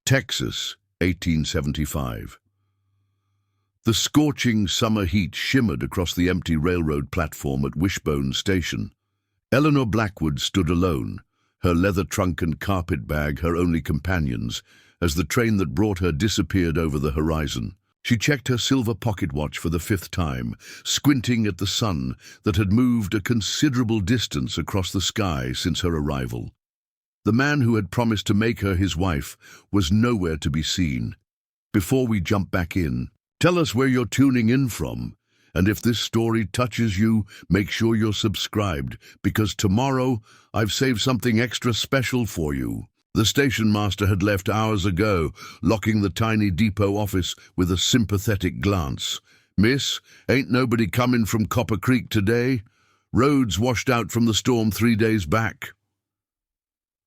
Texas, 1875. The scorching summer heat shimmered across the empty railroad platform at Wishbone Station. Eleanor Blackwood stood alone, her leather trunk and carpet bag her only companions, as the train that brought her disappeared over the horizon. She checked her silver pocket watch for the 5th time, squinting at the sun that had moved a considerable distance across the sky since her arrival. The man who had promised to make her his wife was nowhere to be seen. Before we jump back in, tell us where you're tuning in from, and if this story touches you, make sure you're subscribed, because tomorrow I've saved something extra special for you. The station master had left hours ago, locking the tiny depot office with a sympathetic glance. "Miss, ain't nobody coming from Copper Creek today? Roads washed out from the storm 3 days back."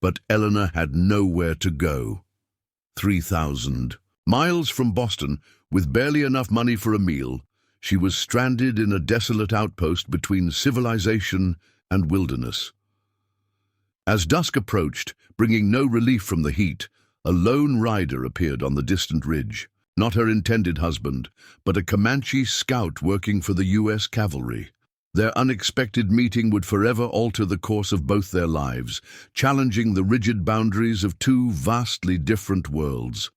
But Eleanor had nowhere to go. 3,000 miles from Boston, with barely enough money for a meal, she was stranded in a desolate outpost between civilization and wilderness. As dusk approached, bringing no relief from the heat, a lone rider appeared on the distant ridge. Not her intended husband, but a Comanche scout working for the U.S. cavalry. Their unexpected meeting would forever alter the course of both their lives, challenging the rigid boundaries of two vastly different worlds.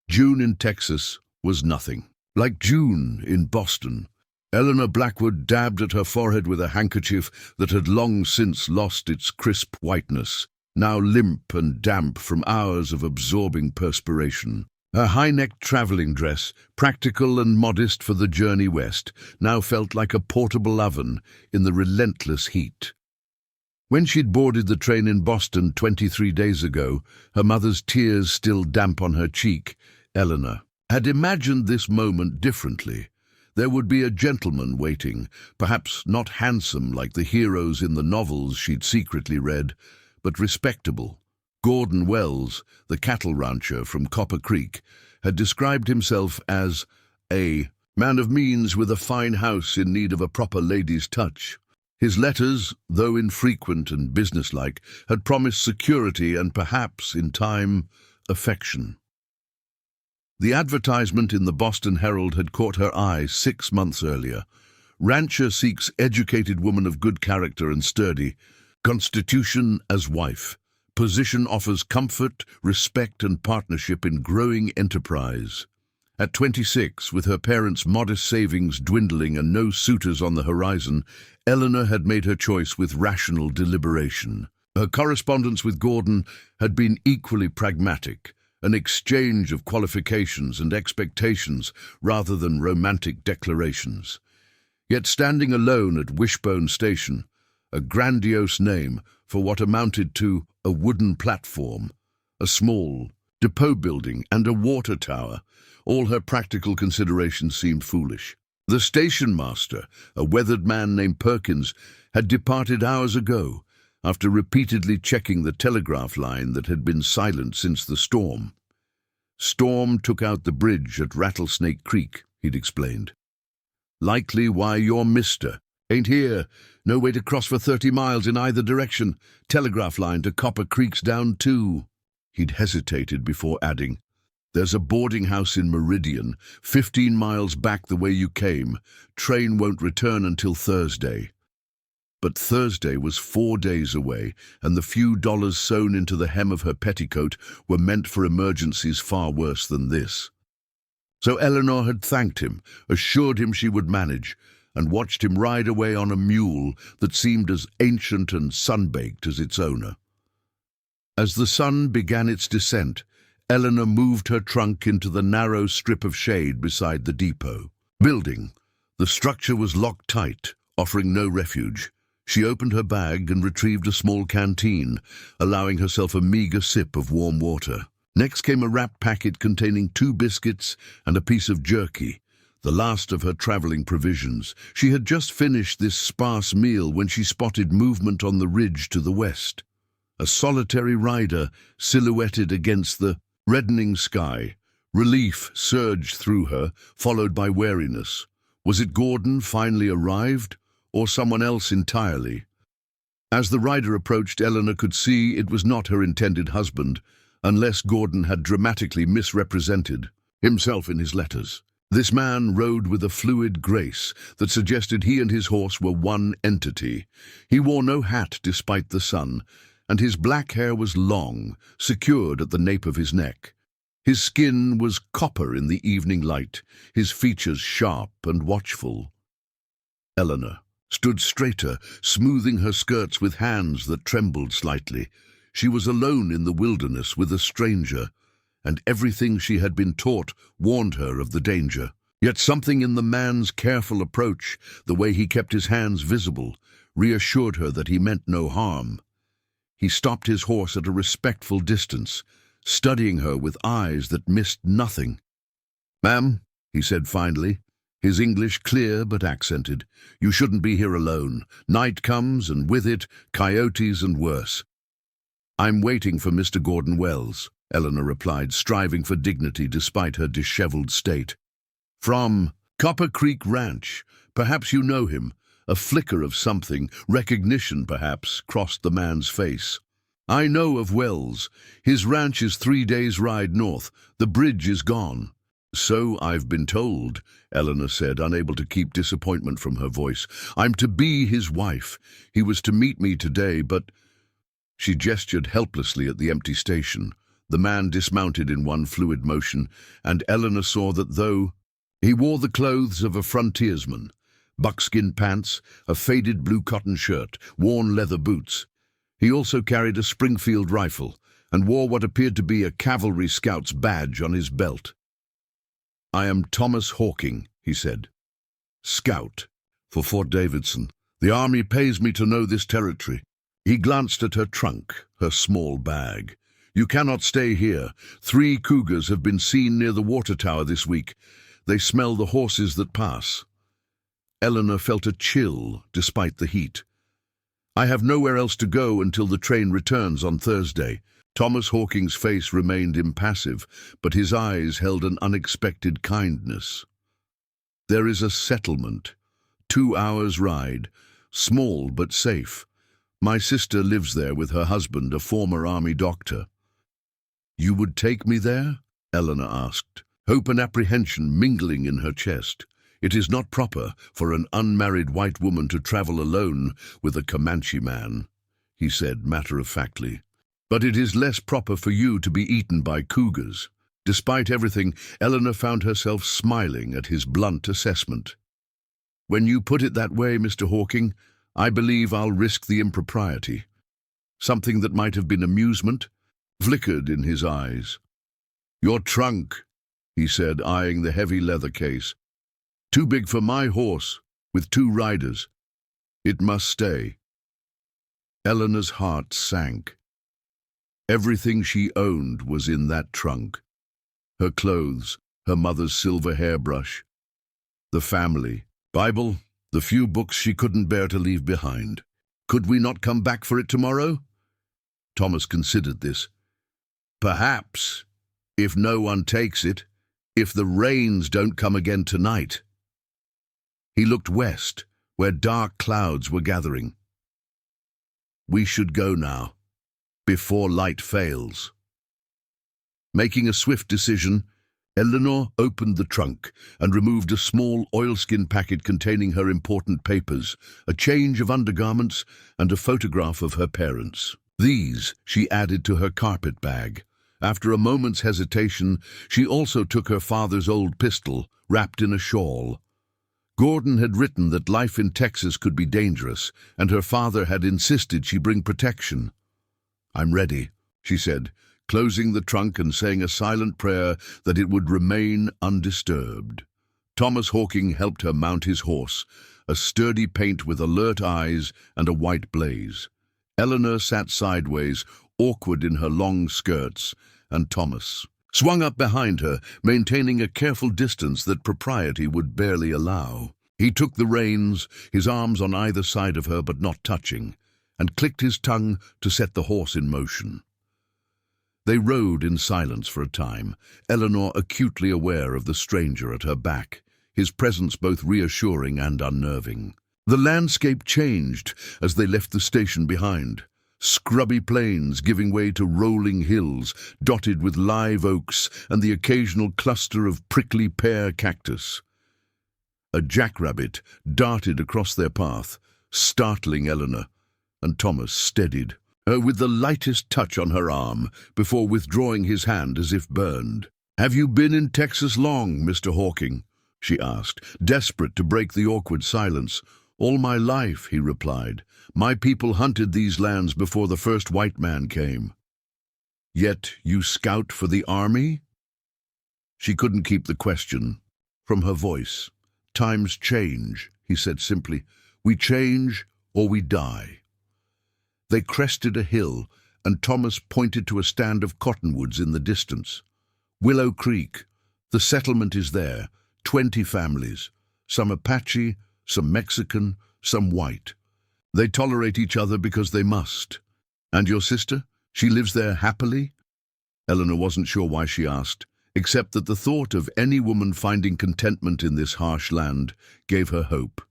June in Texas was nothing like June in Boston. Eleanor Blackwood dabbed at her forehead with a handkerchief that had long since lost its crisp whiteness, now limp and damp from hours of absorbing perspiration. Her high-necked traveling dress, practical and modest for the journey west, now felt like a portable oven in the relentless heat. When she'd boarded the train in Boston 23 days ago, her mother's tears still damp on her cheek, Eleanor had imagined this moment differently. There would be a gentleman waiting, perhaps not handsome like the heroes in the novels she'd secretly read, but respectable. Gordon Wells, the cattle rancher from Copper Creek, had described himself as a man of means with a fine house in need of a proper lady's touch. His letters, though infrequent and businesslike, had promised security and perhaps, in time, affection. The advertisement in the Boston Herald had caught her eye 6 months earlier. Rancher seeks educated woman of good character and sturdy. Constitution as wife. Position offers comfort, respect, and partnership in growing enterprise. At 26, with her parents' modest savings dwindling and no suitors on the horizon, Eleanor had made her choice with rational deliberation. Her correspondence with Gordon had been equally pragmatic, an exchange of qualifications and expectations rather than romantic declarations. Yet standing alone at Wishbone Station, a grandiose name for what amounted to a wooden platform, a small depot building, and a water tower, all her practical considerations seemed foolish. The station master, a weathered man named Perkins, had departed hours ago, after repeatedly checking the telegraph line that had been silent since the storm. "Storm took out the bridge at Rattlesnake Creek," he'd explained. "Likely why your mister ain't here. No way to cross for 30 miles in either direction. Telegraph line to Copper Creek's down too." He'd hesitated before adding, "There's a boarding house in Meridian, 15 miles back the way you came. Train won't return until Thursday." But Thursday was 4 days away, and the few dollars sewn into the hem of her petticoat were meant for emergencies far worse than this. So Eleanor had thanked him, assured him she would manage, and watched him ride away on a mule that seemed as ancient and sun-baked as its owner. As the sun began its descent, Eleanor moved her trunk into the narrow strip of shade beside the depot building. The structure was locked tight, offering no refuge. She opened her bag and retrieved a small canteen, allowing herself a meager sip of warm water. Next came a wrapped packet containing 2 biscuits and a piece of jerky, the last of her traveling provisions. She had just finished this sparse meal when she spotted movement on the ridge to the west. A solitary rider silhouetted against the reddening sky. Relief surged through her, followed by wariness. Was it Gordon finally arrived, or someone else entirely? As the rider approached, Eleanor could see it was not her intended husband, unless Gordon had dramatically misrepresented himself in his letters. This man rode with a fluid grace that suggested he and his horse were one entity. He wore no hat despite the sun, and his black hair was long, secured at the nape of his neck. His skin was copper in the evening light, his features sharp and watchful. Eleanor stood straighter, smoothing her skirts with hands that trembled slightly. She was alone in the wilderness with a stranger, and everything she had been taught warned her of the danger. Yet something in the man's careful approach, the way he kept his hands visible, reassured her that he meant no harm. He stopped his horse at a respectful distance, studying her with eyes that missed nothing. "Ma'am," he said finally, his English clear but accented, "you shouldn't be here alone. Night comes, and with it, coyotes and worse." "I'm waiting for Mr. Gordon Wells," Eleanor replied, striving for dignity despite her disheveled state. "From Copper Creek Ranch. Perhaps you know him." A flicker of something, recognition perhaps, crossed the man's face. "I know of Wells. His ranch is 3 days' ride north. The bridge is gone." "So I've been told," Eleanor said, unable to keep disappointment from her voice. "I'm to be his wife. He was to meet me today, but—" She gestured helplessly at the empty station. The man dismounted in one fluid motion, and Eleanor saw that though he wore the clothes of a frontiersman, buckskin pants, a faded blue cotton shirt, worn leather boots, he also carried a Springfield rifle and wore what appeared to be a cavalry scout's badge on his belt. "I am Thomas Hawking," he said. "Scout for Fort Davidson. The army pays me to know this territory." He glanced at her trunk, her small bag. "You cannot stay here. 3 cougars have been seen near the water tower this week. They smell the horses that pass." Eleanor felt a chill despite the heat. "I have nowhere else to go until the train returns on Thursday." Thomas Hawking's face remained impassive, but his eyes held an unexpected kindness. "There is a settlement. 2 hours' ride. Small but safe. My sister lives there with her husband, a former army doctor." "You would take me there?" Eleanor asked, hope and apprehension mingling in her chest. "It is not proper for an unmarried white woman to travel alone with a Comanche man," he said matter-of-factly. "But it is less proper for you to be eaten by cougars." Despite everything, Eleanor found herself smiling at his blunt assessment. "When you put it that way, Mr. Hawking, I believe I'll risk the impropriety." Something that might have been amusement flickered in his eyes. "Your trunk," he said, eyeing the heavy leather case. "Too big for my horse, with 2 riders. It must stay." Eleanor's heart sank. Everything she owned was in that trunk. Her clothes, her mother's silver hairbrush, the family, Bible, the few books she couldn't bear to leave behind. "Could we not come back for it tomorrow?" Thomas considered this. "Perhaps, if no one takes it, if the rains don't come again tonight." He looked west, where dark clouds were gathering. "We should go now, before light fails." Making a swift decision, Eleanor opened the trunk and removed a small oilskin packet containing her important papers, a change of undergarments, and a photograph of her parents. These she added to her carpet bag. After a moment's hesitation, she also took her father's old pistol, wrapped in a shawl. Gordon had written that life in Texas could be dangerous, and her father had insisted she bring protection. "I'm ready," she said, closing the trunk and saying a silent prayer that it would remain undisturbed. Thomas Hawking helped her mount his horse, a sturdy paint with alert eyes and a white blaze. Eleanor sat sideways, awkward in her long skirts, and Thomas swung up behind her, maintaining a careful distance that propriety would barely allow. He took the reins, his arms on either side of her but not touching, and clicked his tongue to set the horse in motion. They rode in silence for a time, Eleanor acutely aware of the stranger at her back, his presence both reassuring and unnerving. The landscape changed as they left the station behind. scrubby plains giving way to rolling hills dotted with live oaks and the occasional cluster of prickly pear cactus. A jackrabbit darted across their path, startling Eleanor, and Thomas steadied her with the lightest touch on her arm before withdrawing his hand as if burned. "Have you been in Texas long, Mr. Hawking?" she asked, desperate to break the awkward silence. "All my life," he replied. "My people hunted these lands before the first white man came." "Yet you scout for the army?" She couldn't keep the question from her voice. "Times change," he said simply. "We change or we die." They crested a hill, and Thomas pointed to a stand of cottonwoods in the distance. "Willow Creek. The settlement is there. 20 families. Some Apache, some Mexican, some white. They tolerate each other because they must. And your sister? She lives there happily?" Eleanor wasn't sure why she asked, except that the thought of any woman finding contentment in this harsh land gave her hope.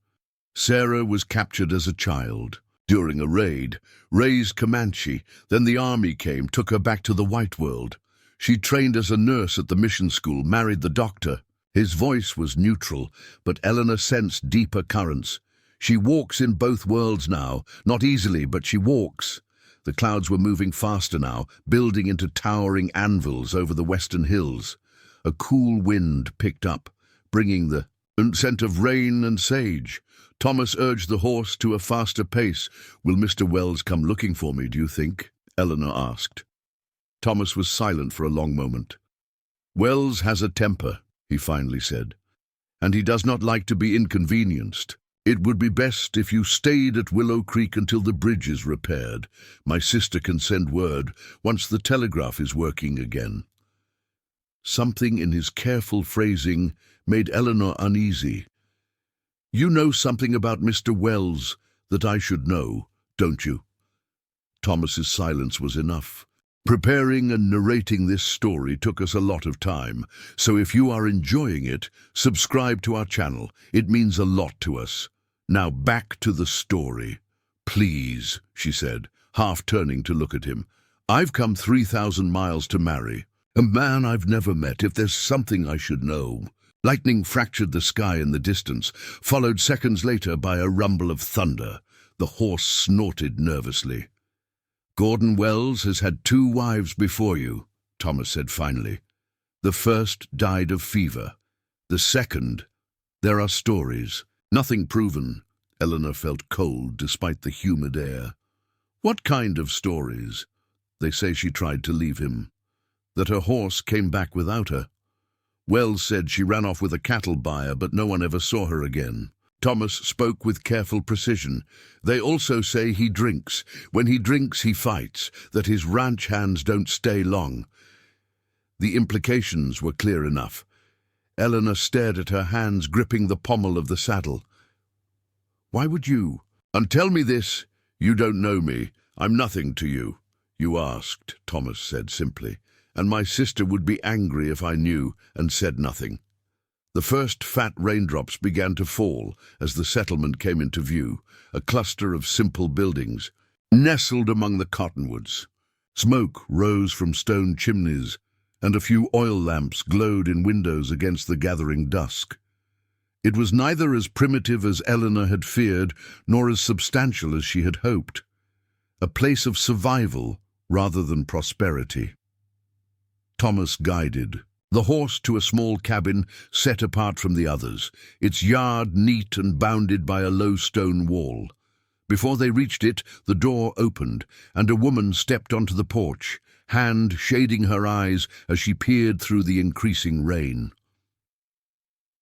Sarah was captured as a child during a raid, raised Comanche, then the army came, took her back to the white world. She trained as a nurse at the mission school, married the doctor. His voice was neutral, but Eleanor sensed deeper currents. "She walks in both worlds now, not easily, but she walks." The clouds were moving faster now, building into towering anvils over the western hills. A cool wind picked up, bringing the scent of rain and sage. Thomas urged the horse to a faster pace. "Will Mr. Wells come looking for me, do you think?" Eleanor asked. Thomas was silent for a long moment. "Wells has a temper," he finally said, "and he does not like to be inconvenienced. It would be best if you stayed at Willow Creek until the bridge is repaired. My sister can send word once the telegraph is working again." Something in his careful phrasing made Eleanor uneasy. "You know something about Mr. Wells that I should know, don't you?" Thomas's silence was enough. "Preparing and narrating this story took us a lot of time, so if you are enjoying it, subscribe to our channel. It means a lot to us. Now back to the story." "Please," she said, half turning to look at him. "I've come 3,000 miles to marry a man I've never met. If there's something I should know." Lightning fractured the sky in the distance, followed seconds later by a rumble of thunder. The horse snorted nervously. "Gordon Wells has had 2 wives before you," Thomas said finally. "The first died of fever. The second, there are stories. Nothing proven." Eleanor felt cold despite the humid air. "What kind of stories?" "They say she tried to leave him. That her horse came back without her. Wells said she ran off with a cattle buyer, but no one ever saw her again." Thomas spoke with careful precision. "They also say he drinks. When he drinks, he fights, that his ranch hands don't stay long." The implications were clear enough. Eleanor stared at her hands gripping the pommel of the saddle. "Why would you? And tell me this, you don't know me. I'm nothing to you." "You asked," Thomas said simply, "and my sister would be angry if I knew and said nothing." The first fat raindrops began to fall as the settlement came into view, a cluster of simple buildings, nestled among the cottonwoods. Smoke rose from stone chimneys, and a few oil lamps glowed in windows against the gathering dusk. It was neither as primitive as Eleanor had feared, nor as substantial as she had hoped. A place of survival rather than prosperity. Thomas guided the horse to a small cabin set apart from the others, its yard neat and bounded by a low stone wall. Before they reached it, the door opened, and a woman stepped onto the porch, hand shading her eyes as she peered through the increasing rain.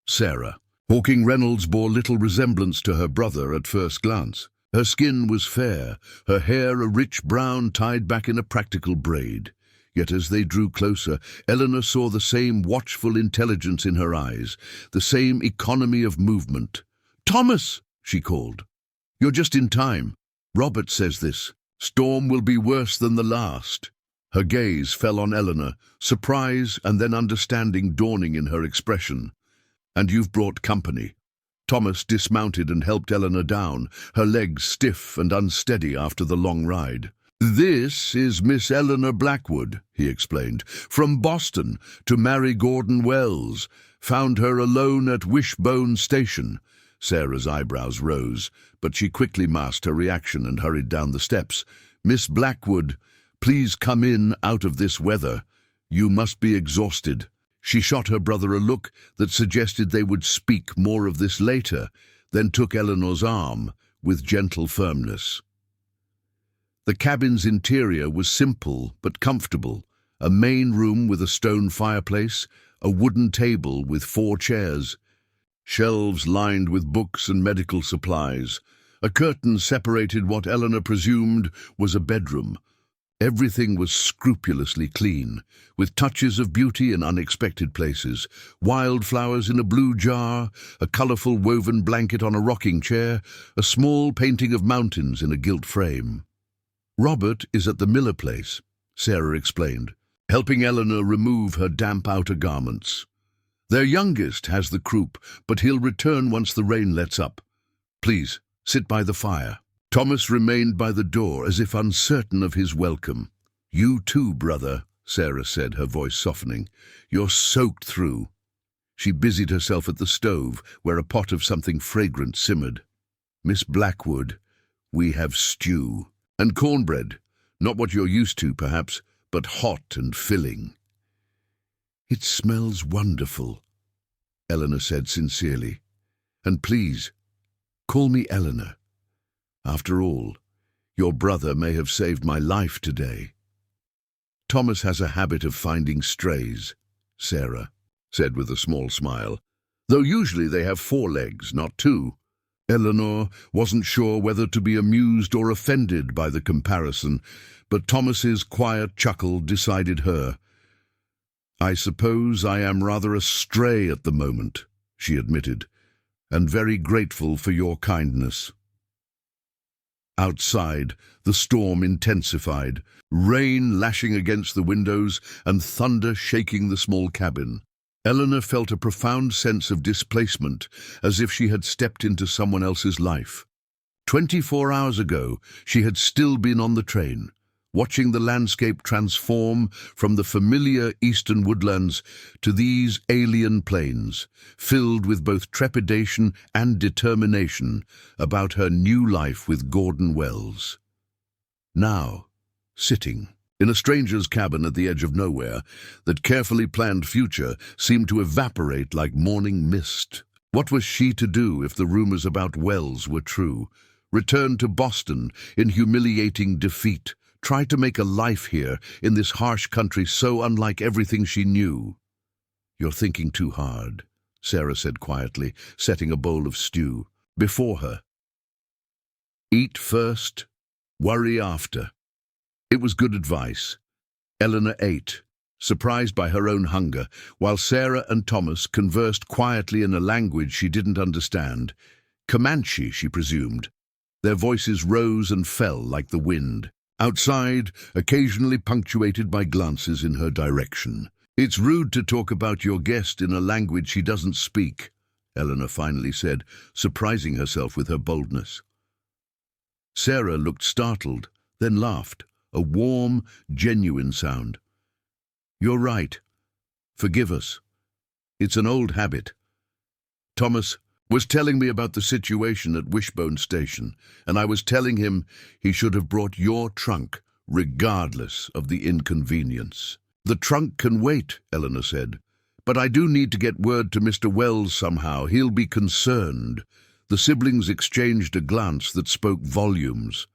Sarah. Hawking Reynolds bore little resemblance to her brother at first glance. Her skin was fair, her hair a rich brown tied back in a practical braid. Yet as they drew closer, Eleanor saw the same watchful intelligence in her eyes, the same economy of movement. "Thomas!" she called. "You're just in time. Robert says this storm will be worse than the last." Her gaze fell on Eleanor, surprise and then understanding dawning in her expression. "And you've brought company." Thomas dismounted and helped Eleanor down, her legs stiff and unsteady after the long ride. "This is Miss Eleanor Blackwood," he explained, "from Boston to marry Gordon Wells. Found her alone at Wishbone Station." Sarah's eyebrows rose, but she quickly masked her reaction and hurried down the steps. "Miss Blackwood, please come in out of this weather. You must be exhausted." She shot her brother a look that suggested they would speak more of this later, then took Eleanor's arm with gentle firmness. The cabin's interior was simple but comfortable. A main room with a stone fireplace, a wooden table with 4 chairs, shelves lined with books and medical supplies. A curtain separated what Eleanor presumed was a bedroom. Everything was scrupulously clean, with touches of beauty in unexpected places. Wildflowers in a blue jar, a colourful woven blanket on a rocking chair, a small painting of mountains in a gilt frame. "Robert is at the Miller place," Sarah explained, helping Eleanor remove her damp outer garments. "Their youngest has the croup, but he'll return once the rain lets up. Please, sit by the fire." Thomas remained by the door as if uncertain of his welcome. "You too, brother," Sarah said, her voice softening. "You're soaked through." She busied herself at the stove, where a pot of something fragrant simmered. "Miss Blackwood, we have stew. And cornbread. Not what you're used to, perhaps, but hot and filling." "It smells wonderful," Eleanor said sincerely. "And please, call me Eleanor. After all, your brother may have saved my life today." "Thomas has a habit of finding strays," Sarah said with a small smile, "though usually they have 4 legs, not 2. Eleanor wasn't sure whether to be amused or offended by the comparison, but Thomas's quiet chuckle decided her. "I suppose I am rather a stray at the moment," she admitted, "and very grateful for your kindness." Outside, the storm intensified, rain lashing against the windows and thunder shaking the small cabin. Eleanor felt a profound sense of displacement, as if she had stepped into someone else's life. 24 hours ago, she had still been on the train, watching the landscape transform from the familiar eastern woodlands to these alien plains, filled with both trepidation and determination about her new life with Gordon Wells. Now, sitting in a stranger's cabin at the edge of nowhere, that carefully planned future seemed to evaporate like morning mist. What was she to do if the rumors about Wells were true? Return to Boston in humiliating defeat? Try to make a life here in this harsh country so unlike everything she knew? "You're thinking too hard," Sarah said quietly, setting a bowl of stew before her. "Eat first, worry after." It was good advice. Eleanor ate, surprised by her own hunger, while Sarah and Thomas conversed quietly in a language she didn't understand. Comanche, she presumed. Their voices rose and fell like the wind. Outside, occasionally punctuated by glances in her direction. "It's rude to talk about your guest in a language she doesn't speak," Eleanor finally said, surprising herself with her boldness. Sarah looked startled, then laughed. A warm, genuine sound. "You're right. Forgive us. It's an old habit. Thomas was telling me about the situation at Wishbone Station, and I was telling him he should have brought your trunk, regardless of the inconvenience." "The trunk can wait," Eleanor said. "But I do need to get word to Mr. Wells somehow. He'll be concerned." The siblings exchanged a glance that spoke volumes.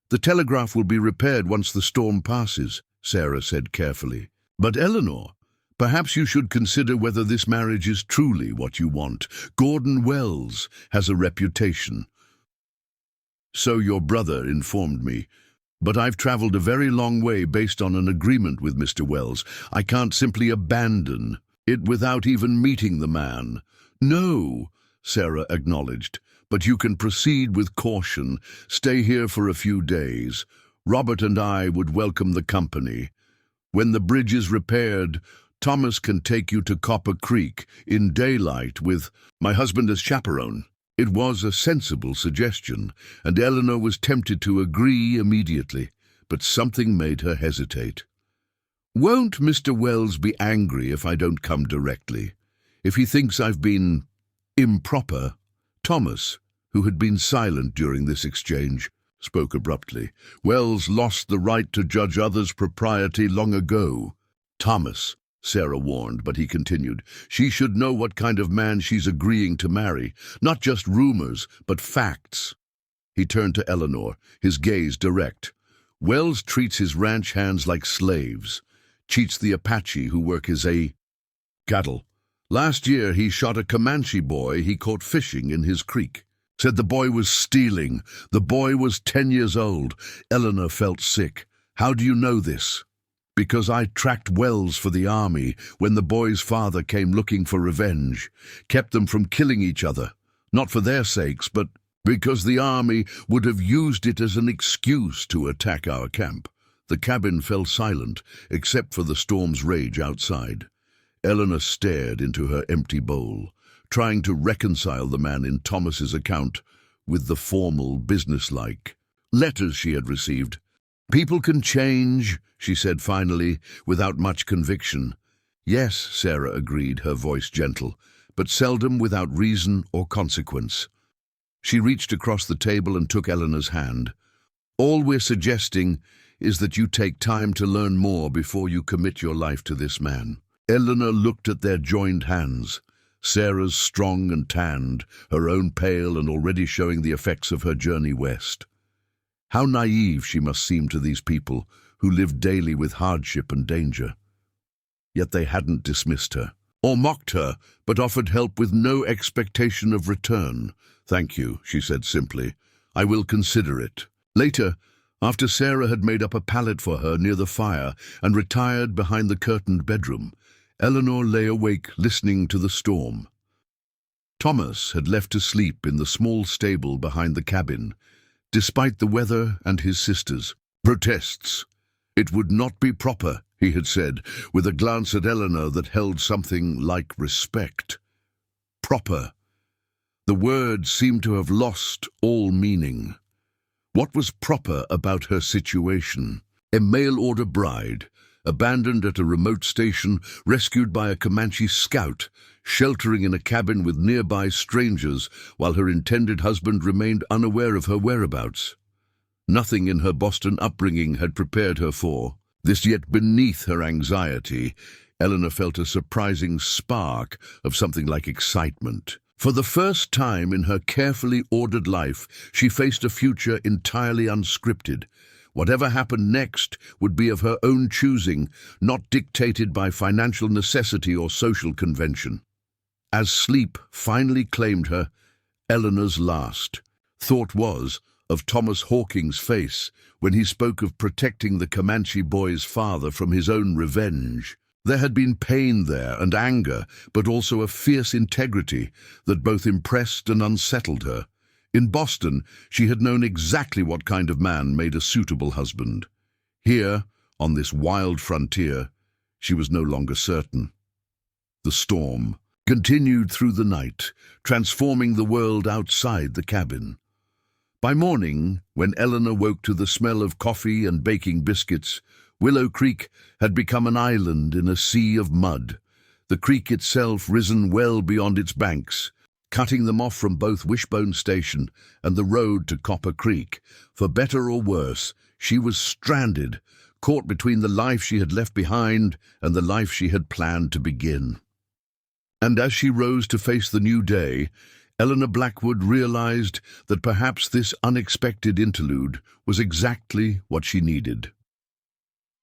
"The telegraph will be repaired once the storm passes," Sarah said carefully. "But Eleanor, perhaps you should consider whether this marriage is truly what you want. Gordon Wells has a reputation." "So your brother informed me. But I've traveled a very long way based on an agreement with Mr. Wells. I can't simply abandon it without even meeting the man." "No," Sarah acknowledged. "But you can proceed with caution. Stay here for a few days. Robert and I would welcome the company. When the bridge is repaired, Thomas can take you to Copper Creek in daylight with my husband as chaperone. It was a sensible suggestion, and Eleanor was tempted to agree immediately, but something made her hesitate. "Won't Mr. Wells be angry if I don't come directly? If he thinks I've been improper?" Thomas, who had been silent during this exchange, spoke abruptly. "Wells lost the right to judge others' propriety long ago." "Thomas," Sarah warned, but he continued, "she should know what kind of man she's agreeing to marry. Not just rumors, but facts." He turned to Eleanor, his gaze direct. "Wells treats his ranch hands like slaves, cheats the Apache who work his cattle. Last year he shot a Comanche boy he caught fishing in his creek. Said the boy was stealing. The boy was 10 years old. Eleanor felt sick. How do you know this? Because I tracked Wells for the army when the boy's father came looking for revenge. Kept them from killing each other. Not for their sakes, but because the army would have used it as an excuse to attack our camp." The cabin fell silent, except for the storm's rage outside. Eleanor stared into her empty bowl, trying to reconcile the man in Thomas's account with the formal, businesslike letters she had received. "People can change," she said finally, without much conviction. "Yes," Sarah agreed, her voice gentle, "but seldom without reason or consequence." She reached across the table and took Eleanor's hand. "All we're suggesting is that you take time to learn more before you commit your life to this man." Eleanor looked at their joined hands, Sarah's strong and tanned, her own pale and already showing the effects of her journey west. How naive she must seem to these people who lived daily with hardship and danger. Yet they hadn't dismissed her, or mocked her, but offered help with no expectation of return. "Thank you," she said simply. "I will consider it." Later, after Sarah had made up a pallet for her near the fire and retired behind the curtained bedroom, Eleanor lay awake listening to the storm. Thomas had left to sleep in the small stable behind the cabin, despite the weather and his sister's protests. "It would not be proper," he had said, with a glance at Eleanor that held something like respect. Proper. The word seemed to have lost all meaning. What was proper about her situation? A mail-order bride, abandoned at a remote station, rescued by a Comanche scout, sheltering in a cabin with nearby strangers while her intended husband remained unaware of her whereabouts. Nothing in her Boston upbringing had prepared her for this, yet beneath her anxiety, Eleanor felt a surprising spark of something like excitement. For the first time in her carefully ordered life, she faced a future entirely unscripted. Whatever happened next would be of her own choosing, not dictated by financial necessity or social convention. As sleep finally claimed her, Eleanor's last thought was of Thomas Hawking's face when he spoke of protecting the Comanche boy's father from his own revenge. There had been pain there and anger, but also a fierce integrity that both impressed and unsettled her. In Boston, she had known exactly what kind of man made a suitable husband. Here, on this wild frontier, she was no longer certain. The storm continued through the night, transforming the world outside the cabin. By morning, when Eleanor woke to the smell of coffee and baking biscuits, Willow Creek had become an island in a sea of mud, the creek itself risen well beyond its banks, cutting them off from both Wishbone Station and the road to Copper Creek. For better or worse, she was stranded, caught between the life she had left behind and the life she had planned to begin. And as she rose to face the new day, Eleanor Blackwood realized that perhaps this unexpected interlude was exactly what she needed.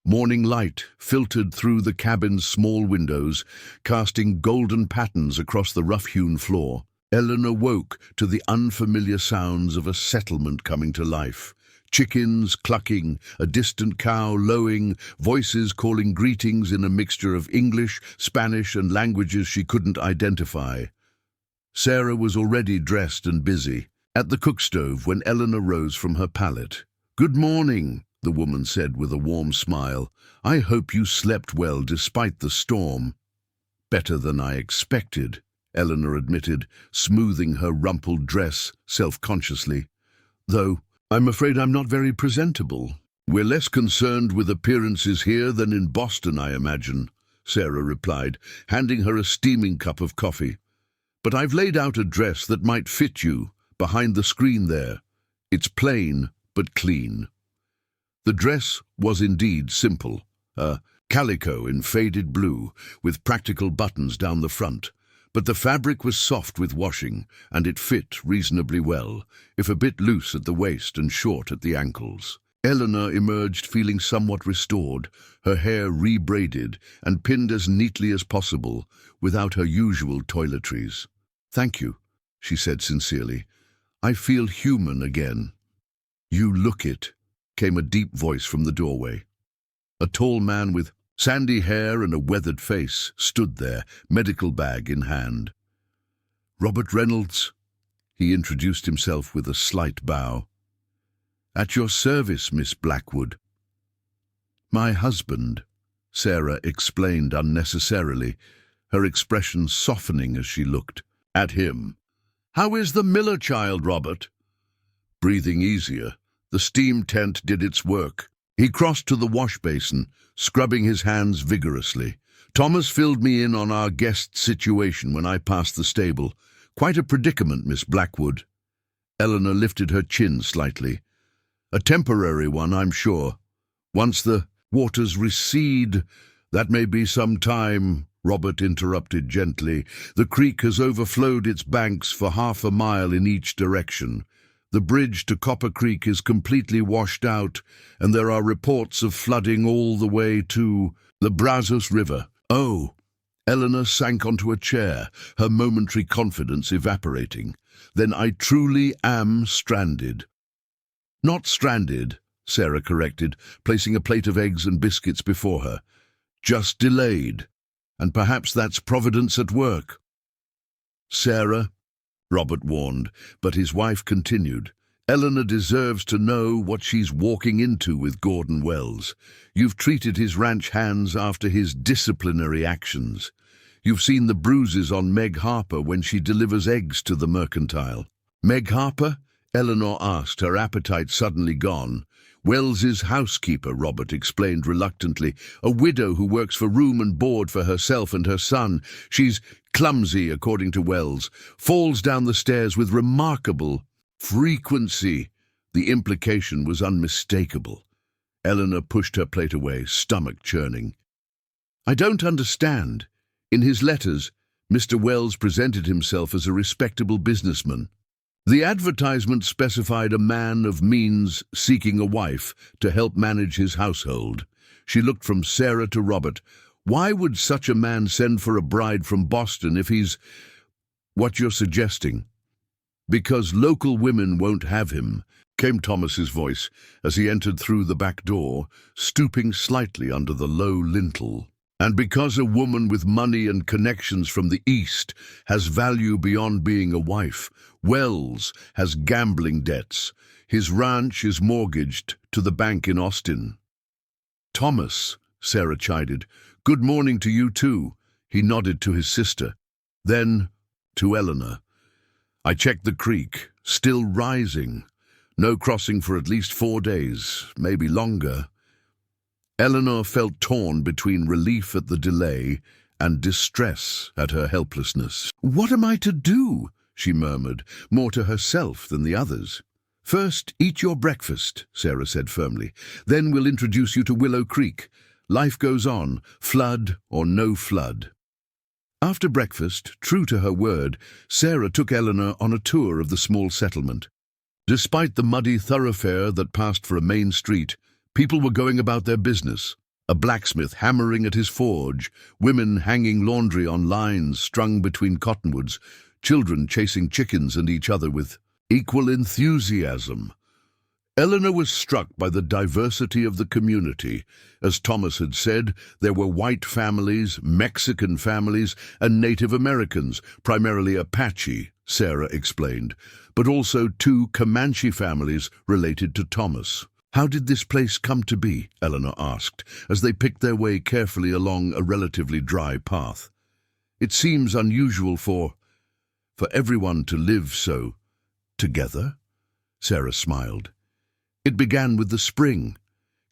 Morning light filtered through the cabin's small windows, casting golden patterns across the rough-hewn floor. Eleanor woke to the unfamiliar sounds of a settlement coming to life. Chickens clucking, a distant cow lowing, voices calling greetings in a mixture of English, Spanish, and languages she couldn't identify. Sarah was already dressed and busy at the cookstove when Eleanor rose from her pallet. "Good morning," the woman said with a warm smile. "I hope you slept well despite the storm." "Better than I expected," Eleanor admitted, smoothing her rumpled dress self-consciously. "Though, I'm afraid I'm not very presentable." "We're less concerned with appearances here than in Boston, I imagine," Sarah replied, handing her a steaming cup of coffee. "But I've laid out a dress that might fit you, behind the screen there. It's plain, but clean." The dress was indeed simple, a calico in faded blue, with practical buttons down the front. But the fabric was soft with washing, and it fit reasonably well, if a bit loose at the waist and short at the ankles. Eleanor emerged feeling somewhat restored, her hair re-braided and pinned as neatly as possible, without her usual toiletries. "Thank you," she said sincerely. "I feel human again." "You look it," came a deep voice from the doorway. A tall man with sandy hair and a weathered face stood there, medical bag in hand. "Robert Reynolds," he introduced himself with a slight bow. "At your service, Miss Blackwood." "My husband," Sarah explained unnecessarily, her expression softening as she looked at him. "How is the Miller child, Robert?" Breathing easier, the steam tent did its work. He crossed to the wash basin, scrubbing his hands vigorously. "Thomas filled me in on our guest's situation when I passed the stable. Quite a predicament, Miss Blackwood." Eleanor lifted her chin slightly. "A temporary one, I'm sure. Once the waters recede—" "That may be some time," Robert interrupted gently. "The creek has overflowed its banks for 1/2 mile in each direction. The bridge to Copper Creek is completely washed out, and there are reports of flooding all the way to the Brazos River." "Oh!" Eleanor sank onto a chair, her momentary confidence evaporating. "Then I truly am stranded." "Not stranded," Sarah corrected, placing a plate of eggs and biscuits before her. "Just delayed. And perhaps that's Providence at work." "Sarah," Robert warned, but his wife continued. "Eleanor deserves to know what she's walking into with Gordon Wells. You've treated his ranch hands after his disciplinary actions. You've seen the bruises on Meg Harper when she delivers eggs to the mercantile." "Meg Harper?" Eleanor asked, her appetite suddenly gone. "Wells's housekeeper," Robert explained reluctantly. "A widow who works for room and board for herself and her son. She's clumsy, according to Wells. Falls down the stairs with remarkable frequency." The implication was unmistakable. Eleanor pushed her plate away, stomach churning. "I don't understand. In his letters, Mr. Wells presented himself as a respectable businessman. The advertisement specified a man of means seeking a wife to help manage his household." She looked from Sarah to Robert. "Why would such a man send for a bride from Boston if he's what you're suggesting?" "Because local women won't have him," came Thomas's voice as he entered through the back door, stooping slightly under the low lintel. "And because a woman with money and connections from the East has value beyond being a wife. Wells has gambling debts. His ranch is mortgaged to the bank in Austin." "Thomas," Sarah chided, "good morning to you too." He nodded to his sister. Then, to Eleanor, "I checked the creek, still rising. No crossing for at least 4 days, maybe longer." Eleanor felt torn between relief at the delay and distress at her helplessness. "What am I to do?" she murmured, more to herself than the others. "First, eat your breakfast," Sarah said firmly. "Then we'll introduce you to Willow Creek. Life goes on, flood or no flood." After breakfast, true to her word, Sarah took Eleanor on a tour of the small settlement. Despite the muddy thoroughfare that passed for a main street, people were going about their business. A blacksmith hammering at his forge, women hanging laundry on lines strung between cottonwoods, children chasing chickens and each other with equal enthusiasm. Eleanor was struck by the diversity of the community. As Thomas had said, there were white families, Mexican families, and Native Americans, primarily Apache, Sarah explained, but also 2 Comanche families related to Thomas. "How did this place come to be?" Eleanor asked, as they picked their way carefully along a relatively dry path. "It seems unusual for For everyone to live so together? Sarah smiled. It began with the spring.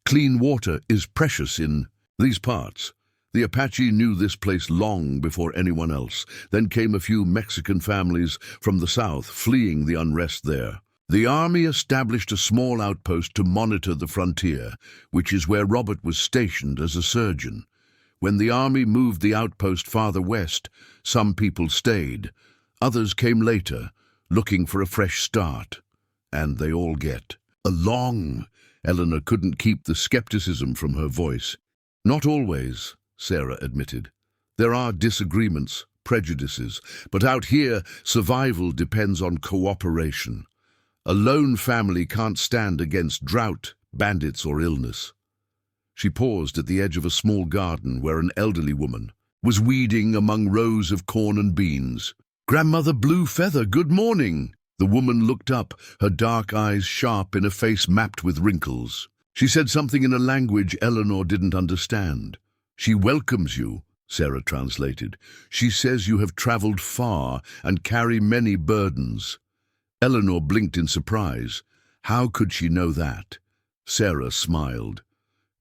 Clean water is precious in these parts. The Apache knew this place long before anyone else. Then came a few Mexican families from the south, fleeing the unrest there. The army established a small outpost to monitor the frontier, which is where Robert was stationed as a surgeon. When the army moved the outpost farther west, some people stayed. Others came later, looking for a fresh start. And they all get along. Eleanor couldn't keep the skepticism from her voice. Not always, Sarah admitted. There are disagreements, prejudices, but out here, survival depends on cooperation. A lone family can't stand against drought, bandits, or illness. She paused at the edge of a small garden where an elderly woman was weeding among rows of corn and beans. "Grandmother Blue Feather, good morning!" The woman looked up, her dark eyes sharp in a face mapped with wrinkles. She said something in a language Eleanor didn't understand. "She welcomes you," Sarah translated. "She says you have traveled far and carry many burdens." Eleanor blinked in surprise. How could she know that? Sarah smiled.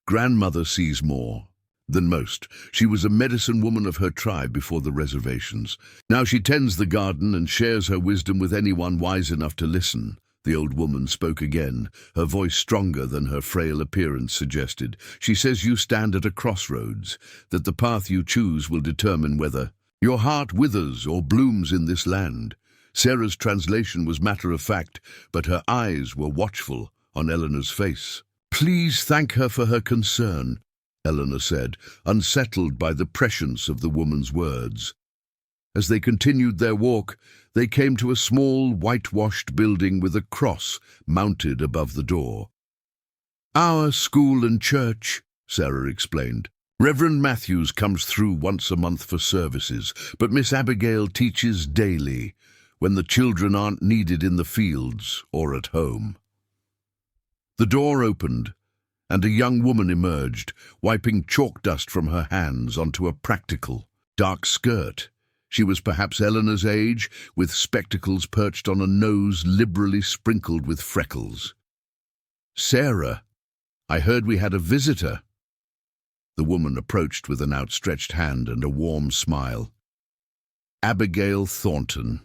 "Grandmother sees more than most. She was a medicine woman of her tribe before the reservations. Now she tends the garden and shares her wisdom with anyone wise enough to listen." The old woman spoke again, her voice stronger than her frail appearance suggested. "She says you stand at a crossroads, that the path you choose will determine whether your heart withers or blooms in this land." Sarah's translation was matter-of-fact, but her eyes were watchful on Eleanor's face. "Please thank her for her concern," Eleanor said, unsettled by the prescience of the woman's words. As they continued their walk, they came to a small, whitewashed building with a cross mounted above the door. "Our school and church," Sarah explained. "Reverend Matthews comes through once a month for services, but Miss Abigail teaches daily, when the children aren't needed in the fields or at home." The door opened, and a young woman emerged, wiping chalk dust from her hands onto a practical, dark skirt. She was perhaps Eleanor's age, with spectacles perched on a nose liberally sprinkled with freckles. "Sarah, I heard we had a visitor." The woman approached with an outstretched hand and a warm smile. "Abigail Thornton.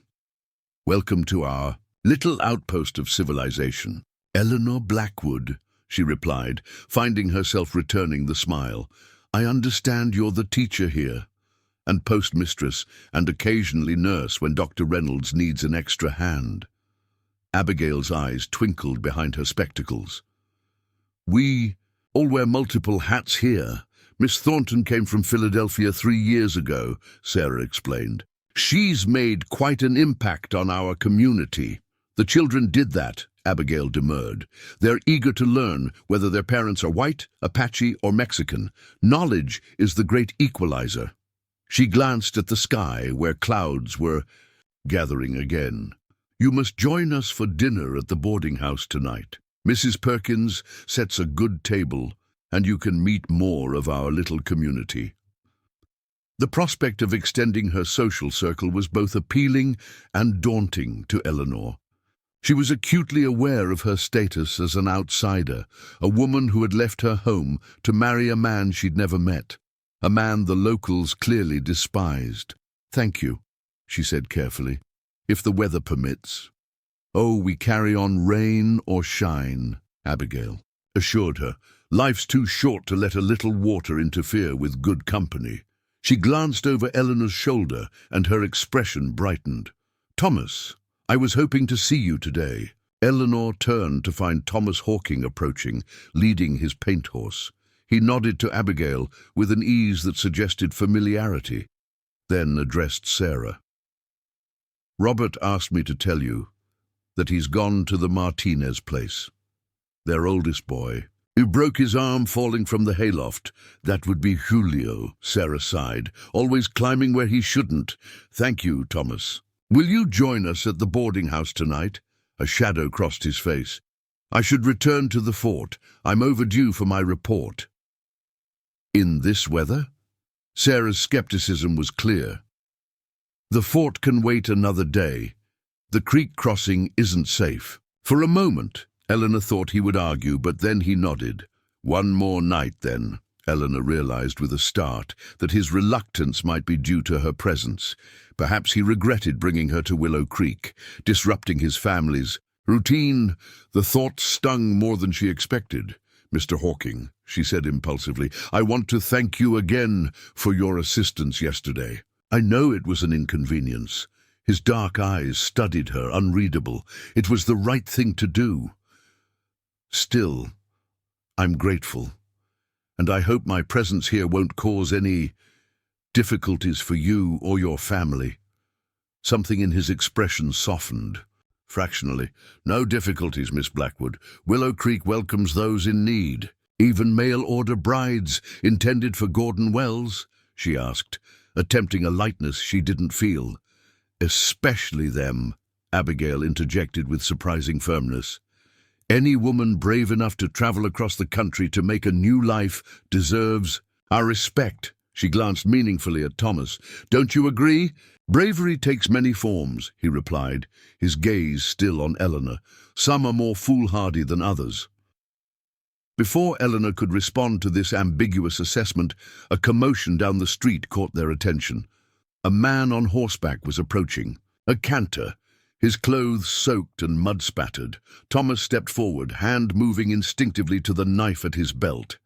Welcome to our little outpost of civilization." "Eleanor Blackwood," she replied, finding herself returning the smile. "I understand you're the teacher here, and postmistress, and occasionally nurse when Dr. Reynolds needs an extra hand." Abigail's eyes twinkled behind her spectacles. "We all wear multiple hats here. Miss Thornton came from Philadelphia 3 years ago," Sarah explained. "She's made quite an impact on our community." "The children did that," Abigail demurred. "They're eager to learn, whether their parents are white, Apache, or Mexican. Knowledge is the great equalizer." She glanced at the sky, where clouds were gathering again. "You must join us for dinner at the boarding house tonight. Mrs. Perkins sets a good table, and you can meet more of our little community." The prospect of extending her social circle was both appealing and daunting to Eleanor. She was acutely aware of her status as an outsider, a woman who had left her home to marry a man she'd never met, a man the locals clearly despised. "Thank you," she said carefully, "if the weather permits." "Oh, we carry on rain or shine," Abigail assured her. "Life's too short to let a little water interfere with good company." She glanced over Eleanor's shoulder, and her expression brightened. "Thomas, I was hoping to see you today." Eleanor turned to find Thomas Hawking approaching, leading his paint horse. He nodded to Abigail with an ease that suggested familiarity, then addressed Sarah. "Robert asked me to tell you that he's gone to the Martinez place. Their oldest boy, who broke his arm falling from the hayloft. That would be Julio," Sarah sighed, "always climbing where he shouldn't. Thank you, Thomas. Will you join us at the boarding house tonight?" A shadow crossed his face. "I should return to the fort. I'm overdue for my report." "In this weather?" Sarah's skepticism was clear. The fort can wait another day. The creek crossing isn't safe. For a moment, Eleanor thought he would argue, but then he nodded. One more night, then. Eleanor realized with a start that his reluctance might be due to her presence. Perhaps he regretted bringing her to Willow Creek, disrupting his family's routine. The thought stung more than she expected. "Mr. Hawking," she said impulsively, "I want to thank you again for your assistance yesterday. I know it was an inconvenience." His dark eyes studied her, unreadable. It was the right thing to do. "Still, I'm grateful. And I hope my presence here won't cause any difficulties for you or your family." Something in his expression softened. Fractionally. "No difficulties, Miss Blackwood. Willow Creek welcomes those in need. Even mail-order brides intended for Gordon Wells?" she asked, attempting a lightness she didn't feel. "Especially them," Abigail interjected with surprising firmness. "Any woman brave enough to travel across the country to make a new life deserves our respect." She glanced meaningfully at Thomas. "Don't you agree?" "Bravery takes many forms," he replied, his gaze still on Eleanor. "Some are more foolhardy than others." Before Eleanor could respond to this ambiguous assessment, a commotion down the street caught their attention. A man on horseback was approaching, a canter, his clothes soaked and mud-spattered. Thomas stepped forward, hand moving instinctively to the knife at his belt.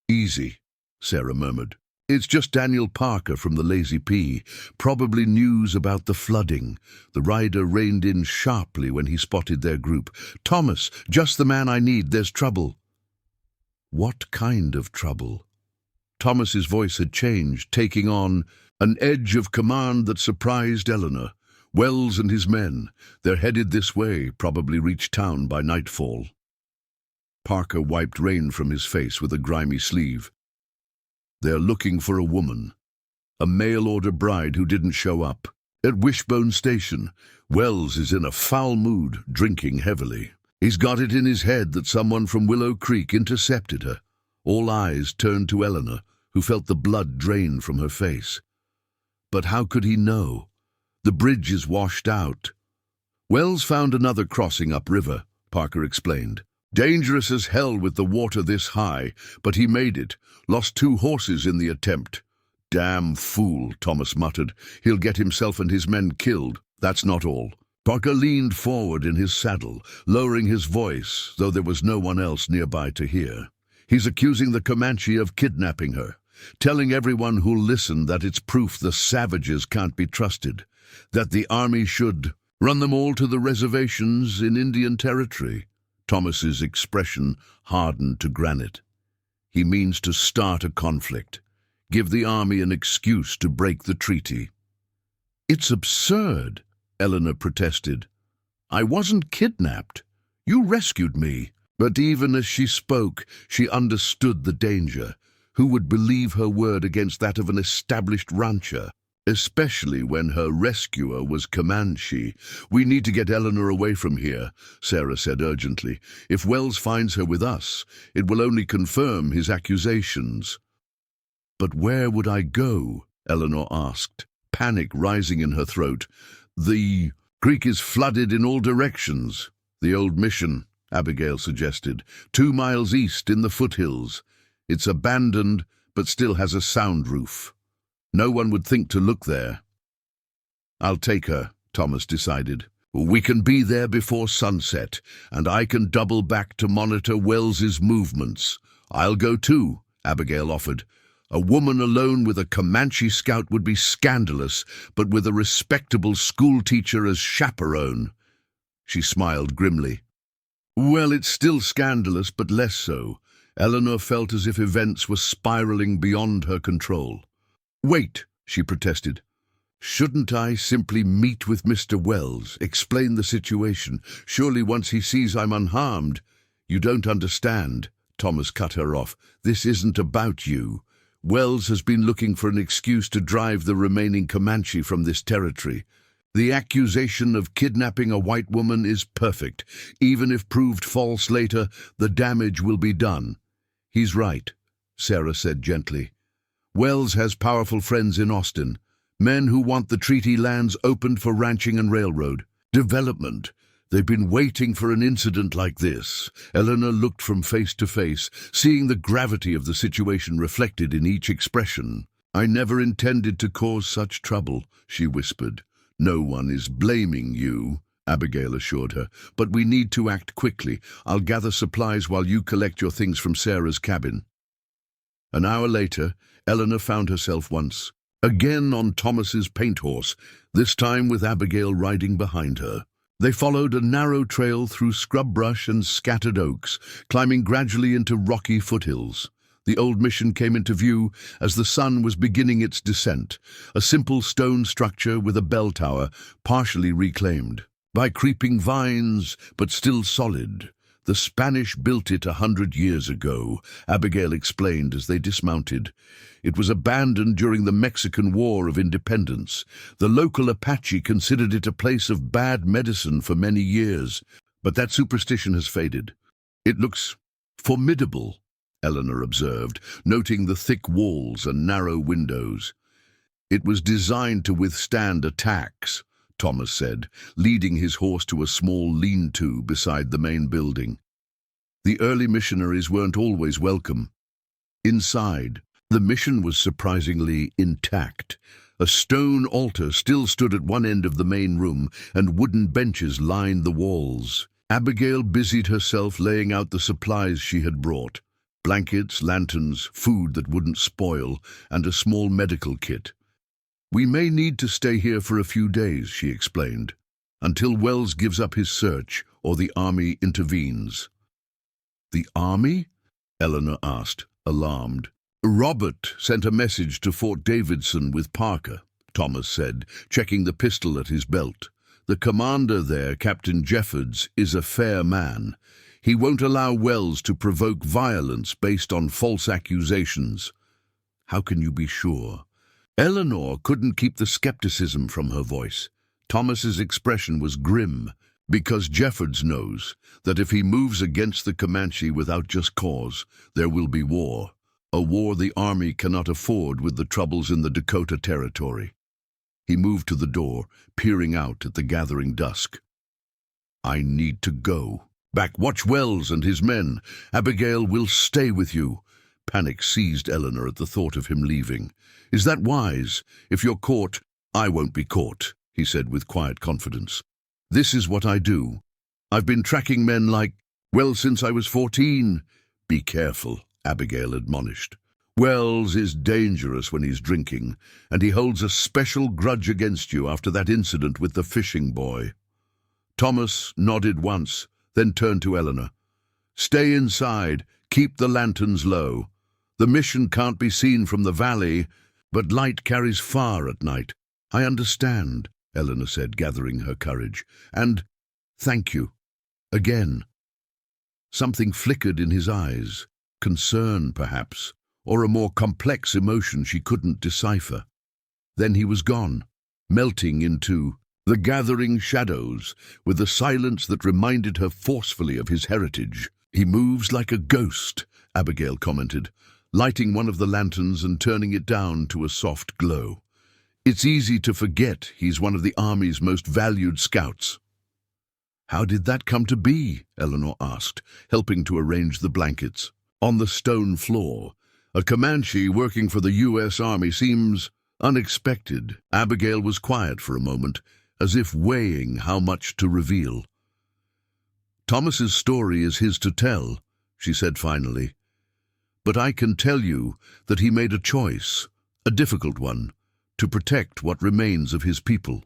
"Easy," Sarah murmured. "It's just Daniel Parker from the Lazy Pea. Probably news about the flooding." The rider reined in sharply when he spotted their group. "Thomas, just the man I need. There's trouble." "What kind of trouble?" Thomas's voice had changed, taking on an edge of command that surprised Eleanor. "Wells and his men. They're headed this way, probably reach town by nightfall." Parker wiped rain from his face with a grimy sleeve. "They're looking for a woman. A mail-order bride who didn't show up. At Wishbone Station. Wells is in a foul mood, drinking heavily. He's got it in his head that someone from Willow Creek intercepted her." All eyes turned to Eleanor, who felt the blood drain from her face. "But how could he know? The bridge is washed out." "Wells found another crossing upriver," Parker explained. "Dangerous as hell with the water this high, but he made it. Lost 2 horses in the attempt." "Damn fool," Thomas muttered. "He'll get himself and his men killed." "That's not all." Parker leaned forward in his saddle, lowering his voice, though there was no one else nearby to hear. "He's accusing the Comanche of kidnapping her, telling everyone who'll listen that it's proof the savages can't be trusted, that the army should run them all to the reservations in Indian Territory." Thomas's expression hardened to granite. "He means to start a conflict, give the army an excuse to break the treaty." "It's absurd," Eleanor protested. "I wasn't kidnapped. You rescued me." But even as she spoke, she understood the danger. Who would believe her word against that of an established rancher? Especially when her rescuer was Comanche. "We need to get Eleanor away from here," Sarah said urgently. "If Wells finds her with us, it will only confirm his accusations." "But where would I go?" Eleanor asked, panic rising in her throat. "The creek is flooded in all directions." "The old mission," Abigail suggested. 2 miles east in the foothills. It's abandoned, but still has a sound roof. No one would think to look there." "I'll take her," Thomas decided. "We can be there before sunset, and I can double back to monitor Wells's movements." "I'll go too," Abigail offered. "A woman alone with a Comanche scout would be scandalous, but with a respectable schoolteacher as chaperone." She smiled grimly. "Well, it's still scandalous, but less so." Eleanor felt as if events were spiraling beyond her control. "Wait," she protested. "Shouldn't I simply meet with Mr. Wells, explain the situation? Surely once he sees I'm unharmed—" "You don't understand," Thomas cut her off. "This isn't about you. Wells has been looking for an excuse to drive the remaining Comanche from this territory. The accusation of kidnapping a white woman is perfect. Even if proved false later, the damage will be done." "He's right," Sarah said gently. "Wells has powerful friends in Austin. Men who want the treaty lands opened for ranching and railroad development. They've been waiting for an incident like this. Eleanor looked from face to face, seeing the gravity of the situation reflected in each expression. "I never intended to cause such trouble," she whispered. "No one is blaming you," Abigail assured her, "but we need to act quickly. I'll gather supplies while you collect your things from Sarah's cabin." An hour later, Eleanor found herself once again on Thomas's paint horse, this time with Abigail riding behind her. They followed a narrow trail through scrub brush and scattered oaks, climbing gradually into rocky foothills. The old mission came into view as the sun was beginning its descent, a simple stone structure with a bell tower, partially reclaimed by creeping vines, but still solid. "The Spanish built it 100 years ago," Abigail explained as they dismounted. "It was abandoned during the Mexican War of Independence. The local Apache considered it a place of bad medicine for many years, but that superstition has faded. It looks formidable," Eleanor observed, noting the thick walls and narrow windows. "It was designed to withstand attacks," Thomas said, leading his horse to a small lean-to beside the main building. "The early missionaries weren't always welcome." Inside, the mission was surprisingly intact. A stone altar still stood at one end of the main room, and wooden benches lined the walls. Abigail busied herself laying out the supplies she had brought: blankets, lanterns, food that wouldn't spoil, and a small medical kit. "We may need to stay here for a few days," she explained, "until Wells gives up his search or the army intervenes." "The army?" Eleanor asked, alarmed. "Robert sent a message to Fort Davidson with Parker," Thomas said, checking the pistol at his belt. "The commander there, Captain Jeffords, is a fair man. He won't allow Wells to provoke violence based on false accusations." "How can you be sure?" Eleanor couldn't keep the skepticism from her voice. Thomas's expression was grim. "Because Jeffords knows that if he moves against the Comanche without just cause, there will be war. A war the army cannot afford with the troubles in the Dakota Territory." He moved to the door, peering out at the gathering dusk. "I need to go. Back, watch Wells and his men. Abigail will stay with you." Panic seized Eleanor at the thought of him leaving. "Is that wise? If you're caught, I won't be caught," he said with quiet confidence. "This is what I do. I've been tracking men well, since I was 14. "Be careful," Abigail admonished. "Wells is dangerous when he's drinking, and he holds a special grudge against you after that incident with the fishing boy." Thomas nodded once, then turned to Eleanor. "Stay inside. Keep the lanterns low. The mission can't be seen from the valley, but light carries far at night." "I understand," Eleanor said, gathering her courage. "And thank you. Again." Something flickered in his eyes, concern perhaps, or a more complex emotion she couldn't decipher. Then he was gone, melting into the gathering shadows, with a silence that reminded her forcefully of his heritage. "He moves like a ghost," Abigail commented, lighting one of the lanterns and turning it down to a soft glow. "It's easy to forget he's one of the Army's most valued scouts." "How did that come to be?" Eleanor asked, helping to arrange the blankets. "On the stone floor. A Comanche working for the U.S. Army seems unexpected." Abigail was quiet for a moment, as if weighing how much to reveal. "Thomas's story is his to tell," she said finally. "But I can tell you that he made a choice, a difficult one, to protect what remains of his people.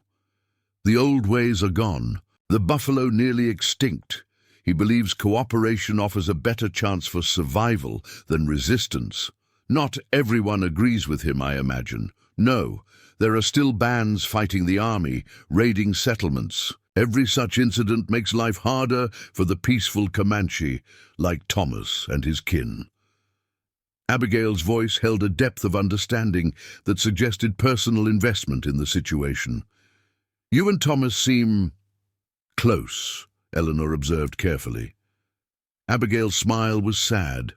The old ways are gone, the buffalo nearly extinct. He believes cooperation offers a better chance for survival than resistance. Not everyone agrees with him, I imagine. No, there are still bands fighting the army, raiding settlements. Every such incident makes life harder for the peaceful Comanche, like Thomas and his kin." Abigail's voice held a depth of understanding that suggested personal investment in the situation. "You and Thomas seem close," Eleanor observed carefully. Abigail's smile was sad.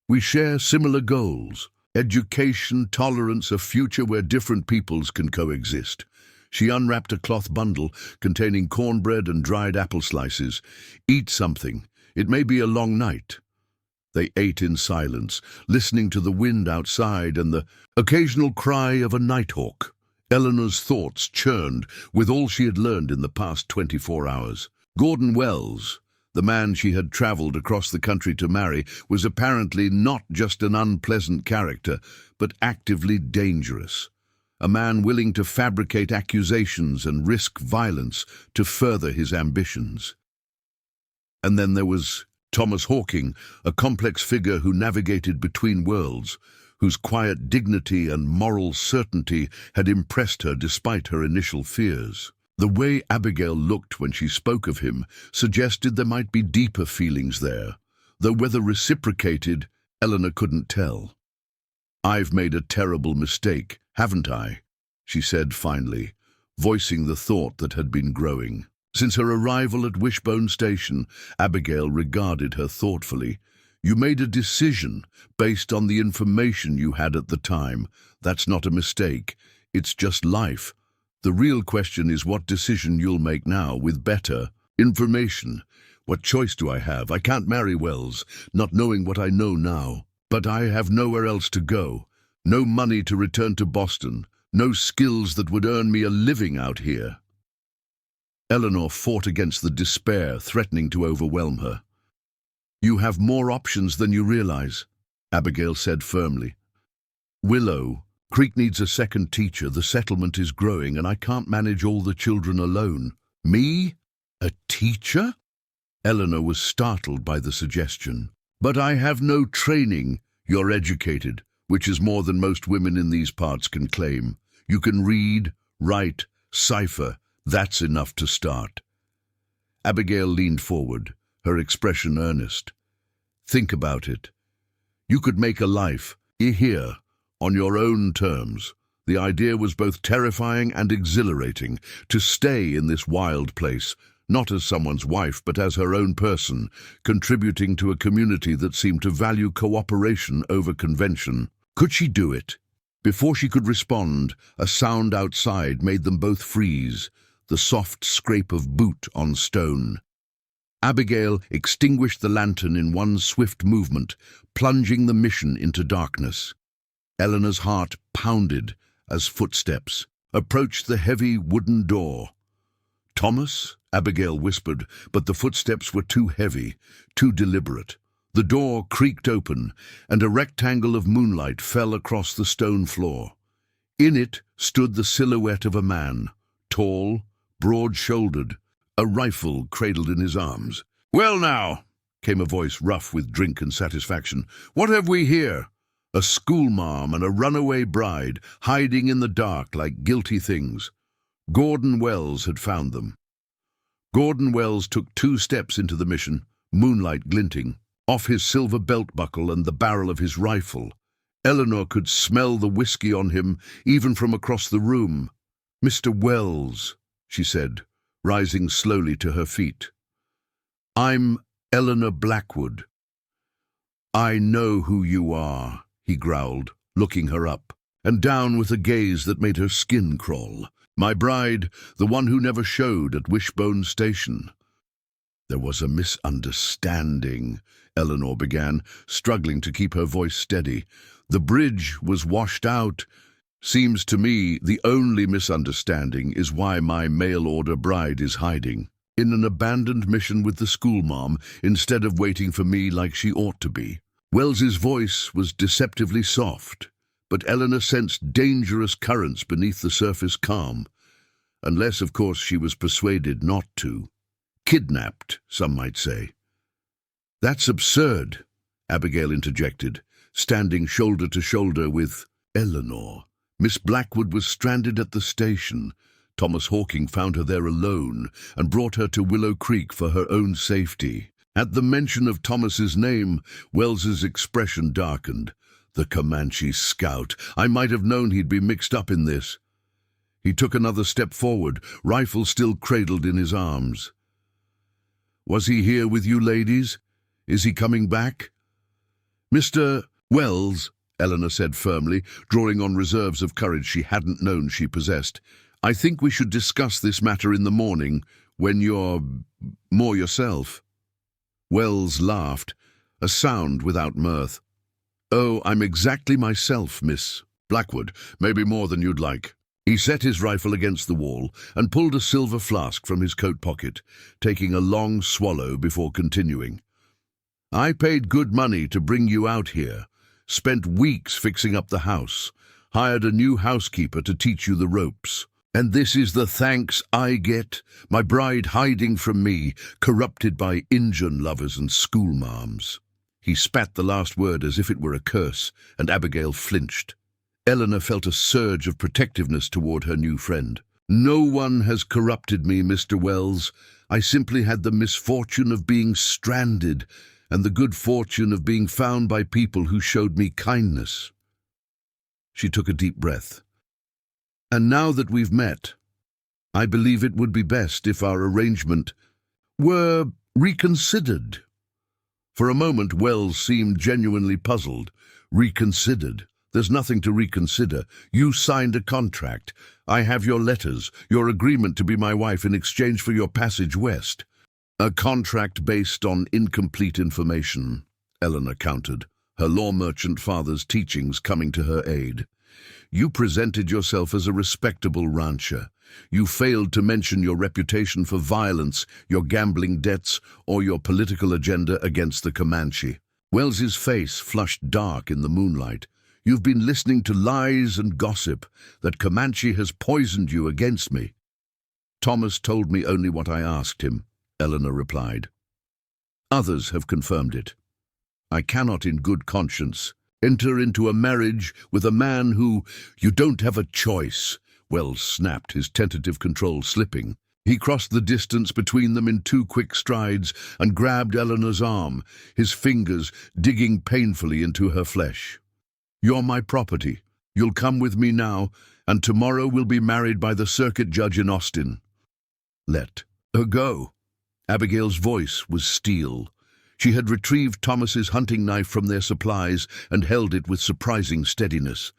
"We share similar goals, Education, tolerance, a future where different peoples can coexist. She unwrapped a cloth bundle containing cornbread and dried apple slices. Eat something. It may be a long night. They ate in silence, listening to the wind outside and the occasional cry of a nighthawk. Eleanor's thoughts churned with all she had learned in the past 24 hours. Gordon Wells, the man she had traveled across the country to marry, was apparently not just an unpleasant character, but actively dangerous. A man willing to fabricate accusations and risk violence to further his ambitions. And then there was Thomas Hawking, a complex figure who navigated between worlds, whose quiet dignity and moral certainty had impressed her despite her initial fears. The way Abigail looked when she spoke of him suggested there might be deeper feelings there, though whether reciprocated, Eleanor couldn't tell. "I've made a terrible mistake, haven't I?" she said finally, voicing the thought that had been growing. Since her arrival at Wishbone Station, Abigail regarded her thoughtfully. "You made a decision based on the information you had at the time. That's not a mistake. It's just life. The real question is what decision you'll make now with better information. What choice do I have? I can't marry Wells, not knowing what I know now. But I have nowhere else to go. No money to return to Boston. No skills that would earn me a living out here." Eleanor fought against the despair threatening to overwhelm her. "You have more options than you realize," Abigail said firmly. "Willow Creek needs a second teacher. The settlement is growing, and I can't manage all the children alone." "Me? A teacher?" Eleanor was startled by the suggestion. "But I have no training. You're educated, which is more than most women in these parts can claim. You can read, write, cipher. That's enough to start." Abigail leaned forward, her expression earnest. "Think about it. You could make a life here, on your own terms." The idea was both terrifying and exhilarating, to stay in this wild place, not as someone's wife, but as her own person, contributing to a community that seemed to value cooperation over convention. Could she do it? Before she could respond, a sound outside made them both freeze, the soft scrape of boot on stone. Abigail extinguished the lantern in one swift movement, plunging the mission into darkness. Eleanor's heart pounded as footsteps approached the heavy wooden door. "Thomas?" Abigail whispered, but the footsteps were too heavy, too deliberate. The door creaked open, and a rectangle of moonlight fell across the stone floor. In it stood the silhouette of a man, tall, broad-shouldered, a rifle cradled in his arms. "Well now," came a voice rough with drink and satisfaction, "what have we here?" A schoolmarm and a runaway bride, hiding in the dark like guilty things. Gordon Wells had found them. Gordon Wells took 2 steps into the mission, moonlight glinting, off his silver belt buckle and the barrel of his rifle. Eleanor could smell the whiskey on him, even from across the room. "Mr. Wells," she said, rising slowly to her feet. "I'm Eleanor Blackwood." "I know who you are," he growled, looking her up and down with a gaze that made her skin crawl. "My bride, the one who never showed at Wishbone Station." "There was a misunderstanding," Eleanor began, struggling to keep her voice steady. "The bridge was washed out. Seems to me the only misunderstanding is why my mail-order bride is hiding in an abandoned mission with the schoolmarm instead of waiting for me like she ought to be." Wells's voice was deceptively soft, but Eleanor sensed dangerous currents beneath the surface calm, unless, of course, she was persuaded not to. Kidnapped, some might say. "That's absurd," Abigail interjected, standing shoulder to shoulder with Eleanor. "Miss Blackwood was stranded at the station. Thomas Hawking found her there alone and brought her to Willow Creek for her own safety." At the mention of Thomas's name, Wells's expression darkened. "The Comanche scout. I might have known he'd be mixed up in this." He took another step forward, rifle still cradled in his arms. "Was he here with you ladies? Is he coming back?" "Mr. Wells," Eleanor said firmly, drawing on reserves of courage she hadn't known she possessed. "I think we should discuss this matter in the morning, when you're more yourself." Wells laughed, a sound without mirth. "Oh, I'm exactly myself, Miss Blackwood, maybe more than you'd like." He set his rifle against the wall and pulled a silver flask from his coat pocket, taking a long swallow before continuing. "I paid good money to bring you out here, spent weeks fixing up the house, hired a new housekeeper to teach you the ropes. And this is the thanks I get, my bride hiding from me, corrupted by Injun lovers and schoolmarms." He spat the last word as if it were a curse, and Abigail flinched. Eleanor felt a surge of protectiveness toward her new friend. "No one has corrupted me, Mr. Wells. I simply had the misfortune of being stranded, and the good fortune of being found by people who showed me kindness." She took a deep breath. "And now that we've met, I believe it would be best if our arrangement were reconsidered." For a moment, Wells seemed genuinely puzzled. "Reconsidered? There's nothing to reconsider. You signed a contract. I have your letters, your agreement to be my wife in exchange for your passage west." "A contract based on incomplete information," Eleanor countered, her law merchant father's teachings coming to her aid. "You presented yourself as a respectable rancher. You failed to mention your reputation for violence, your gambling debts, or your political agenda against the Comanche." Wells's face flushed dark in the moonlight. "You've been listening to lies and gossip, that Comanche has poisoned you against me." "Thomas told me only what I asked him," Eleanor replied. "Others have confirmed it. I cannot in good conscience enter into a marriage with a man who—" "You don't have a choice," Wells snapped, his tentative control slipping. He crossed the distance between them in 2 quick strides and grabbed Eleanor's arm, his fingers digging painfully into her flesh. "You're my property. You'll come with me now, and tomorrow we'll be married by the circuit judge in Austin." "Let her go." Abigail's voice was steel. She had retrieved Thomas's hunting knife from their supplies and held it with surprising steadiness.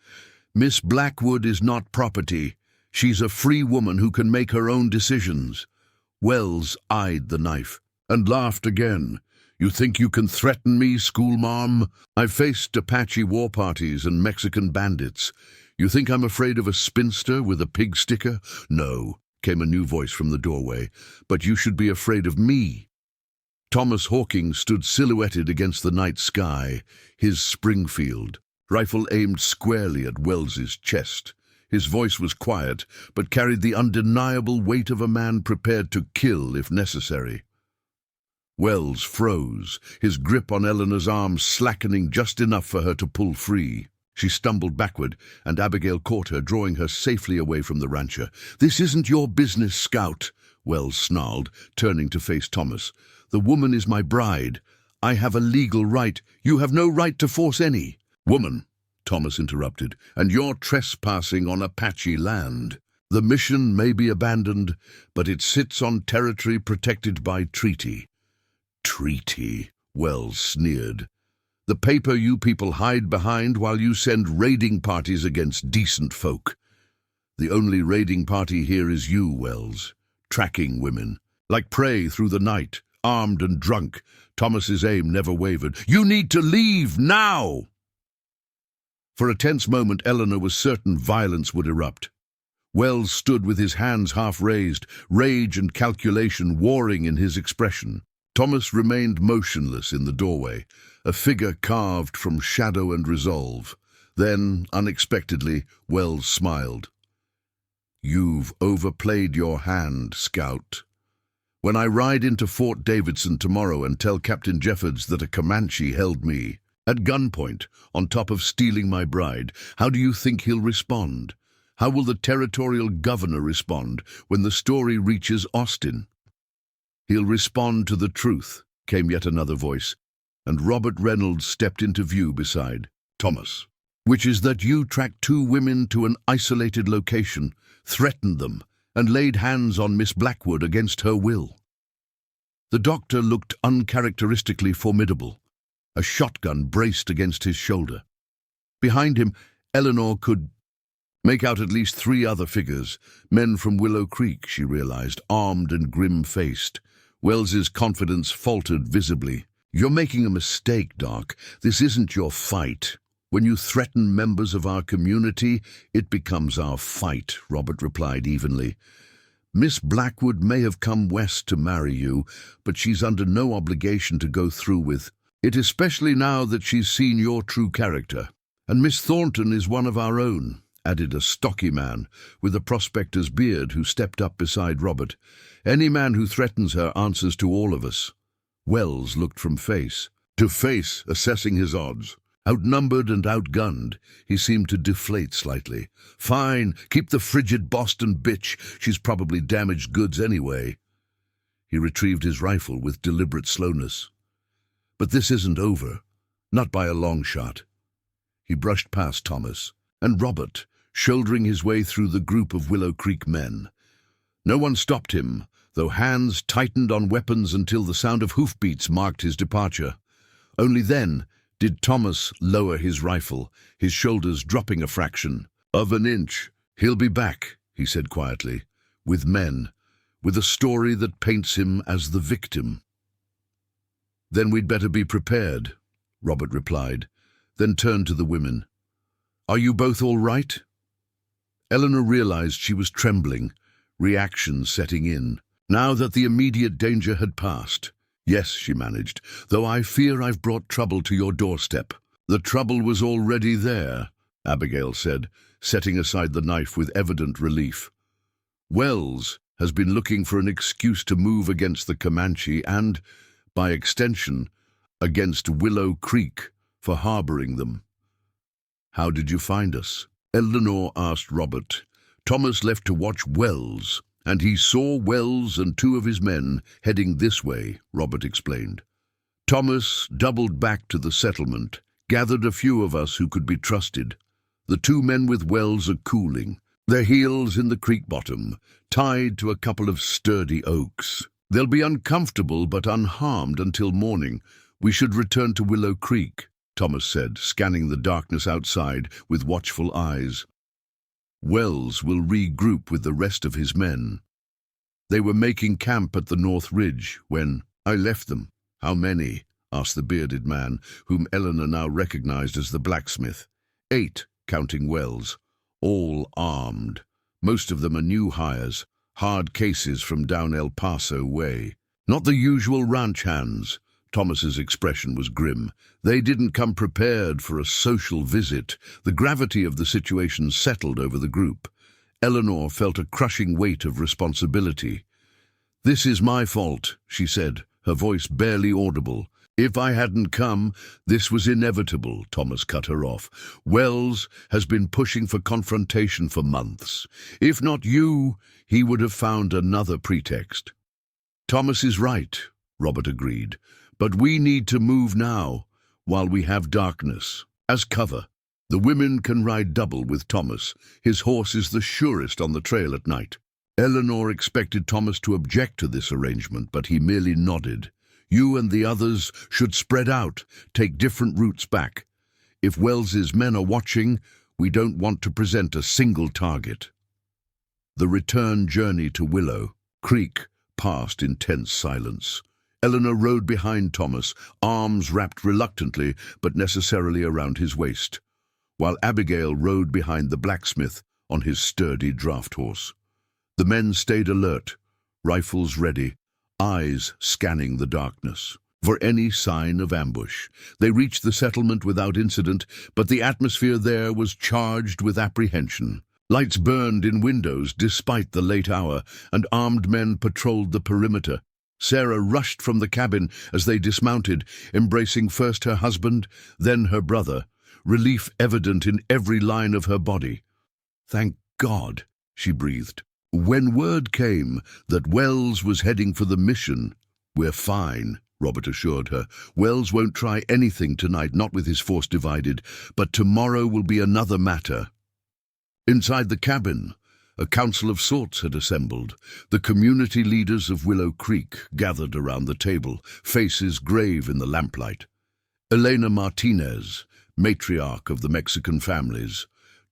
"Miss Blackwood is not property. She's a free woman who can make her own decisions." Wells eyed the knife and laughed again. "You think you can threaten me, schoolmarm? I've faced Apache war parties and Mexican bandits. You think I'm afraid of a spinster with a pig sticker?" "No," came a new voice from the doorway, "but you should be afraid of me." Thomas Hawking stood silhouetted against the night sky, his Springfield, rifle aimed squarely at Wells's chest. His voice was quiet, but carried the undeniable weight of a man prepared to kill if necessary. Wells froze, his grip on Eleanor's arm slackening just enough for her to pull free. She stumbled backward, and Abigail caught her, drawing her safely away from the rancher. "This isn't your business, Scout," Wells snarled, turning to face Thomas. "The woman is my bride. I have a legal right. You have no right to force any." "Woman," Thomas interrupted, "and you're trespassing on Apache land. The mission may be abandoned, but it sits on territory protected by treaty." "Treaty," Wells sneered. "The paper you people hide behind while you send raiding parties against decent folk. The only raiding party here is you, Wells, tracking women, like prey through the night, armed and drunk." Thomas's aim never wavered. "You need to leave now!" For a tense moment, Eleanor was certain violence would erupt. Wells stood with his hands half raised, rage and calculation warring in his expression. Thomas remained motionless in the doorway, a figure carved from shadow and resolve. Then, unexpectedly, Wells smiled. "You've overplayed your hand, Scout. When I ride into Fort Davidson tomorrow and tell Captain Jeffords that a Comanche held me at gunpoint, on top of stealing my bride, how do you think he'll respond? How will the territorial governor respond when the story reaches Austin?" "He'll respond to the truth," came yet another voice, and Robert Reynolds stepped into view beside Thomas. "Which is that you tracked 2 women to an isolated location, threatened them, and laid hands on Miss Blackwood against her will." The doctor looked uncharacteristically formidable, a shotgun braced against his shoulder. Behind him, Eleanor could make out at least 3 other figures, men from Willow Creek, she realized, armed and grim-faced. Wells's confidence faltered visibly. "You're making a mistake, Doc. This isn't your fight. When you threaten members of our community, it becomes our fight," Robert replied evenly. "Miss Blackwood may have come west to marry you, but she's under no obligation to go through with it, especially now that she's seen your true character. And Miss Thornton is one of our own," added a stocky man with a prospector's beard who stepped up beside Robert. "Any man who threatens her answers to all of us." Wells looked from face to face, assessing his odds. Outnumbered and outgunned, he seemed to deflate slightly. "Fine, keep the frigid Boston bitch. She's probably damaged goods anyway." He retrieved his rifle with deliberate slowness. "But this isn't over. Not by a long shot." He brushed past Thomas and Robert, shouldering his way through the group of Willow Creek men. No one stopped him, though hands tightened on weapons until the sound of hoofbeats marked his departure. Only then did Thomas lower his rifle, his shoulders dropping a fraction of an inch. "He'll be back," he said quietly, "with men, with a story that paints him as the victim." "Then we'd better be prepared," Robert replied, then turned to the women. "Are you both all right?" Eleanor realized she was trembling, reaction setting in. Now that the immediate danger had passed. "Yes," she managed, "though I fear I've brought trouble to your doorstep." "The trouble was already there," Abigail said, setting aside the knife with evident relief. "Wells has been looking for an excuse to move against the Comanche and, by extension, against Willow Creek for harboring them." "How did you find us?" Eleanor asked Robert. "Thomas left to watch Wells, and he saw Wells and 2 of his men heading this way," Robert explained. "Thomas doubled back to the settlement, gathered a few of us who could be trusted. The 2 men with Wells are cooling, their heels in the creek bottom, tied to a couple of sturdy oaks. They'll be uncomfortable but unharmed until morning. We should return to Willow Creek," Thomas said, scanning the darkness outside with watchful eyes. "Wells will regroup with the rest of his men. They were making camp at the North Ridge when I left them." "How many?" asked the bearded man, whom Eleanor now recognized as the blacksmith. 8, counting Wells, all armed. Most of them are new hires, hard cases from down El Paso way. "Not the usual ranch hands." Thomas's expression was grim. "They didn't come prepared for a social visit." The gravity of the situation settled over the group. Eleanor felt a crushing weight of responsibility. "This is my fault," she said, her voice barely audible. "If I hadn't come, this was inevitable," Thomas cut her off. "Wells has been pushing for confrontation for months. If not you, he would have found another pretext." "Thomas is right," Robert agreed. "But we need to move now, while we have darkness, as cover. The women can ride double with Thomas. His horse is the surest on the trail at night." Eleanor expected Thomas to object to this arrangement, but he merely nodded. "You and the others should spread out, take different routes back. If Wells's men are watching, we don't want to present a single target." The return journey to Willow Creek passed in tense silence. Eleanor rode behind Thomas, arms wrapped reluctantly but necessarily around his waist, while Abigail rode behind the blacksmith on his sturdy draft horse. The men stayed alert, rifles ready, eyes scanning the darkness for any sign of ambush. They reached the settlement without incident, but the atmosphere there was charged with apprehension. Lights burned in windows despite the late hour, and armed men patrolled the perimeter. Sarah rushed from the cabin as they dismounted, embracing first her husband, then her brother, relief evident in every line of her body. "Thank God," she breathed. When word came that Wells was heading for the mission, "We're fine," Robert assured her. "Wells won't try anything tonight, not with his force divided, but tomorrow will be another matter." Inside the cabin, a council of sorts had assembled. The community leaders of Willow Creek gathered around the table, faces grave in the lamplight. Elena Martinez, matriarch of the Mexican families,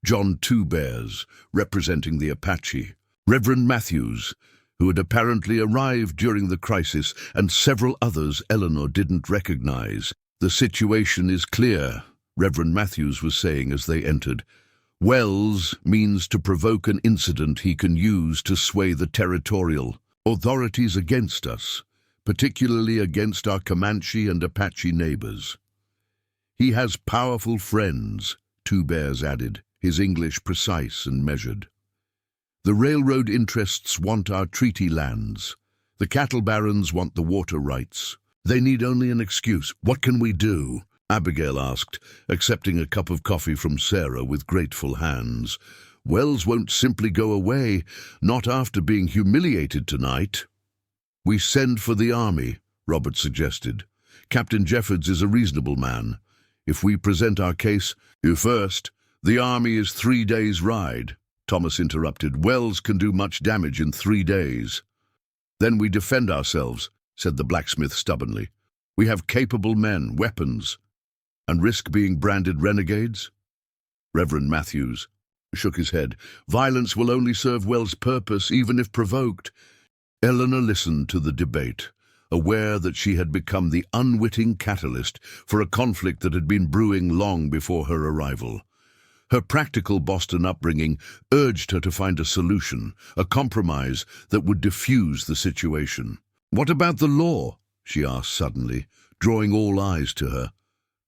John Two Bears, representing the Apache, Reverend Matthews, who had apparently arrived during the crisis, and several others Eleanor didn't recognize. "The situation is clear," Reverend Matthews was saying as they entered. "Wells means to provoke an incident he can use to sway the territorial authorities against us, particularly against our Comanche and Apache neighbors. He has powerful friends," Two Bears added, his English precise and measured. "The railroad interests want our treaty lands. The cattle barons want the water rights. They need only an excuse. What can we do?" Abigail asked, accepting a cup of coffee from Sarah with grateful hands. "Wells won't simply go away, not after being humiliated tonight." "We send for the army," Robert suggested. "Captain Jeffords is a reasonable man. If we present our case, you first. The army is 3 days' ride," Thomas interrupted. "Wells can do much damage in 3 days. "Then we defend ourselves," said the blacksmith stubbornly. "We have capable men, weapons, and risk being branded renegades?" Reverend Matthews shook his head. "Violence will only serve Wells' purpose, even if provoked." Eleanor listened to the debate, aware that she had become the unwitting catalyst for a conflict that had been brewing long before her arrival. Her practical Boston upbringing urged her to find a solution, a compromise that would diffuse the situation. "What about the law?" she asked suddenly, drawing all eyes to her.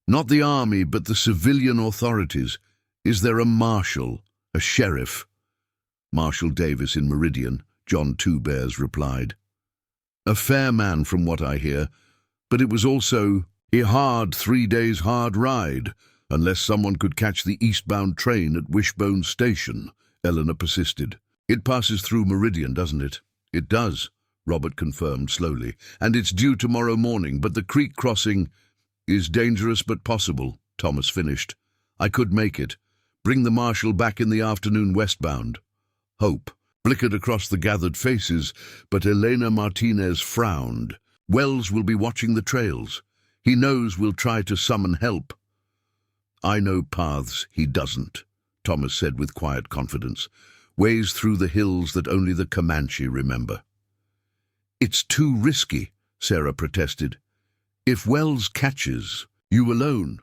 "Not the army, but the civilian authorities. Is there a marshal, a sheriff?" "Marshal Davis in Meridian," John Two Bears replied. "A fair man from what I hear, but it was also a hard 3 days hard ride, unless someone could catch the eastbound train at Wishbone Station," Eleanor persisted. "It passes through Meridian, doesn't it?" "It does," Robert confirmed slowly, "and it's due tomorrow morning, but the creek crossing is dangerous but possible," Thomas finished. "I could make it. Bring the marshal back in the afternoon westbound." Hope flickered across the gathered faces, but Elena Martinez frowned. "Wells will be watching the trails. He knows we'll try to summon help." "I know paths he doesn't," Thomas said with quiet confidence. "Ways through the hills that only the Comanche remember." "It's too risky," Sarah protested. "If Wells catches you alone,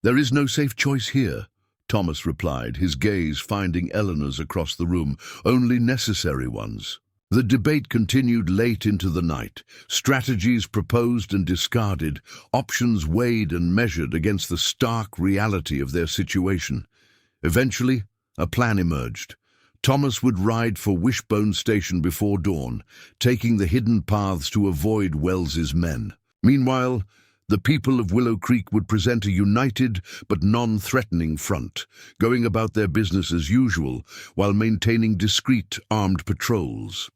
there is no safe choice here," Thomas replied, his gaze finding Eleanor's across the room, "only necessary ones." The debate continued late into the night, strategies proposed and discarded, options weighed and measured against the stark reality of their situation. Eventually, a plan emerged. Thomas would ride for Wishbone Station before dawn, taking the hidden paths to avoid Wells's men. Meanwhile, the people of Willow Creek would present a united but non-threatening front, going about their business as usual while maintaining discreet armed patrols.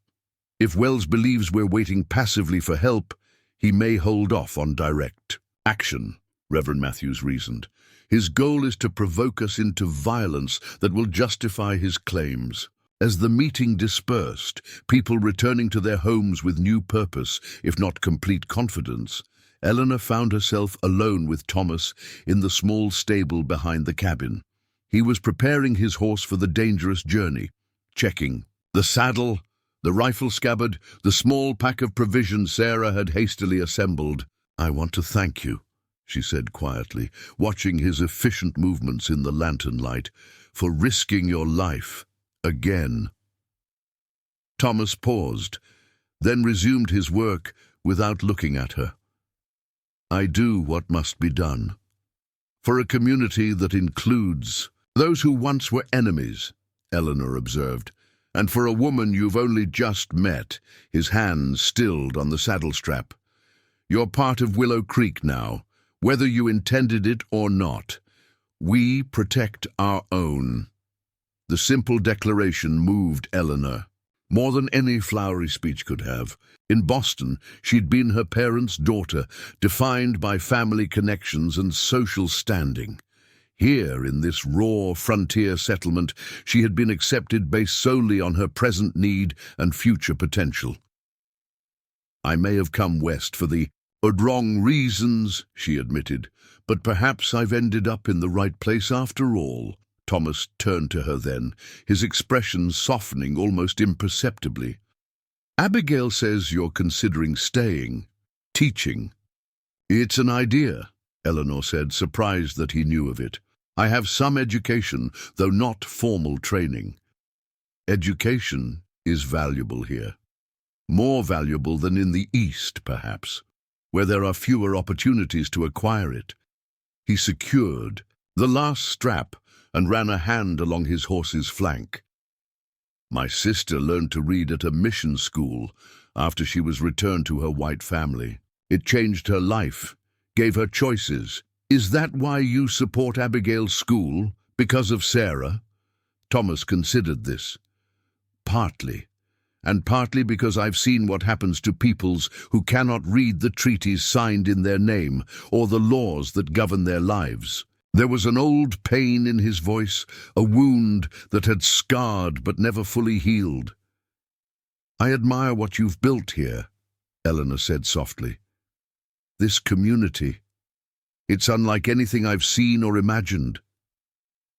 If Wells believes we're waiting passively for help, he may hold off on direct action, Reverend Matthews reasoned. His goal is to provoke us into violence that will justify his claims. As the meeting dispersed, people returning to their homes with new purpose, if not complete confidence, Eleanor found herself alone with Thomas in the small stable behind the cabin. He was preparing his horse for the dangerous journey, checking the saddle, the rifle scabbard, the small pack of provisions Sarah had hastily assembled. "I want to thank you," she said quietly, watching his efficient movements in the lantern light, "for risking your life again." Thomas paused, then resumed his work without looking at her. "I do what must be done. For a community that includes those who once were enemies," Eleanor observed, "and for a woman you've only just met," his hands stilled on the saddle strap. "You're part of Willow Creek now, whether you intended it or not. We protect our own." The simple declaration moved Eleanor more than any flowery speech could have. In Boston, she'd been her parents' daughter, defined by family connections and social standing. Here, in this raw frontier settlement, she had been accepted based solely on her present need and future potential. "I may have come west for the "For wrong reasons," she admitted, "but perhaps I've ended up in the right place after all." Thomas turned to her then, his expression softening almost imperceptibly. "Abigail says you're considering staying, teaching." "It's an idea," Eleanor said, surprised that he knew of it. "I have some education, though not formal training." "Education is valuable here. More valuable than in the East, perhaps, where there are fewer opportunities to acquire it." He secured the last strap and ran a hand along his horse's flank. "My sister learned to read at a mission school after she was returned to her white family. It changed her life, gave her choices." "Is that why you support Abigail's school? Because of Sarah?" Thomas considered this. "Partly. And partly because I've seen what happens to peoples who cannot read the treaties signed in their name or the laws that govern their lives." There was an old pain in his voice, a wound that had scarred but never fully healed. "I admire what you've built here," Eleanor said softly. "This community. It's unlike anything I've seen or imagined."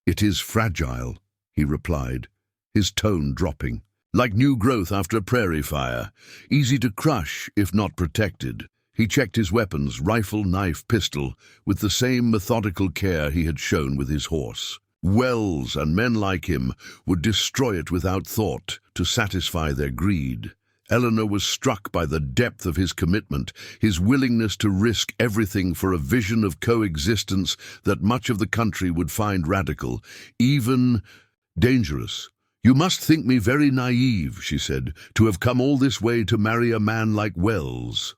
"It is fragile," he replied, his tone dropping. "Like new growth after a prairie fire, easy to crush if not protected." He checked his weapons, rifle, knife, pistol, with the same methodical care he had shown with his horse. Wells and men like him would destroy it without thought to satisfy their greed. Eleanor was struck by the depth of his commitment, his willingness to risk everything for a vision of coexistence that much of the country would find radical, even dangerous. "You must think me very naive," she said, "to have come all this way to marry a man like Wells."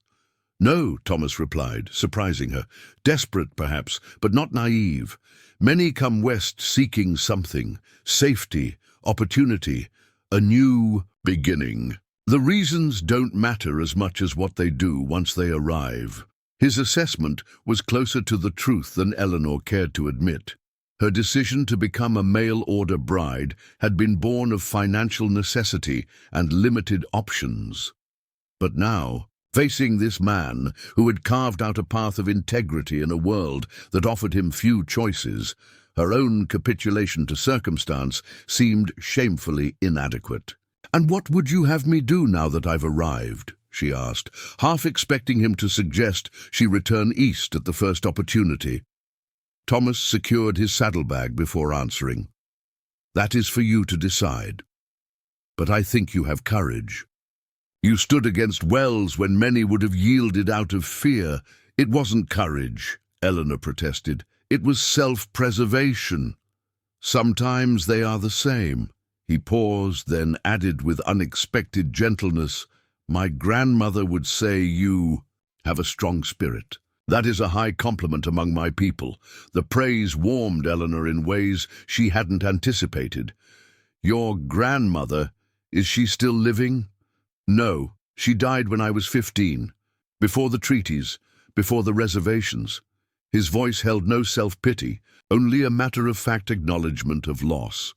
"No," Thomas replied, surprising her. "Desperate, perhaps, but not naive. Many come west seeking something, safety, opportunity, a new beginning. The reasons don't matter as much as what they do once they arrive." His assessment was closer to the truth than Eleanor cared to admit. Her decision to become a mail-order bride had been born of financial necessity and limited options. But now, facing this man who had carved out a path of integrity in a world that offered him few choices, her own capitulation to circumstance seemed shamefully inadequate. "And what would you have me do now that I've arrived?" she asked, half expecting him to suggest she return east at the first opportunity. Thomas secured his saddlebag before answering. "That is for you to decide. But I think you have courage. You stood against Wells when many would have yielded out of fear." "It wasn't courage," Eleanor protested. "It was self-preservation. Sometimes they are the same." He paused, then added with unexpected gentleness, "My grandmother would say you have a strong spirit. That is a high compliment among my people." The praise warmed Eleanor in ways she hadn't anticipated. "Your grandmother, is she still living?" "No, she died when I was 15, before the treaties, before the reservations." His voice held no self-pity, only a matter-of-fact acknowledgement of loss.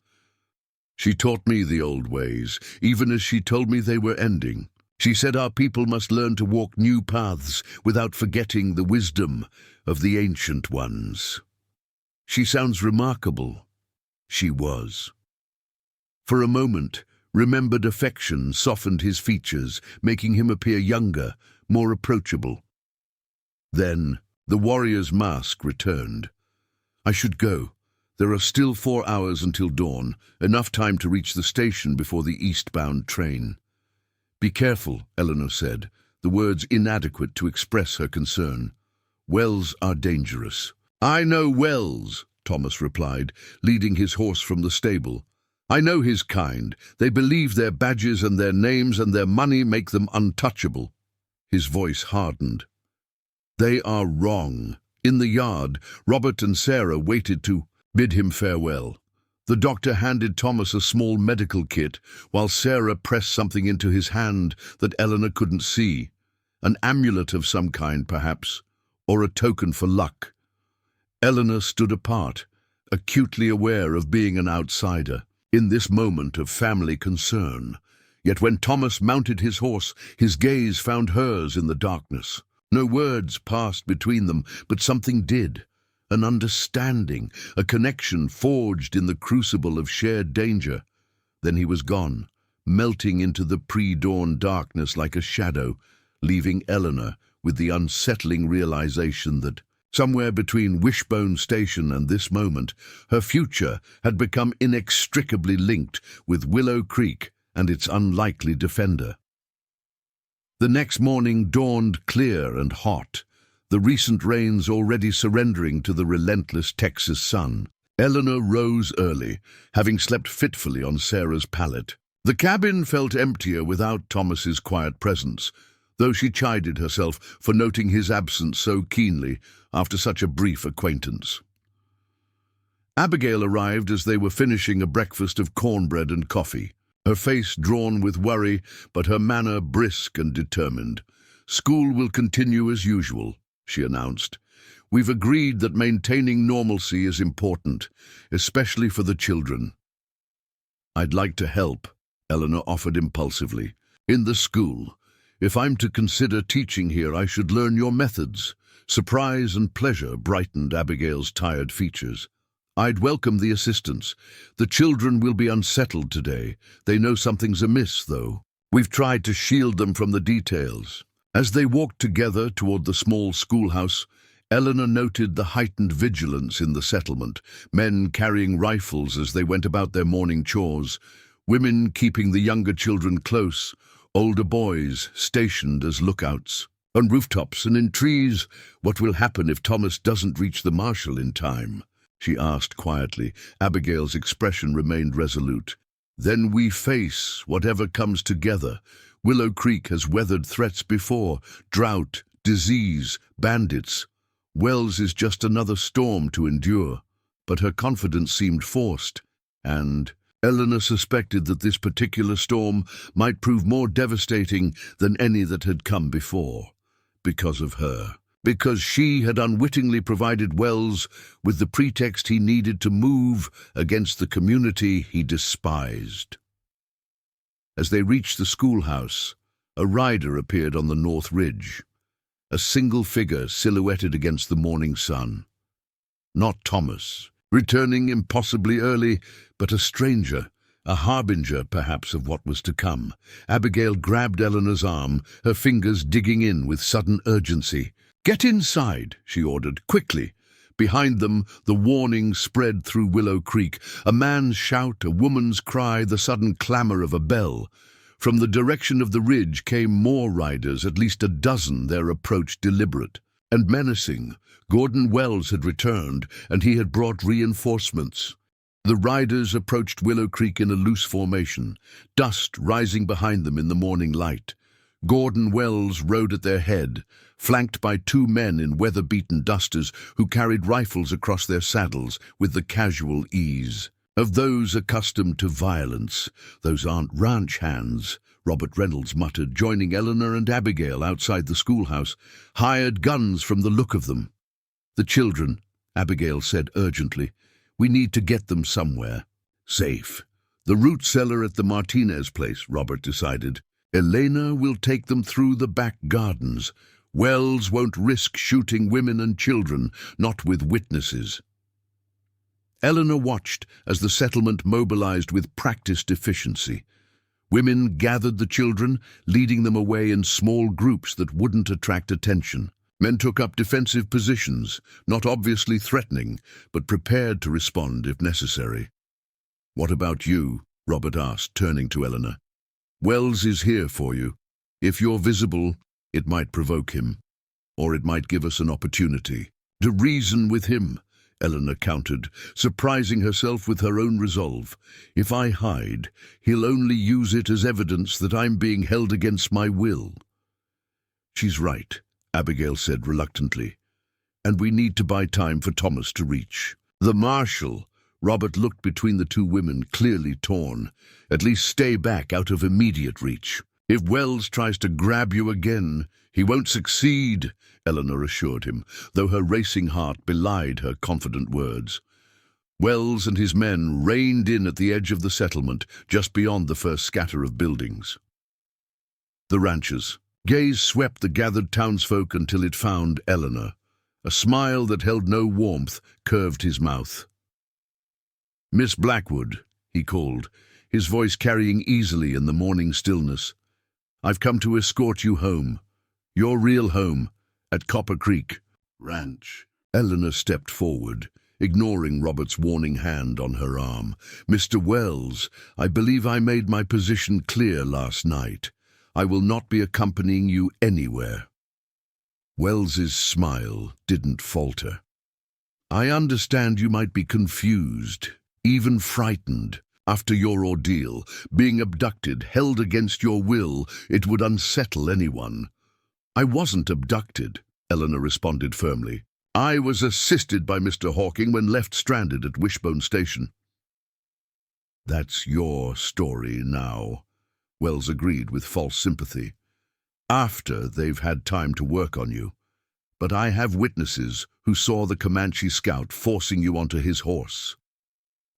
"She taught me the old ways, even as she told me they were ending. She said our people must learn to walk new paths without forgetting the wisdom of the ancient ones." "She sounds remarkable." She was. For a moment, remembered affection softened his features, making him appear younger, more approachable. Then the warrior's mask returned. "I should go. There are still 4 hours until dawn, enough time to reach the station before the eastbound train." "Be careful," Eleanor said, the words inadequate to express her concern. "Wells are dangerous." "I know Wells," Thomas replied, leading his horse from the stable. "I know his kind. They believe their badges and their names and their money make them untouchable." His voice hardened. "They are wrong." In the yard, Robert and Sarah waited to bid him farewell. The doctor handed Thomas a small medical kit, while Sarah pressed something into his hand that Eleanor couldn't see. An amulet of some kind, perhaps, or a token for luck. Eleanor stood apart, acutely aware of being an outsider, in this moment of family concern. Yet when Thomas mounted his horse, his gaze found hers in the darkness. No words passed between them, but something did. An understanding, a connection forged in the crucible of shared danger. Then he was gone, melting into the pre-dawn darkness like a shadow, leaving Eleanor with the unsettling realization that somewhere between Wishbone Station and this moment, her future had become inextricably linked with Willow Creek and its unlikely defender. The next morning dawned clear and hot, the recent rains already surrendering to the relentless Texas sun. Eleanor rose early, having slept fitfully on Sarah's pallet. The cabin felt emptier without Thomas's quiet presence, though she chided herself for noting his absence so keenly after such a brief acquaintance. Abigail arrived as they were finishing a breakfast of cornbread and coffee, her face drawn with worry, but her manner brisk and determined. "School will continue as usual," she announced. "We've agreed that maintaining normalcy is important, especially for the children." "I'd like to help," Eleanor offered impulsively. "In the school. If I'm to consider teaching here, I should learn your methods." Surprise and pleasure brightened Abigail's tired features. "I'd welcome the assistance. The children will be unsettled today. They know something's amiss, though. We've tried to shield them from the details." As they walked together toward the small schoolhouse, Eleanor noted the heightened vigilance in the settlement, men carrying rifles as they went about their morning chores, women keeping the younger children close, older boys stationed as lookouts. On rooftops and in trees, what will happen if Thomas doesn't reach the marshal in time? She asked quietly. Abigail's expression remained resolute. "Then we face whatever comes together. Willow Creek has weathered threats before, drought, disease, bandits. Wells is just another storm to endure." But her confidence seemed forced, and Eleanor suspected that this particular storm might prove more devastating than any that had come before. Because of her. Because she had unwittingly provided Wells with the pretext he needed to move against the community he despised. As they reached the schoolhouse, a rider appeared on the north ridge, a single figure silhouetted against the morning sun. Not Thomas, returning impossibly early, but a stranger, a harbinger, perhaps, of what was to come. Abigail grabbed Eleanor's arm, her fingers digging in with sudden urgency. "Get inside," she ordered, quickly. Behind them, the warning spread through Willow Creek. A man's shout, a woman's cry, the sudden clamor of a bell. From the direction of the ridge came more riders, at least a dozen, their approach deliberate and menacing. Gordon Wells had returned, and he had brought reinforcements. The riders approached Willow Creek in a loose formation, dust rising behind them in the morning light. Gordon Wells rode at their head, flanked by two men in weather-beaten dusters who carried rifles across their saddles with the casual ease of those accustomed to violence. "Those aren't ranch hands," Robert Reynolds muttered, joining Eleanor and Abigail outside the schoolhouse. "Hired guns from the look of them." "The children," Abigail said urgently. "We need to get them somewhere. Safe." "The root cellar at the Martinez place," Robert decided. "Elena will take them through the back gardens. Wells won't risk shooting women and children, not with witnesses." Eleanor watched as the settlement mobilized with practiced efficiency. Women gathered the children, leading them away in small groups that wouldn't attract attention. Men took up defensive positions, not obviously threatening, but prepared to respond if necessary. "What about you?" Robert asked, turning to Eleanor. "Wells is here for you. If you're visible, it might provoke him, or it might give us an opportunity to reason with him," Eleanor countered, surprising herself with her own resolve. "If I hide, he'll only use it as evidence that I'm being held against my will." "She's right," Abigail said reluctantly, "and we need to buy time for Thomas to reach." "The marshal," Robert looked between the two women, clearly torn. "At least stay back out of immediate reach. If Wells tries to grab you again, he won't succeed," Eleanor assured him, though her racing heart belied her confident words. Wells and his men reined in at the edge of the settlement, just beyond the first scatter of buildings. The ranchers, Gaze swept the gathered townsfolk until it found Eleanor. A smile that held no warmth curved his mouth. "Miss Blackwood," he called, his voice carrying easily in the morning stillness. "I've come to escort you home. Your real home, at Copper Creek Ranch." Eleanor stepped forward, ignoring Robert's warning hand on her arm. "Mr. Wells, I believe I made my position clear last night. I will not be accompanying you anywhere." Wells's smile didn't falter. "I understand you might be confused, even frightened. After your ordeal, being abducted, held against your will, it would unsettle anyone." "I wasn't abducted," Eleanor responded firmly. "I was assisted by Mr. Hawking when left stranded at Wishbone Station." "That's your story now," Wells agreed with false sympathy. "After they've had time to work on you. But I have witnesses who saw the Comanche scout forcing you onto his horse."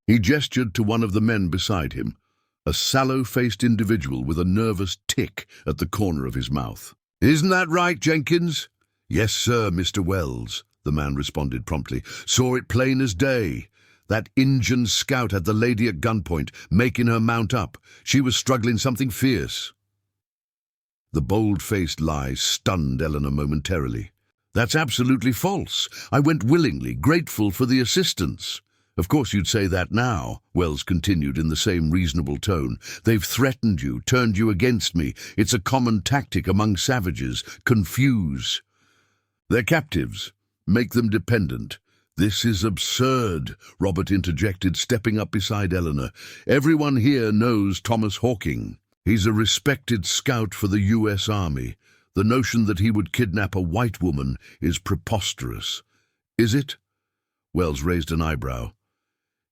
He gestured to one of the men beside him, a sallow-faced individual with a nervous tick at the corner of his mouth. "Isn't that right, Jenkins?" "Yes, sir, Mr. Wells," the man responded promptly. "Saw it plain as day. That Injun scout had the lady at gunpoint, making her mount up. She was struggling something fierce." The bold-faced lie stunned Eleanor momentarily. "That's absolutely false. I went willingly, grateful for the assistance." "Of course you'd say that now," Wells continued in the same reasonable tone. "They've threatened you, turned you against me. It's a common tactic among savages. Confuse. They're captives. Make them dependent." "This is absurd," Robert interjected, stepping up beside Eleanor. "Everyone here knows Thomas Hawking. He's a respected scout for the U.S. Army. The notion that he would kidnap a white woman is preposterous." "Is it?" Wells raised an eyebrow.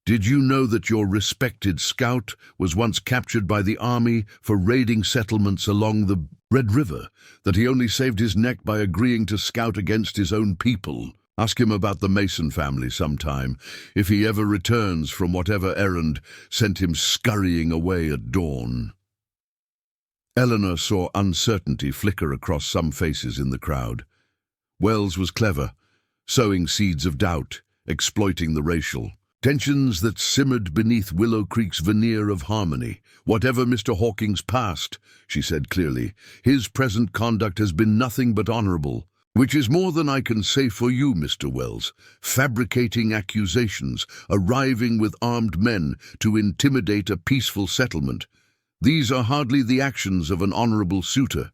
"Did you know that your respected scout was once captured by the Army for raiding settlements along the Red River? That he only saved his neck by agreeing to scout against his own people? Ask him about the Mason family sometime, if he ever returns from whatever errand sent him scurrying away at dawn." Eleanor saw uncertainty flicker across some faces in the crowd. Wells was clever, sowing seeds of doubt, exploiting the racial tensions that simmered beneath Willow Creek's veneer of harmony. "Whatever Mr. Hawking's past," she said clearly, "his present conduct has been nothing but honorable. Which is more than I can say for you, Mr. Wells. Fabricating accusations, arriving with armed men to intimidate a peaceful settlement. These are hardly the actions of an honorable suitor."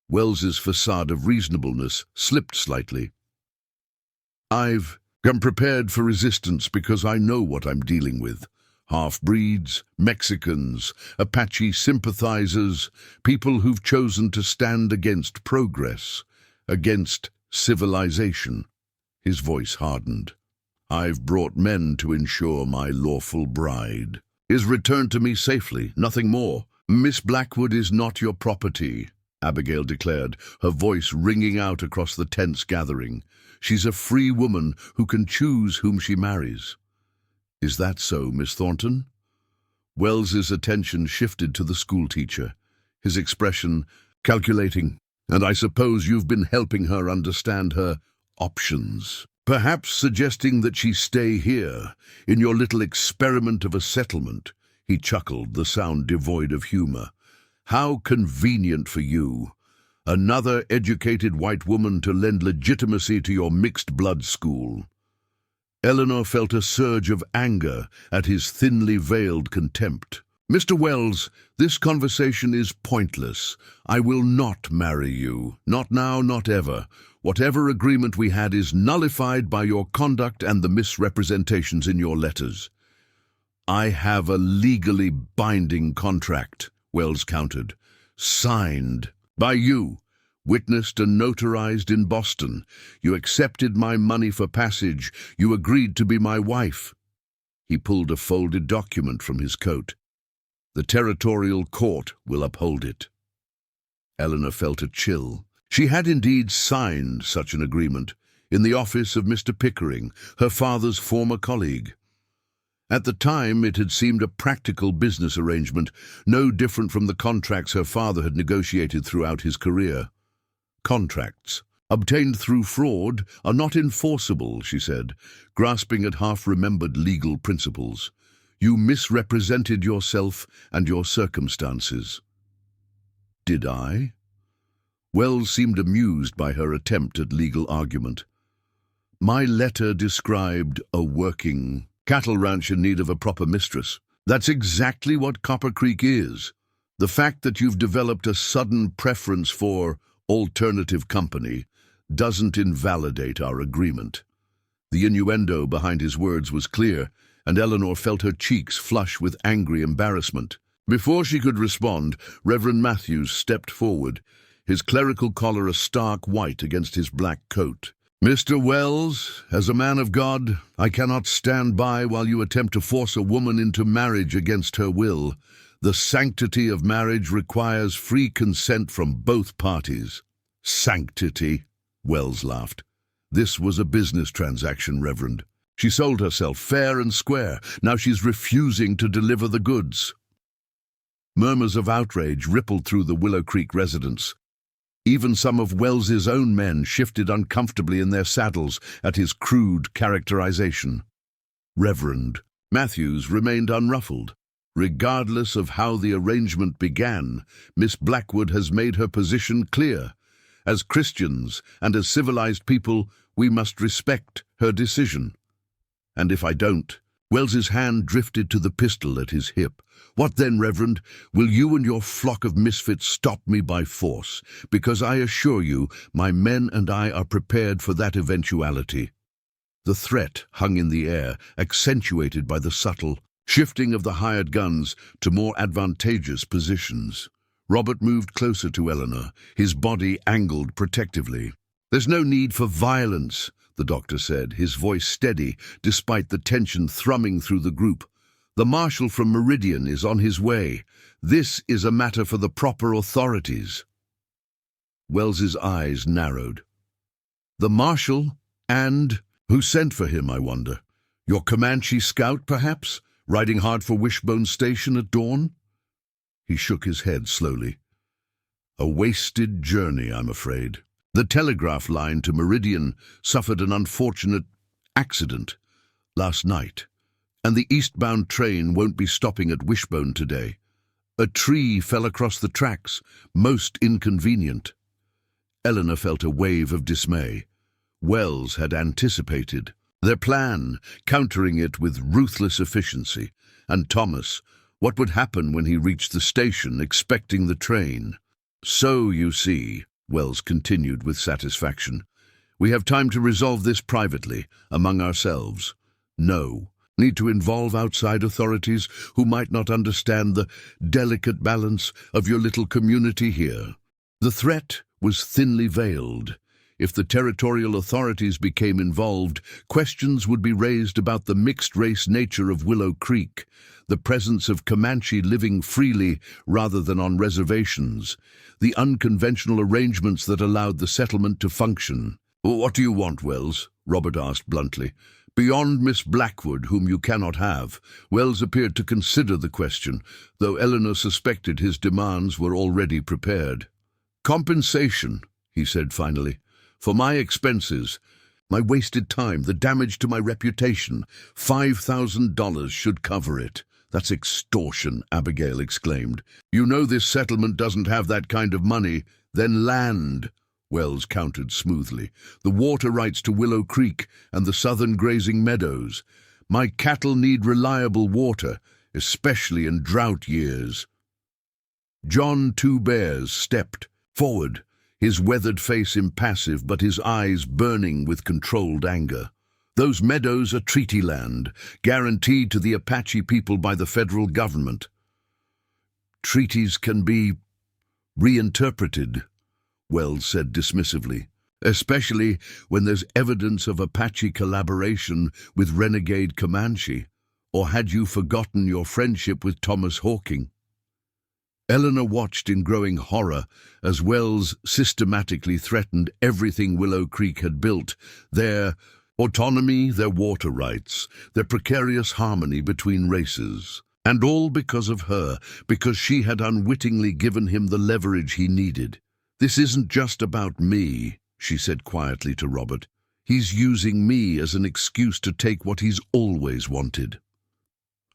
Wells's facade of reasonableness slipped slightly. "I've come prepared for resistance because I know what I'm dealing with. Half-breeds, Mexicans, Apache sympathizers, people who've chosen to stand against progress, against civilization." His voice hardened. "I've brought men to ensure my lawful bride is returned to me safely, nothing more." "Miss Blackwood is not your property," Abigail declared, her voice ringing out across the tense gathering. "She's a free woman who can choose whom she marries." "Is that so, Miss Thornton?" Wells's attention shifted to the schoolteacher, his expression calculating. "And I suppose you've been helping her understand her options, perhaps suggesting that she stay here, in your little experiment of a settlement." He chuckled, the sound devoid of humor. "How convenient for you. Another educated white woman to lend legitimacy to your mixed-blood school." Eleanor felt a surge of anger at his thinly veiled contempt. "Mr. Wells, this conversation is pointless. I will not marry you. Not now, not ever. Whatever agreement we had is nullified by your conduct and the misrepresentations in your letters." "I have a legally binding contract," Wells countered. "Signed by you, witnessed and notarized in Boston. You accepted my money for passage. You agreed to be my wife." He pulled a folded document from his coat. "The territorial court will uphold it." Eleanor felt a chill. She had indeed signed such an agreement, in the office of Mr. Pickering, her father's former colleague. At the time, it had seemed a practical business arrangement, no different from the contracts her father had negotiated throughout his career. contracts, obtained through fraud, are not enforceable, she said, grasping at half-remembered legal principles. You misrepresented yourself and your circumstances. Did I? Wells seemed amused by her attempt at legal argument. My letter described a working cattle ranch in need of a proper mistress. That's exactly what Copper Creek is. The fact that you've developed a sudden preference for alternative company doesn't invalidate our agreement. The innuendo behind his words was clear, and Eleanor felt her cheeks flush with angry embarrassment. Before she could respond, Reverend Matthews stepped forward, his clerical collar a stark white against his black coat. Mr. Wells, as a man of God, I cannot stand by while you attempt to force a woman into marriage against her will. The sanctity of marriage requires free consent from both parties. Sanctity, Wells laughed. This was a business transaction, Reverend. She sold herself fair and square. Now she's refusing to deliver the goods. Murmurs of outrage rippled through the Willow Creek residence. Even some of Wells's own men shifted uncomfortably in their saddles at his crude characterization. Reverend Matthews remained unruffled. Regardless of how the arrangement began, Miss Blackwood has made her position clear. As Christians and as civilized people, we must respect her decision. And if I don't, Wells's hand drifted to the pistol at his hip. What then, Reverend? Will you and your flock of misfits stop me by force? Because I assure you, my men and I are prepared for that eventuality. The threat hung in the air, accentuated by the subtle shifting of the hired guns to more advantageous positions. Robert moved closer to Eleanor, his body angled protectively. There's no need for violence, the doctor said, his voice steady despite the tension thrumming through the group. The marshal from Meridian is on his way. This is a matter for the proper authorities. Wells's eyes narrowed. The marshal? And who sent for him, I wonder? Your Comanche scout, perhaps, riding hard for Wishbone Station at dawn? He shook his head slowly. A wasted journey, I'm afraid. The telegraph line to Meridian suffered an unfortunate accident last night, and the eastbound train won't be stopping at Wishbone today. A tree fell across the tracks, most inconvenient. Eleanor felt a wave of dismay. Wells had anticipated their plan, countering it with ruthless efficiency. And Thomas, what would happen when he reached the station expecting the train? So, you see, Wells continued with satisfaction, we have time to resolve this privately, among ourselves. No need to involve outside authorities who might not understand the delicate balance of your little community here. The threat was thinly veiled. If the territorial authorities became involved, questions would be raised about the mixed-race nature of Willow Creek, the presence of Comanche living freely rather than on reservations, the unconventional arrangements that allowed the settlement to function. What do you want, Wells? Robert asked bluntly. Beyond Miss Blackwood, whom you cannot have, Wells appeared to consider the question, though Eleanor suspected his demands were already prepared. Compensation, he said finally. For my expenses, my wasted time, the damage to my reputation, $5,000 should cover it. That's extortion, Abigail exclaimed. You know this settlement doesn't have that kind of money. Then land, Wells countered smoothly. The water rights to Willow Creek and the southern grazing meadows. My cattle need reliable water, especially in drought years. John Two Bears stepped forward, his weathered face impassive but his eyes burning with controlled anger. Those meadows are treaty land, guaranteed to the Apache people by the federal government. Treaties can be reinterpreted, Wells said dismissively, especially when there's evidence of Apache collaboration with renegade Comanche. Or had you forgotten your friendship with Thomas Hawking? Eleanor watched in growing horror as Wells systematically threatened everything Willow Creek had built, their autonomy, their water rights, their precarious harmony between races. And all because of her, because she had unwittingly given him the leverage he needed. "This isn't just about me," she said quietly to Robert. "He's using me as an excuse to take what he's always wanted."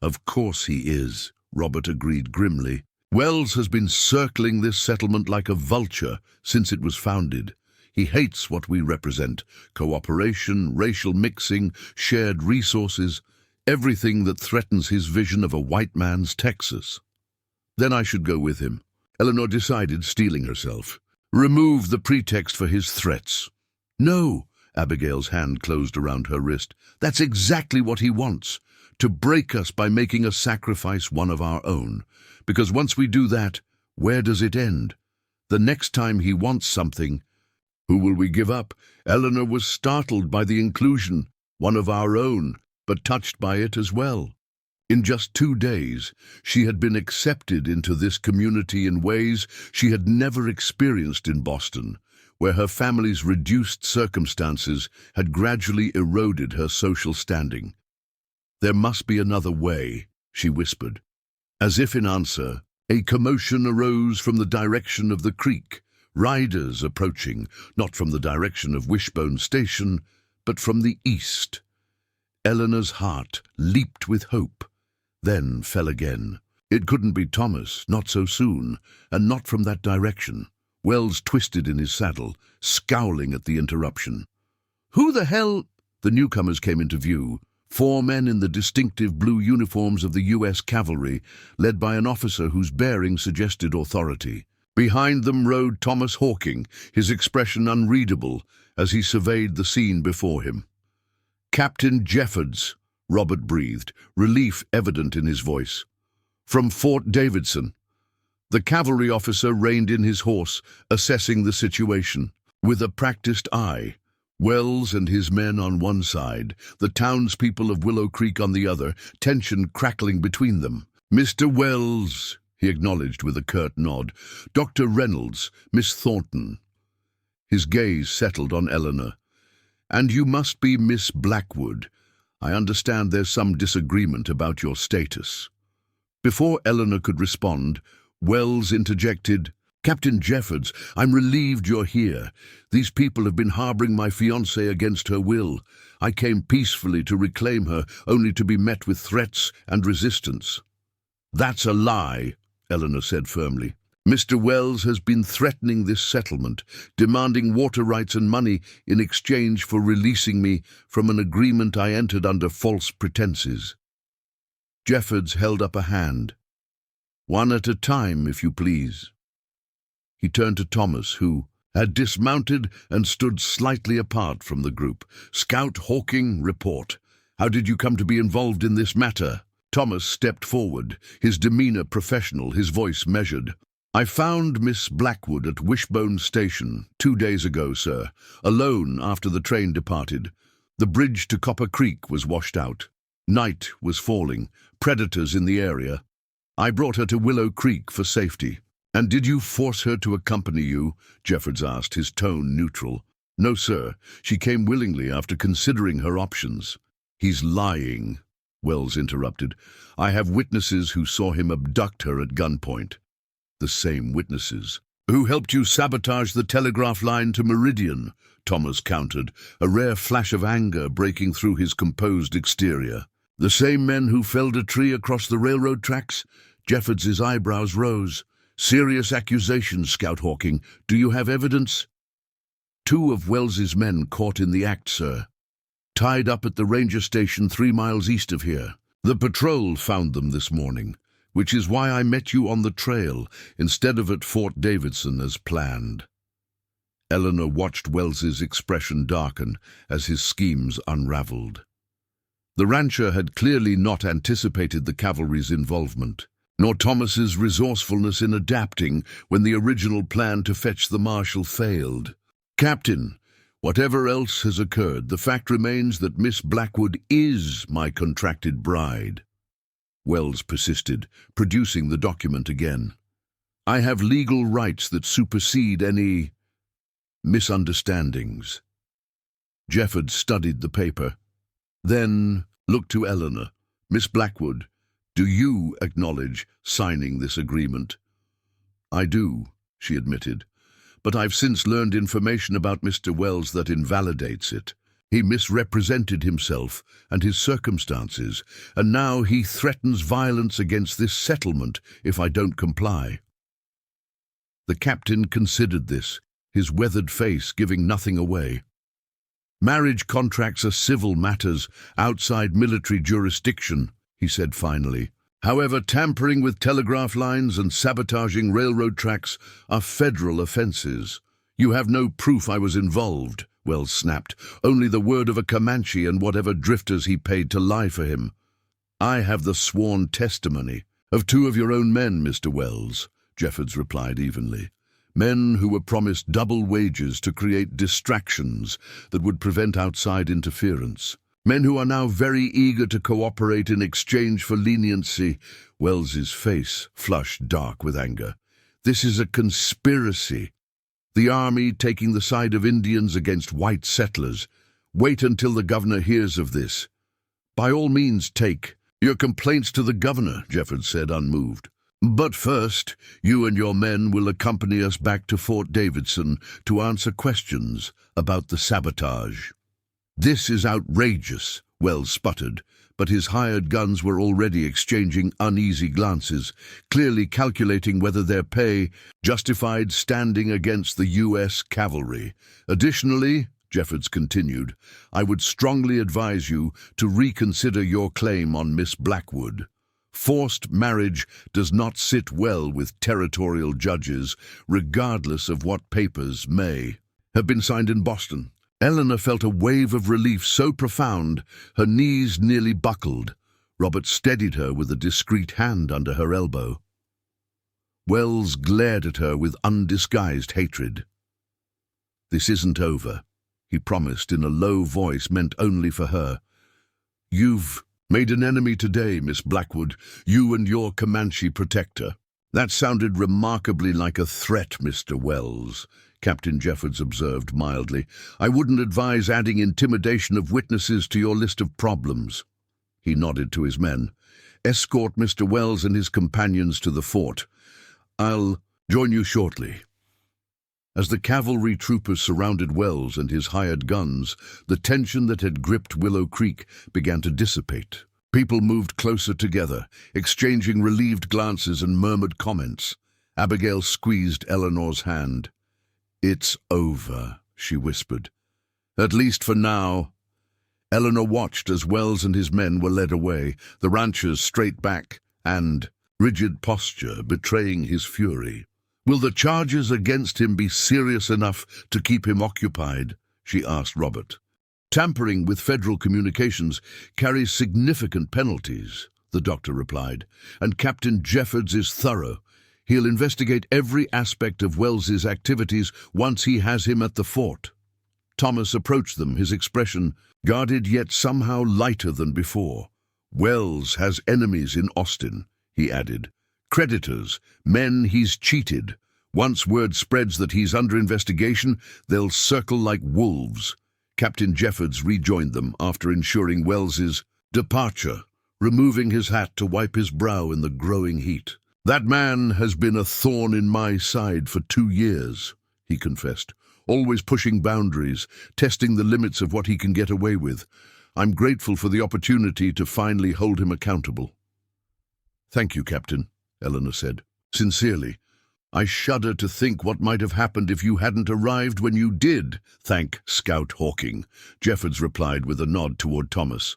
"Of course he is," Robert agreed grimly. "Wells has been circling this settlement like a vulture since it was founded. He hates what we represent: cooperation, racial mixing, shared resources, everything that threatens his vision of a white man's Texas." "Then I should go with him," Eleanor decided, steeling herself. "Remove the pretext for his threats." "No," Abigail's hand closed around her wrist. "That's exactly what he wants, to break us by making us sacrifice one of our own. Because once we do that, where does it end? The next time he wants something, who will we give up?" Eleanor was startled by the inclusion, one of our own, but touched by it as well. In just 2 days, she had been accepted into this community in ways she had never experienced in Boston, where her family's reduced circumstances had gradually eroded her social standing. "There must be another way," she whispered. As if in answer, a commotion arose from the direction of the creek, riders approaching, not from the direction of Wishbone Station, but from the east. Eleanor's heart leaped with hope, then fell again. It couldn't be Thomas, not so soon, and not from that direction. Wells twisted in his saddle, scowling at the interruption. "Who the hell—" The newcomers came into view, 4 men in the distinctive blue uniforms of the U.S. Cavalry, led by an officer whose bearing suggested authority. Behind them rode Thomas Hawking, his expression unreadable as he surveyed the scene before him. "Captain Jeffords," Robert breathed, relief evident in his voice. "From Fort Davidson." The cavalry officer reined in his horse, assessing the situation. With a practiced eye, Wells and his men on one side, the townspeople of Willow Creek on the other, tension crackling between them. "Mr. Wells," he acknowledged with a curt nod. "Dr. Reynolds, Miss Thornton." His gaze settled on Eleanor. "And you must be Miss Blackwood. I understand there's some disagreement about your status." Before Eleanor could respond, Wells interjected, "Captain Jeffords, I'm relieved you're here. These people have been harboring my fiancée against her will. I came peacefully to reclaim her, only to be met with threats and resistance." "That's a lie," Eleanor said firmly. "Mr. Wells has been threatening this settlement, demanding water rights and money in exchange for releasing me from an agreement I entered under false pretenses." Jeffords held up a hand. "One at a time, if you please." He turned to Thomas, who had dismounted and stood slightly apart from the group. "Scout Hawking, report. How did you come to be involved in this matter?" Thomas stepped forward, his demeanor professional, his voice measured. "I found Miss Blackwood at Wishbone Station 2 days ago, sir, alone after the train departed. The bridge to Copper Creek was washed out. Night was falling, predators in the area. I brought her to Willow Creek for safety." "And did you force her to accompany you?" Jeffords asked, his tone neutral. "No, sir. She came willingly after considering her options." "He's lying," Wells interrupted. "I have witnesses who saw him abduct her at gunpoint." "The same witnesses who helped you sabotage the telegraph line to Meridian," Thomas countered, a rare flash of anger breaking through his composed exterior. "The same men who felled a tree across the railroad tracks?" Jeffords's eyebrows rose. "Serious accusations, Scout Hawking. Do you have evidence?" "2 of Wells's men caught in the act, sir. Tied up at the ranger station 3 miles east of here. The patrol found them this morning, which is why I met you on the trail instead of at Fort Davidson as planned." Eleanor watched Wells's expression darken as his schemes unraveled. The rancher had clearly not anticipated the cavalry's involvement, nor Thomas's resourcefulness in adapting when the original plan to fetch the marshal failed. "Captain, whatever else has occurred, the fact remains that Miss Blackwood is my contracted bride." Wells persisted, producing the document again. "I have legal rights that supersede any misunderstandings." Jeffords studied the paper, then looked to Eleanor. "Miss Blackwood, do you acknowledge signing this agreement?" "I do," she admitted, but I've since learned information about Mr. Wells that invalidates it. He misrepresented himself and his circumstances, and now he threatens violence against this settlement if I don't comply." The captain considered this, his weathered face giving nothing away. "Marriage contracts are civil matters outside military jurisdiction," he said finally. "However, tampering with telegraph lines and sabotaging railroad tracks are federal offenses. You have no proof I was involved," Wells snapped. "Only the word of a Comanche and whatever drifters he paid to lie for him." "I have the sworn testimony of 2 of your own men, Mr. Wells," Jeffords replied evenly. "Men who were promised double wages to create distractions that would prevent outside interference. Men who are now very eager to cooperate in exchange for leniency." Wells's face flushed dark with anger. "This is a conspiracy. The army taking the side of Indians against white settlers. Wait until the governor hears of this." "By all means take your complaints to the governor," Jeffords said, unmoved. "But first, you and your men will accompany us back to Fort Davidson to answer questions about the sabotage." "This is outrageous," Wells sputtered, but his hired guns were already exchanging uneasy glances, clearly calculating whether their pay justified standing against the U.S. cavalry. "Additionally," Jeffords continued, "I would strongly advise you to reconsider your claim on Miss Blackwood. Forced marriage does not sit well with territorial judges, regardless of what papers may have been signed in Boston." Eleanor felt a wave of relief so profound her knees nearly buckled. Robert steadied her with a discreet hand under her elbow. Wells glared at her with undisguised hatred. "This isn't over," he promised in a low voice meant only for her. "You've made an enemy today, Miss Blackwood, you and your Comanche protector." "That sounded remarkably like a threat, Mr. Wells," Captain Jeffords observed mildly. "I wouldn't advise adding intimidation of witnesses to your list of problems." He nodded to his men. "Escort Mr. Wells and his companions to the fort. I'll join you shortly." As the cavalry troopers surrounded Wells and his hired guns, the tension that had gripped Willow Creek began to dissipate. People moved closer together, exchanging relieved glances and murmured comments. Abigail squeezed Eleanor's hand. "It's over," she whispered. "At least for now." Eleanor watched as Wells and his men were led away, the rancher's straight back and rigid posture betraying his fury. "Will the charges against him be serious enough to keep him occupied?" she asked Robert. "Tampering with federal communications carries significant penalties," the doctor replied, "and Captain Jeffords is thorough. He'll investigate every aspect of Wells's activities once he has him at the fort." Thomas approached them, his expression guarded yet somehow lighter than before. "Wells has enemies in Austin," he added. "Creditors, men he's cheated. Once word spreads that he's under investigation, they'll circle like wolves." Captain Jeffords rejoined them after ensuring Wells's departure, removing his hat to wipe his brow in the growing heat. "That man has been a thorn in my side for 2 years, he confessed, always pushing boundaries, testing the limits of what he can get away with. I'm grateful for the opportunity to finally hold him accountable." "Thank you, Captain," Eleanor said. "Sincerely. I shudder to think what might have happened if you hadn't arrived when you did." "Thank Scout Hawking," Jeffords replied with a nod toward Thomas.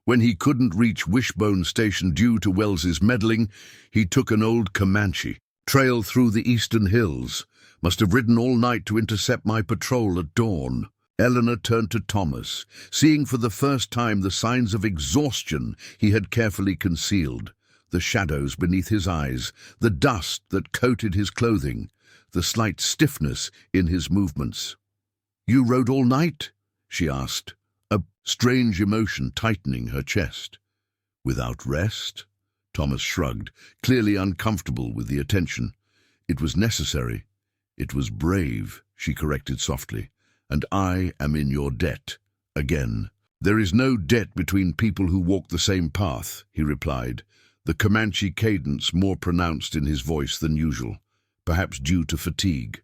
"When he couldn't reach Wishbone Station due to Wells's meddling, he took an old Comanche trail through the eastern hills. Must have ridden all night to intercept my patrol at dawn." Eleanor turned to Thomas, seeing for the first time the signs of exhaustion he had carefully concealed. The shadows beneath his eyes, the dust that coated his clothing, the slight stiffness in his movements. "You rode all night?" she asked, a strange emotion tightening her chest. "Without rest?" Thomas shrugged, clearly uncomfortable with the attention. "It was necessary. It was brave," she corrected softly. "And I am in your debt. Again." "There is no debt between people who walk the same path," he replied, the Comanche cadence more pronounced in his voice than usual, perhaps due to fatigue.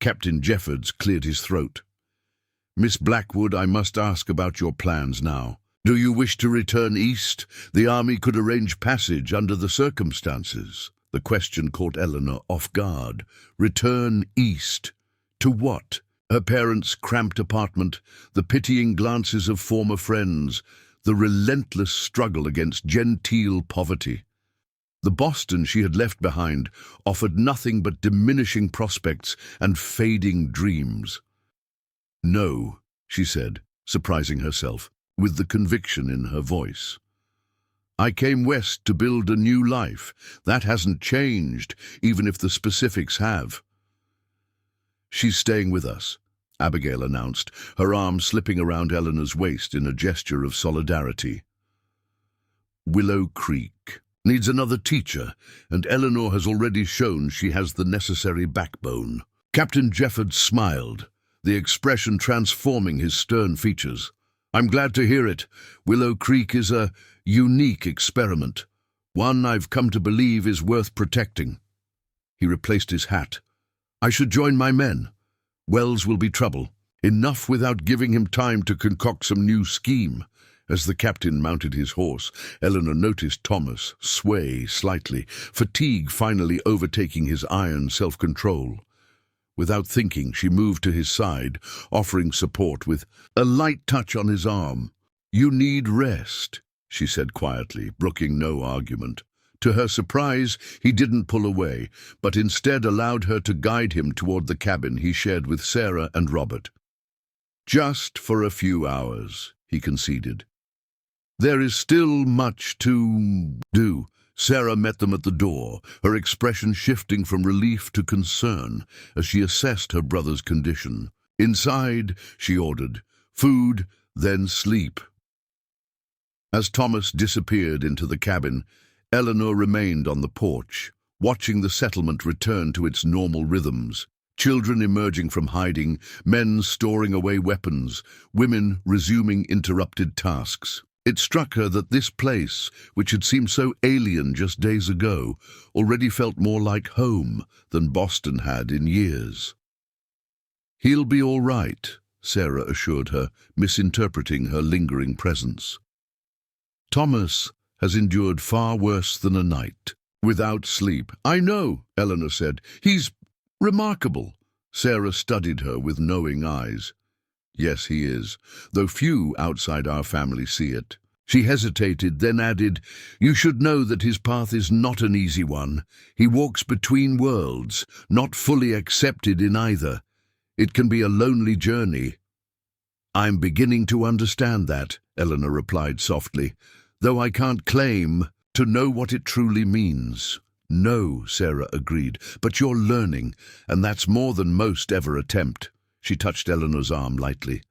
Captain Jeffords cleared his throat. "Miss Blackwood, I must ask about your plans now. Do you wish to return east? The army could arrange passage under the circumstances." The question caught Eleanor off guard. Return east? To what? Her parents' cramped apartment, the pitying glances of former friends, the relentless struggle against genteel poverty. The Boston she had left behind offered nothing but diminishing prospects and fading dreams. "No," she said, surprising herself, with the conviction in her voice. "I came west to build a new life. That hasn't changed, even if the specifics have." "She's staying with us," Abigail announced, her arm slipping around Eleanor's waist in a gesture of solidarity. "Willow Creek needs another teacher, and Eleanor has already shown she has the necessary backbone." Captain Jeffords smiled, the expression transforming his stern features. "I'm glad to hear it. Willow Creek is a unique experiment, one I've come to believe is worth protecting." He replaced his hat. "I should join my men. Wells will be trouble." Enough without giving him time to concoct some new scheme. As the captain mounted his horse, Eleanor noticed Thomas sway slightly, fatigue finally overtaking his iron self-control. Without thinking, she moved to his side, offering support with a light touch on his arm. "You need rest," she said quietly, brooking no argument. To her surprise, he didn't pull away, but instead allowed her to guide him toward the cabin he shared with Sarah and Robert. "Just for a few hours," he conceded. "There is still much to do." Sarah met them at the door, her expression shifting from relief to concern as she assessed her brother's condition. "Inside," she ordered. "Food, then sleep." As Thomas disappeared into the cabin, Eleanor remained on the porch, watching the settlement return to its normal rhythms. Children emerging from hiding, men storing away weapons, women resuming interrupted tasks. It struck her that this place, which had seemed so alien just days ago, already felt more like home than Boston had in years. "He'll be all right," Sarah assured her, misinterpreting her lingering presence. "Thomas has endured far worse than a night without sleep." "I know," Eleanor said. "He's remarkable." Sarah studied her with knowing eyes. "Yes, he is, though few outside our family see it." She hesitated, then added, "You should know that his path is not an easy one. He walks between worlds, not fully accepted in either. It can be a lonely journey." "I'm beginning to understand that," Eleanor replied softly, "though I can't claim to know what it truly means." "No," Sarah agreed, "but you're learning, and that's more than most ever attempt." She touched Eleanor's arm lightly.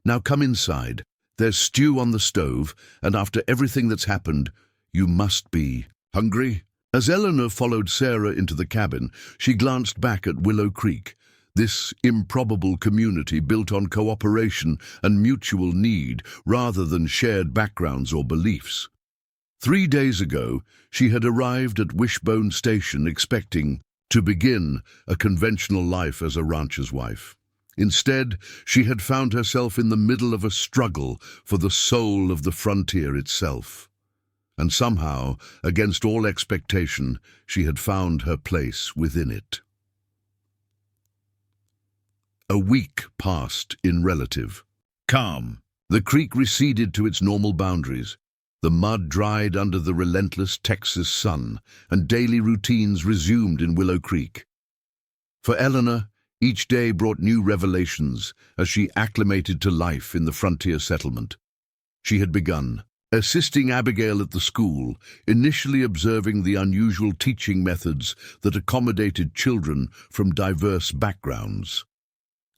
"Now come inside. There's stew on the stove, and after everything that's happened, you must be hungry." As Eleanor followed Sarah into the cabin, she glanced back at Willow Creek, this improbable community built on cooperation and mutual need rather than shared backgrounds or beliefs. 3 days ago, she had arrived at Wishbone Station expecting to begin a conventional life as a rancher's wife. Instead, she had found herself in the middle of a struggle for the soul of the frontier itself. And somehow, against all expectation, she had found her place within it. A week passed in relative calm. The creek receded to its normal boundaries. The mud dried under the relentless Texas sun, and daily routines resumed in Willow Creek. For Eleanor, each day brought new revelations as she acclimated to life in the frontier settlement. She had begun assisting Abigail at the school, initially observing the unusual teaching methods that accommodated children from diverse backgrounds.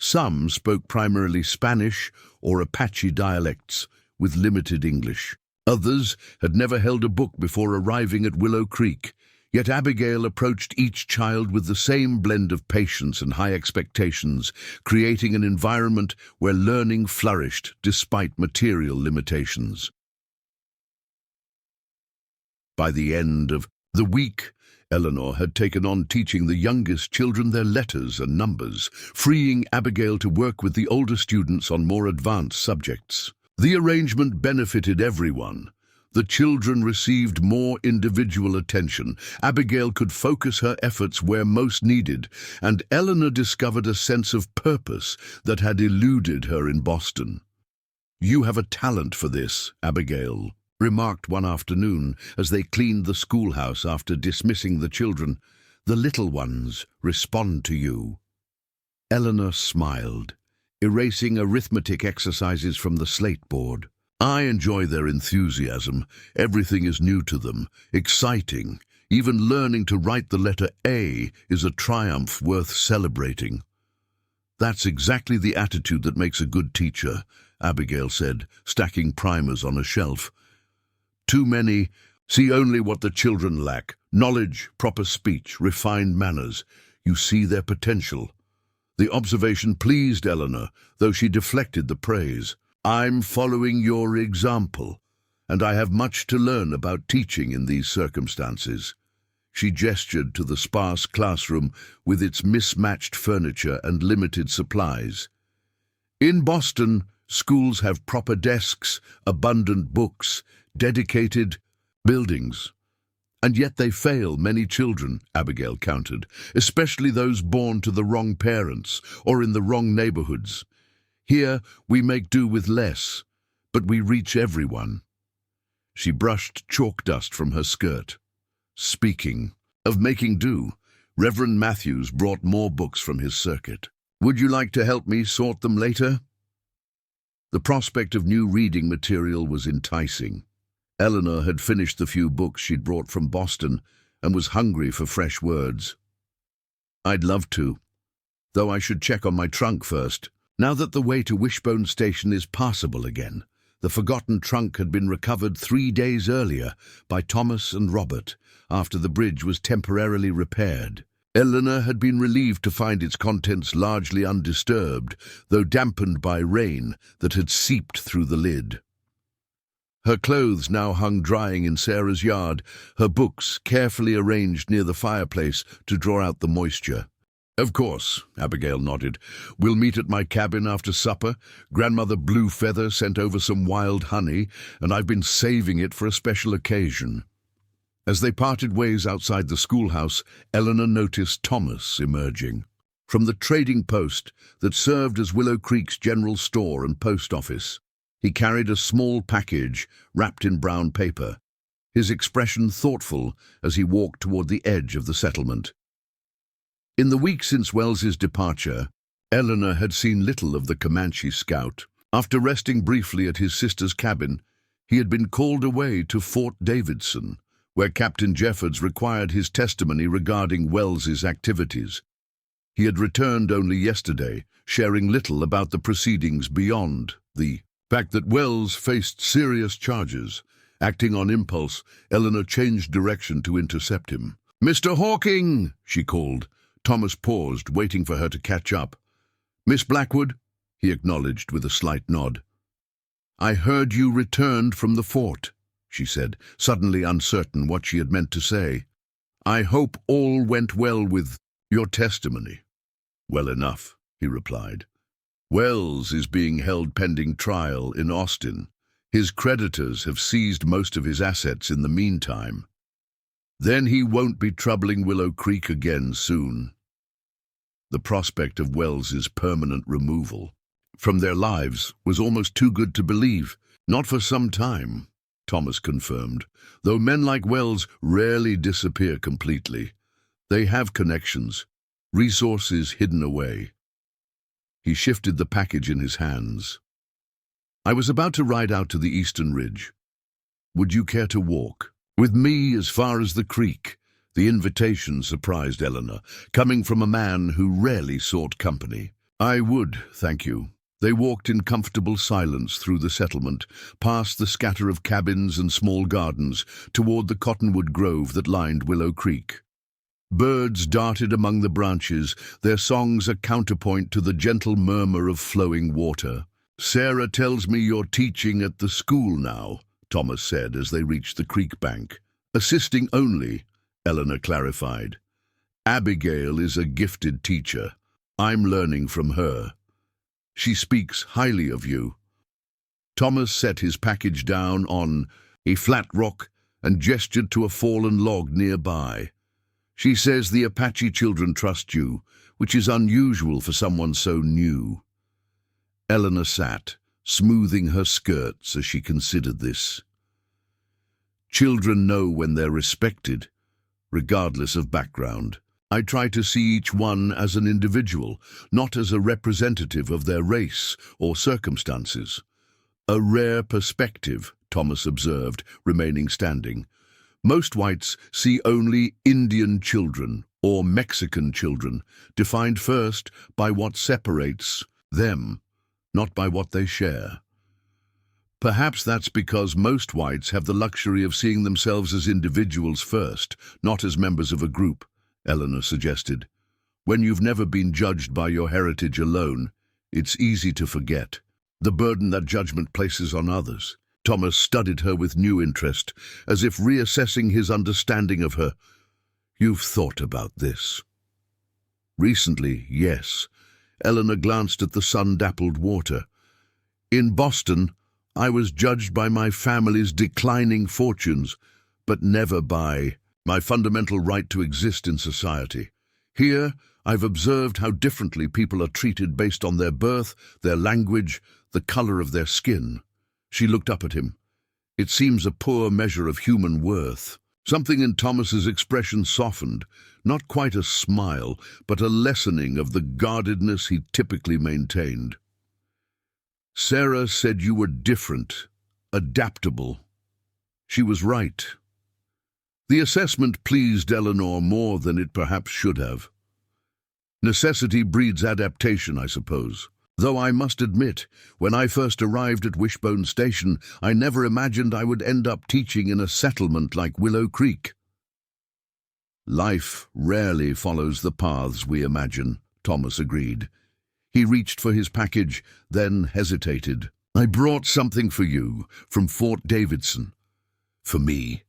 Some spoke primarily Spanish or Apache dialects with limited English. Others had never held a book before arriving at Willow Creek, yet Abigail approached each child with the same blend of patience and high expectations, creating an environment where learning flourished despite material limitations. By the end of the week, Eleanor had taken on teaching the youngest children their letters and numbers, freeing Abigail to work with the older students on more advanced subjects. The arrangement benefited everyone. The children received more individual attention. Abigail could focus her efforts where most needed, and Eleanor discovered a sense of purpose that had eluded her in Boston. "You have a talent for this, Abigail," remarked one afternoon as they cleaned the schoolhouse after dismissing the children. "The little ones respond to you." Eleanor smiled, erasing arithmetic exercises from the slate board. "I enjoy their enthusiasm. Everything is new to them, exciting. Even learning to write the letter A is a triumph worth celebrating." "That's exactly the attitude that makes a good teacher," Abigail said, stacking primers on a shelf. "Too many see only what the children lack: knowledge, proper speech, refined manners. You see their potential." The observation pleased Eleanor, though she deflected the praise. "I'm following your example, and I have much to learn about teaching in these circumstances." She gestured to the sparse classroom with its mismatched furniture and limited supplies. "In Boston, schools have proper desks, abundant books, dedicated buildings. And yet they fail many children," Abigail countered, "especially those born to the wrong parents or in the wrong neighborhoods. Here we make do with less, but we reach everyone." She brushed chalk dust from her skirt. "Speaking of making do, Reverend Matthews brought more books from his circuit. Would you like to help me sort them later?" The prospect of new reading material was enticing. Eleanor had finished the few books she'd brought from Boston and was hungry for fresh words. "I'd love to, though I should check on my trunk first. Now that the way to Wishbone Station is passable again, the forgotten trunk had been recovered 3 days earlier by Thomas and Robert after the bridge was temporarily repaired. Eleanor had been relieved to find its contents largely undisturbed, though dampened by rain that had seeped through the lid. Her clothes now hung drying in Sarah's yard, her books carefully arranged near the fireplace to draw out the moisture. "Of course," Abigail nodded. "We'll meet at my cabin after supper. Grandmother Bluefeather sent over some wild honey, and I've been saving it for a special occasion." As they parted ways outside the schoolhouse, Eleanor noticed Thomas emerging. From the trading post that served as Willow Creek's general store and post office, he carried a small package wrapped in brown paper, his expression thoughtful as he walked toward the edge of the settlement. In the week since Wells's departure, Eleanor had seen little of the Comanche scout. After resting briefly at his sister's cabin, he had been called away to Fort Davidson, where Captain Jeffords required his testimony regarding Wells's activities. He had returned only yesterday, sharing little about the proceedings beyond the fact that Wells faced serious charges. Acting on impulse, Eleanor changed direction to intercept him. "Mr. Hawking!" she called. Thomas paused, waiting for her to catch up. "Miss Blackwood?" he acknowledged with a slight nod. "I heard you returned from the fort," she said, suddenly uncertain what she had meant to say. "I hope all went well with your testimony." "Well enough," he replied. "Wells is being held pending trial in Austin. His creditors have seized most of his assets in the meantime. Then he won't be troubling Willow Creek again soon." The prospect of Wells's permanent removal from their lives was almost too good to believe. "Not for some time," Thomas confirmed, "though men like Wells rarely disappear completely. They have connections, resources hidden away." He shifted the package in his hands. "I was about to ride out to the eastern ridge. Would you care to walk with me as far as the creek?" The invitation surprised Eleanor, coming from a man who rarely sought company. "I would, thank you." They walked in comfortable silence through the settlement, past the scatter of cabins and small gardens, toward the cottonwood grove that lined Willow Creek. Birds darted among the branches, their songs a counterpoint to the gentle murmur of flowing water. "Sarah tells me you're teaching at the school now," Thomas said as they reached the creek bank. "Assisting only," Eleanor clarified. Abigail is a gifted teacher. I'm learning from her. She speaks highly of you. Thomas set his package down on a flat rock and gestured to a fallen log nearby. She says the Apache children trust you, which is unusual for someone so new. Eleanor sat, smoothing her skirts as she considered this. Children know when they're respected, regardless of background. I try to see each one as an individual, not as a representative of their race or circumstances. A rare perspective, Thomas observed, remaining standing. Most whites see only Indian children or Mexican children, defined first by what separates them, not by what they share. Perhaps that's because most whites have the luxury of seeing themselves as individuals first, not as members of a group, Eleanor suggested. When you've never been judged by your heritage alone, it's easy to forget the burden that judgment places on others. Thomas studied her with new interest, as if reassessing his understanding of her. You've thought about this? Recently, yes. Eleanor glanced at the sun-dappled water. In Boston, I was judged by my family's declining fortunes, but never by my fundamental right to exist in society. Here, I've observed how differently people are treated based on their birth, their language, the color of their skin. She looked up at him. It seems a poor measure of human worth. Something in Thomas's expression softened, not quite a smile, but a lessening of the guardedness he typically maintained. Sarah said you were different, adaptable. She was right. The assessment pleased Eleanor more than it perhaps should have. Necessity breeds adaptation, I suppose. Though I must admit, when I first arrived at Wishbone Station, I never imagined I would end up teaching in a settlement like Willow Creek. Life rarely follows the paths we imagine, Thomas agreed. He reached for his package, then hesitated. I brought something for you, from Fort Davidson. For me?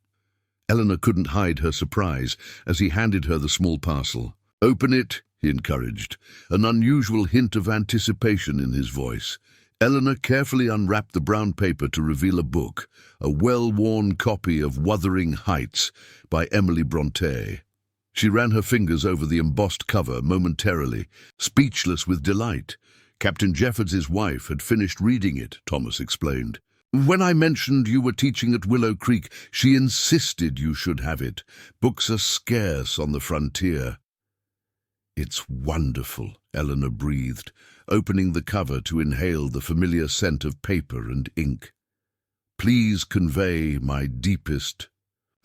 Eleanor couldn't hide her surprise as he handed her the small parcel. Open it, he encouraged, an unusual hint of anticipation in his voice. Eleanor carefully unwrapped the brown paper to reveal a book, a well-worn copy of Wuthering Heights by Emily Bronte. She ran her fingers over the embossed cover momentarily, speechless with delight. Captain Jeffords's wife had finished reading it, Thomas explained. When I mentioned you were teaching at Willow Creek, she insisted you should have it. Books are scarce on the frontier. It's wonderful, Eleanor breathed, opening the cover to inhale the familiar scent of paper and ink. Please convey my deepest.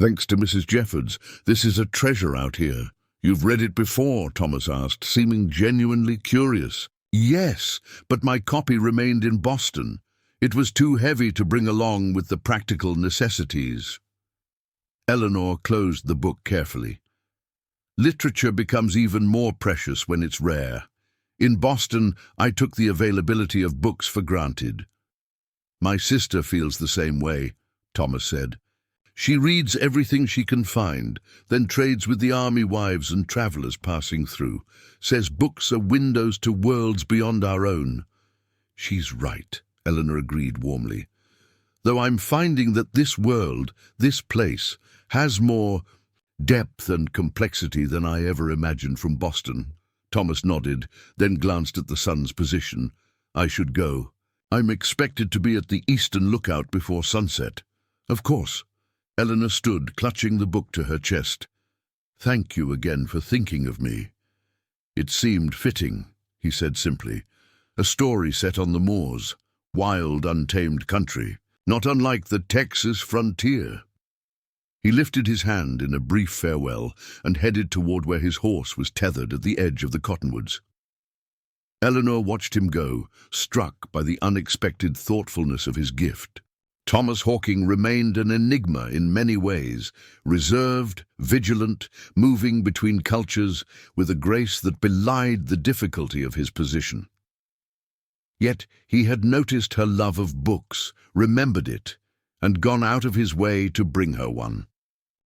Thanks to Mrs. Jeffords, this is a treasure out here. You've read it before, Thomas asked, seeming genuinely curious. Yes, but my copy remained in Boston. It was too heavy to bring along with the practical necessities. Eleanor closed the book carefully. Literature becomes even more precious when it's rare. In Boston, I took the availability of books for granted. My sister feels the same way, Thomas said. She reads everything she can find, then trades with the army wives and travelers passing through, says books are windows to worlds beyond our own. She's right, Eleanor agreed warmly. Though I'm finding that this world, this place, has more depth and complexity than I ever imagined from Boston. Thomas nodded, then glanced at the sun's position. I should go. I'm expected to be at the eastern lookout before sunset. Of course. Eleanor stood, clutching the book to her chest. Thank you again for thinking of me. It seemed fitting, he said simply. A story set on the moors, wild, untamed country, not unlike the Texas frontier. He lifted his hand in a brief farewell and headed toward where his horse was tethered at the edge of the cottonwoods. Eleanor watched him go, struck by the unexpected thoughtfulness of his gift. Thomas Hawking remained an enigma in many ways, reserved, vigilant, moving between cultures with a grace that belied the difficulty of his position. Yet he had noticed her love of books, remembered it, and gone out of his way to bring her one.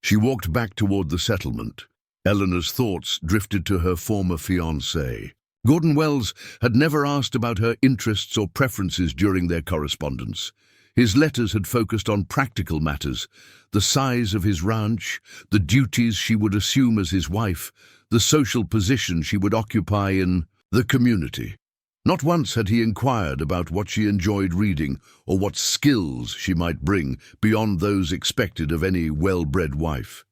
She walked back toward the settlement. Eleanor's thoughts drifted to her former fiancé. Gordon Wells had never asked about her interests or preferences during their correspondence. His letters had focused on practical matters, the size of his ranch, the duties she would assume as his wife, the social position she would occupy in the community. Not once had he inquired about what she enjoyed reading or what skills she might bring beyond those expected of any well-bred wife.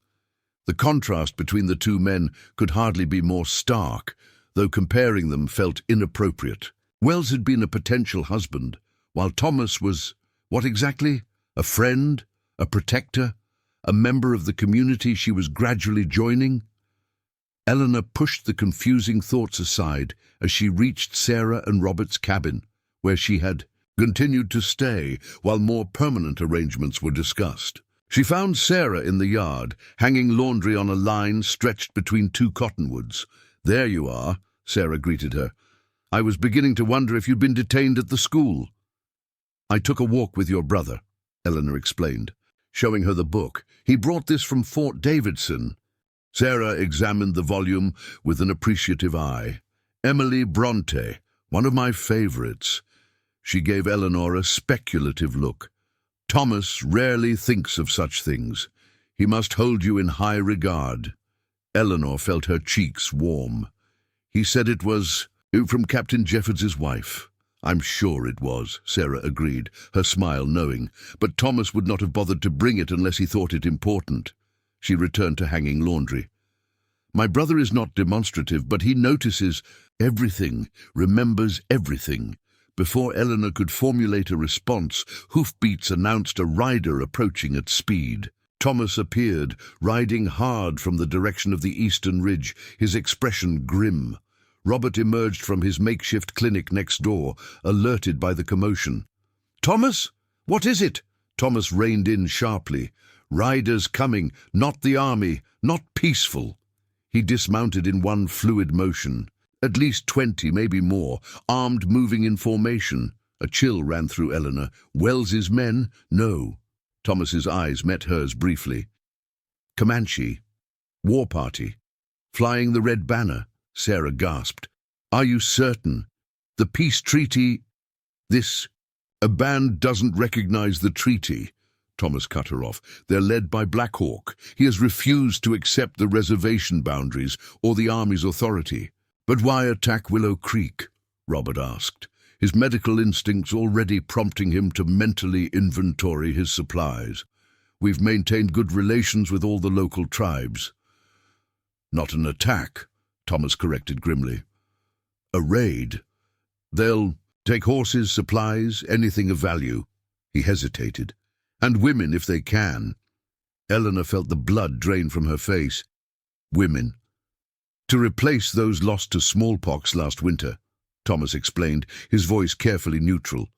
The contrast between the two men could hardly be more stark, though comparing them felt inappropriate. Wells had been a potential husband, while Thomas was, what exactly? A friend? A protector? A member of the community she was gradually joining? Eleanor pushed the confusing thoughts aside as she reached Sarah and Robert's cabin, where she had continued to stay while more permanent arrangements were discussed. She found Sarah in the yard, hanging laundry on a line stretched between two cottonwoods. "There you are," Sarah greeted her. "I was beginning to wonder if you'd been detained at the school." "I took a walk with your brother," Eleanor explained, showing her the book. "He brought this from Fort Davidson." Sarah examined the volume with an appreciative eye. "Emily Bronte, one of my favorites." She gave Eleanor a speculative look. "Thomas rarely thinks of such things. He must hold you in high regard." Eleanor felt her cheeks warm. "He said it was from Captain Jeffords's wife." "I'm sure it was," Sarah agreed, her smile knowing, "but Thomas would not have bothered to bring it unless he thought it important." She returned to hanging laundry. "My brother is not demonstrative, but he notices everything, remembers everything." Before Eleanor could formulate a response, hoofbeats announced a rider approaching at speed. Thomas appeared, riding hard from the direction of the eastern ridge, his expression grim. Robert emerged from his makeshift clinic next door, alerted by the commotion. "Thomas? What is it?" Thomas reined in sharply. "Riders coming, not the army, not peaceful." He dismounted in one fluid motion. At least 20, maybe more, armed, moving in formation. A chill ran through Eleanor. Wells's men? No. Thomas's eyes met hers briefly. "Comanche. War party. Flying the red banner," Sarah gasped. "Are you certain? The peace treaty—" A band doesn't recognize the treaty." Thomas cut her off. "They're led by Black Hawk. He has refused to accept the reservation boundaries or the Army's authority." "But why attack Willow Creek?" Robert asked, his medical instincts already prompting him to mentally inventory his supplies. "We've maintained good relations with all the local tribes." "Not an attack," Thomas corrected grimly. "A raid. They'll take horses, supplies, anything of value." He hesitated. "And women, if they can." Eleanor felt the blood drain from her face. "Women. To replace those lost to smallpox last winter," Thomas explained, his voice carefully neutral.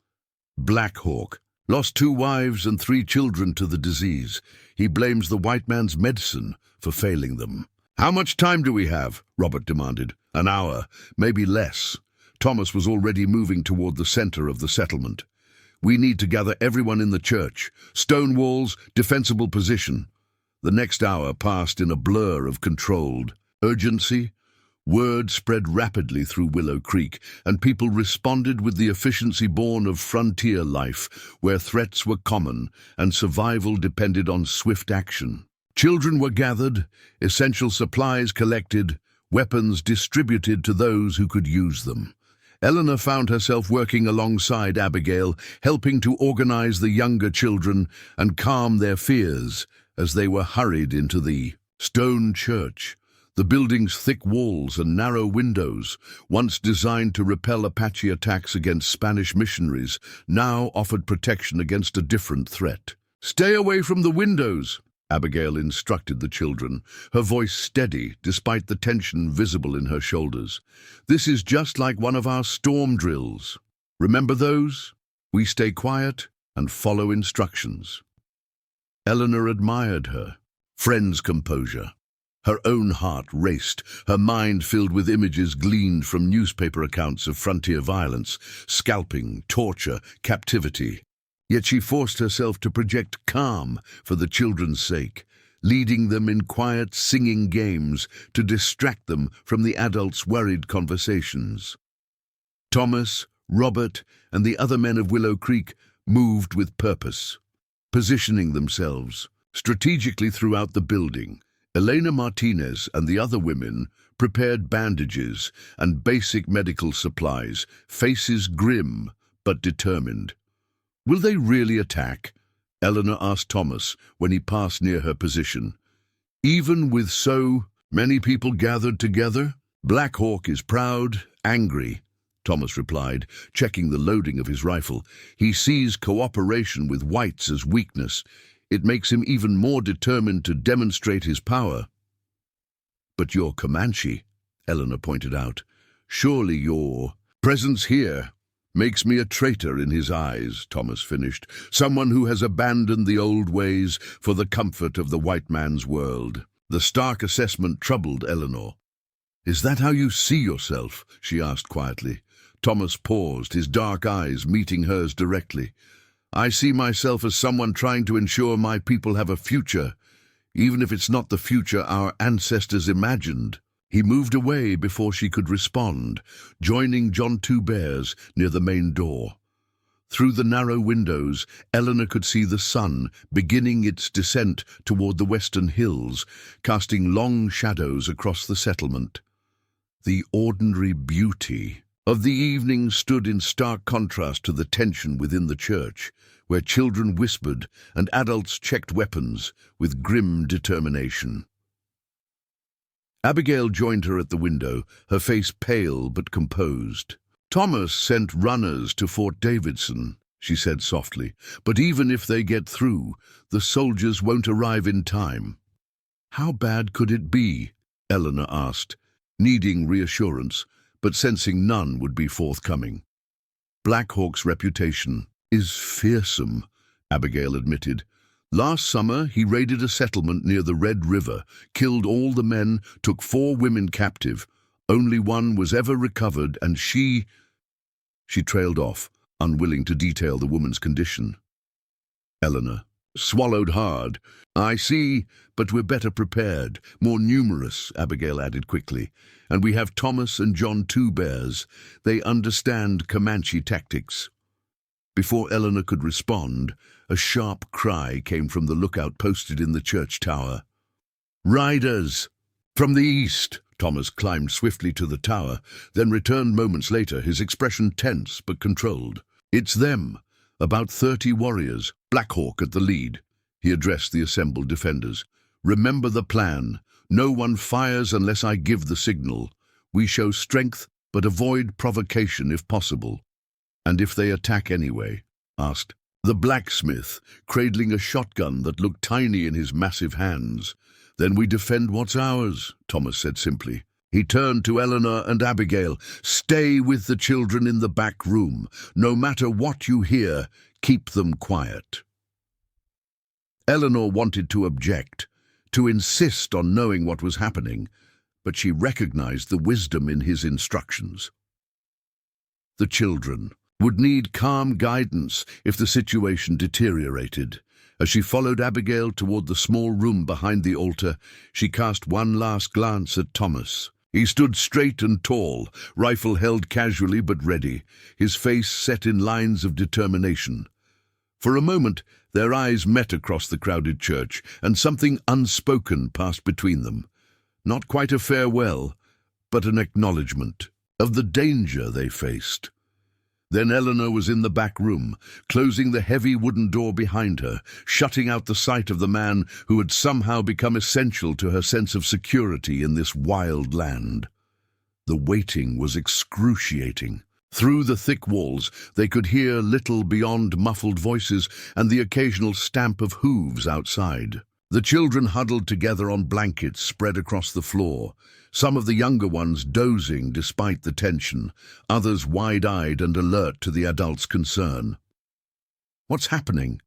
"Black Hawk lost 2 wives and 3 children to the disease. He blames the white man's medicine for failing them." "How much time do we have?" Robert demanded. "An hour, maybe less." Thomas was already moving toward the center of the settlement. "We need to gather everyone in the church. Stone walls, defensible position." The next hour passed in a blur of controlled urgency. Word spread rapidly through Willow Creek, and people responded with the efficiency born of frontier life, where threats were common and survival depended on swift action. Children were gathered, essential supplies collected, weapons distributed to those who could use them. Eleanor found herself working alongside Abigail, helping to organize the younger children and calm their fears as they were hurried into the stone church. The building's thick walls and narrow windows, once designed to repel Apache attacks against Spanish missionaries, now offered protection against a different threat. "Stay away from the windows," Abigail instructed the children, her voice steady despite the tension visible in her shoulders. "This is just like one of our storm drills. Remember those? We stay quiet and follow instructions." Eleanor admired her friend's composure. Her own heart raced, her mind filled with images gleaned from newspaper accounts of frontier violence, scalping, torture, captivity. Yet she forced herself to project calm for the children's sake. leading them in quiet singing games to distract them from the adults' worried conversations. Thomas, Robert, and the other men of Willow Creek moved with purpose, positioning themselves strategically throughout the building. Elena Martinez and the other women prepared bandages and basic medical supplies, faces grim but determined. "Will they really attack?" Eleanor asked Thomas when he passed near her position. "Even with so many people gathered together?" "Black Hawk is proud, angry," Thomas replied, checking the loading of his rifle. "He sees cooperation with whites as weakness. It makes him even more determined to demonstrate his power." "But you're Comanche," Eleanor pointed out. "Surely your presence here makes me a traitor in his eyes," Thomas finished. "Someone who has abandoned the old ways for the comfort of the white man's world." The stark assessment troubled Eleanor. "Is that how you see yourself?" she asked quietly. Thomas paused, his dark eyes meeting hers directly. "I see myself as someone trying to ensure my people have a future, even if it's not the future our ancestors imagined." He moved away before she could respond, joining John Two Bears near the main door. Through the narrow windows, Eleanor could see the sun beginning its descent toward the western hills, casting long shadows across the settlement. The ordinary beauty of the evening stood in stark contrast to the tension within the church, where children whispered and adults checked weapons with grim determination. Abigail joined her at the window, her face pale but composed. "Thomas sent runners to Fort Davidson," she said softly, "but even if they get through, the soldiers won't arrive in time." "How bad could it be?" Eleanor asked, needing reassurance, but sensing none would be forthcoming. "Black Hawk's reputation is fearsome," Abigail admitted. "Last summer, he raided a settlement near the Red River, killed all the men, took 4 women captive. Only one was ever recovered, and she—" She trailed off, unwilling to detail the woman's condition. Eleanor swallowed hard. "I see, but we're better prepared, more numerous," Abigail added quickly. "And we have Thomas and John Two Bears. They understand Comanche tactics." Before Eleanor could respond, a sharp cry came from the lookout posted in the church tower. "Riders!" From the east. Thomas climbed swiftly to the tower, then returned moments later, his expression tense but controlled. "It's them, about 30 warriors, Black Hawk at the lead." He addressed the assembled defenders. "Remember the plan. No one fires unless I give the signal. We show strength, but avoid provocation if possible." "And if they attack anyway?" asked the blacksmith, cradling a shotgun that looked tiny in his massive hands. "Then we defend what's ours," Thomas said simply. He turned to Eleanor and Abigail. "Stay with the children in the back room. No matter what you hear, keep them quiet." Eleanor wanted to object, to insist on knowing what was happening, but she recognized the wisdom in his instructions. The children would need calm guidance if the situation deteriorated. As she followed Abigail toward the small room behind the altar, she cast one last glance at Thomas. He stood straight and tall, rifle held casually but ready, his face set in lines of determination. For a moment, their eyes met across the crowded church, and something unspoken passed between them. Not quite a farewell, but an acknowledgement of the danger they faced. Then Eleanor was in the back room, closing the heavy wooden door behind her, shutting out the sight of the man who had somehow become essential to her sense of security in this wild land. The waiting was excruciating. Through the thick walls, they could hear little beyond muffled voices and the occasional stamp of hooves outside. The children huddled together on blankets spread across the floor, some of the younger ones dozing despite the tension, others wide-eyed and alert to the adults' concern. "What's happening?"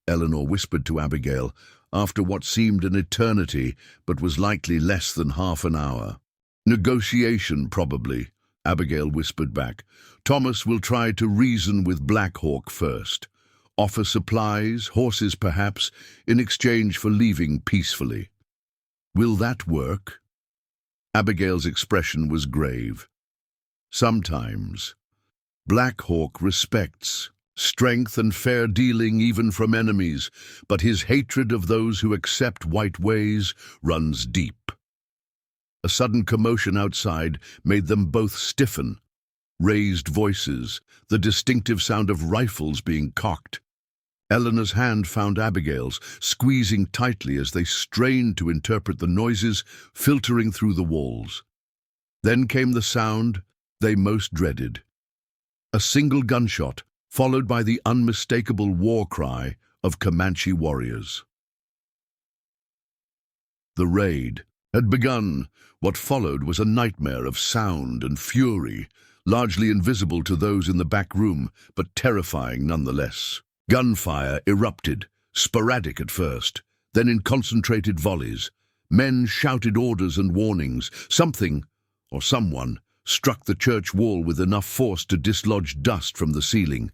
Eleanor whispered to Abigail, after what seemed an eternity but was likely less than half an hour. "Negotiation, probably," Abigail whispered back. "Thomas will try to reason with Black Hawk first. offer supplies, horses perhaps, in exchange for leaving peacefully. Will that work? Abigail's expression was grave. Sometimes. Black Hawk respects strength and fair dealing even from enemies, but his hatred of those who accept white ways runs deep. A sudden commotion outside made them both stiffen. Raised voices, the distinctive sound of rifles being cocked. Eleanor's hand found Abigail's, squeezing tightly as they strained to interpret the noises filtering through the walls. Then came the sound they most dreaded. A single gunshot, followed by the unmistakable war cry of Comanche warriors. The raid had begun. What followed was a nightmare of sound and fury, largely invisible to those in the back room, but terrifying nonetheless. Gunfire erupted, sporadic at first, then in concentrated volleys. Men shouted orders and warnings. Something, or someone, struck the church wall with enough force to dislodge dust from the ceiling.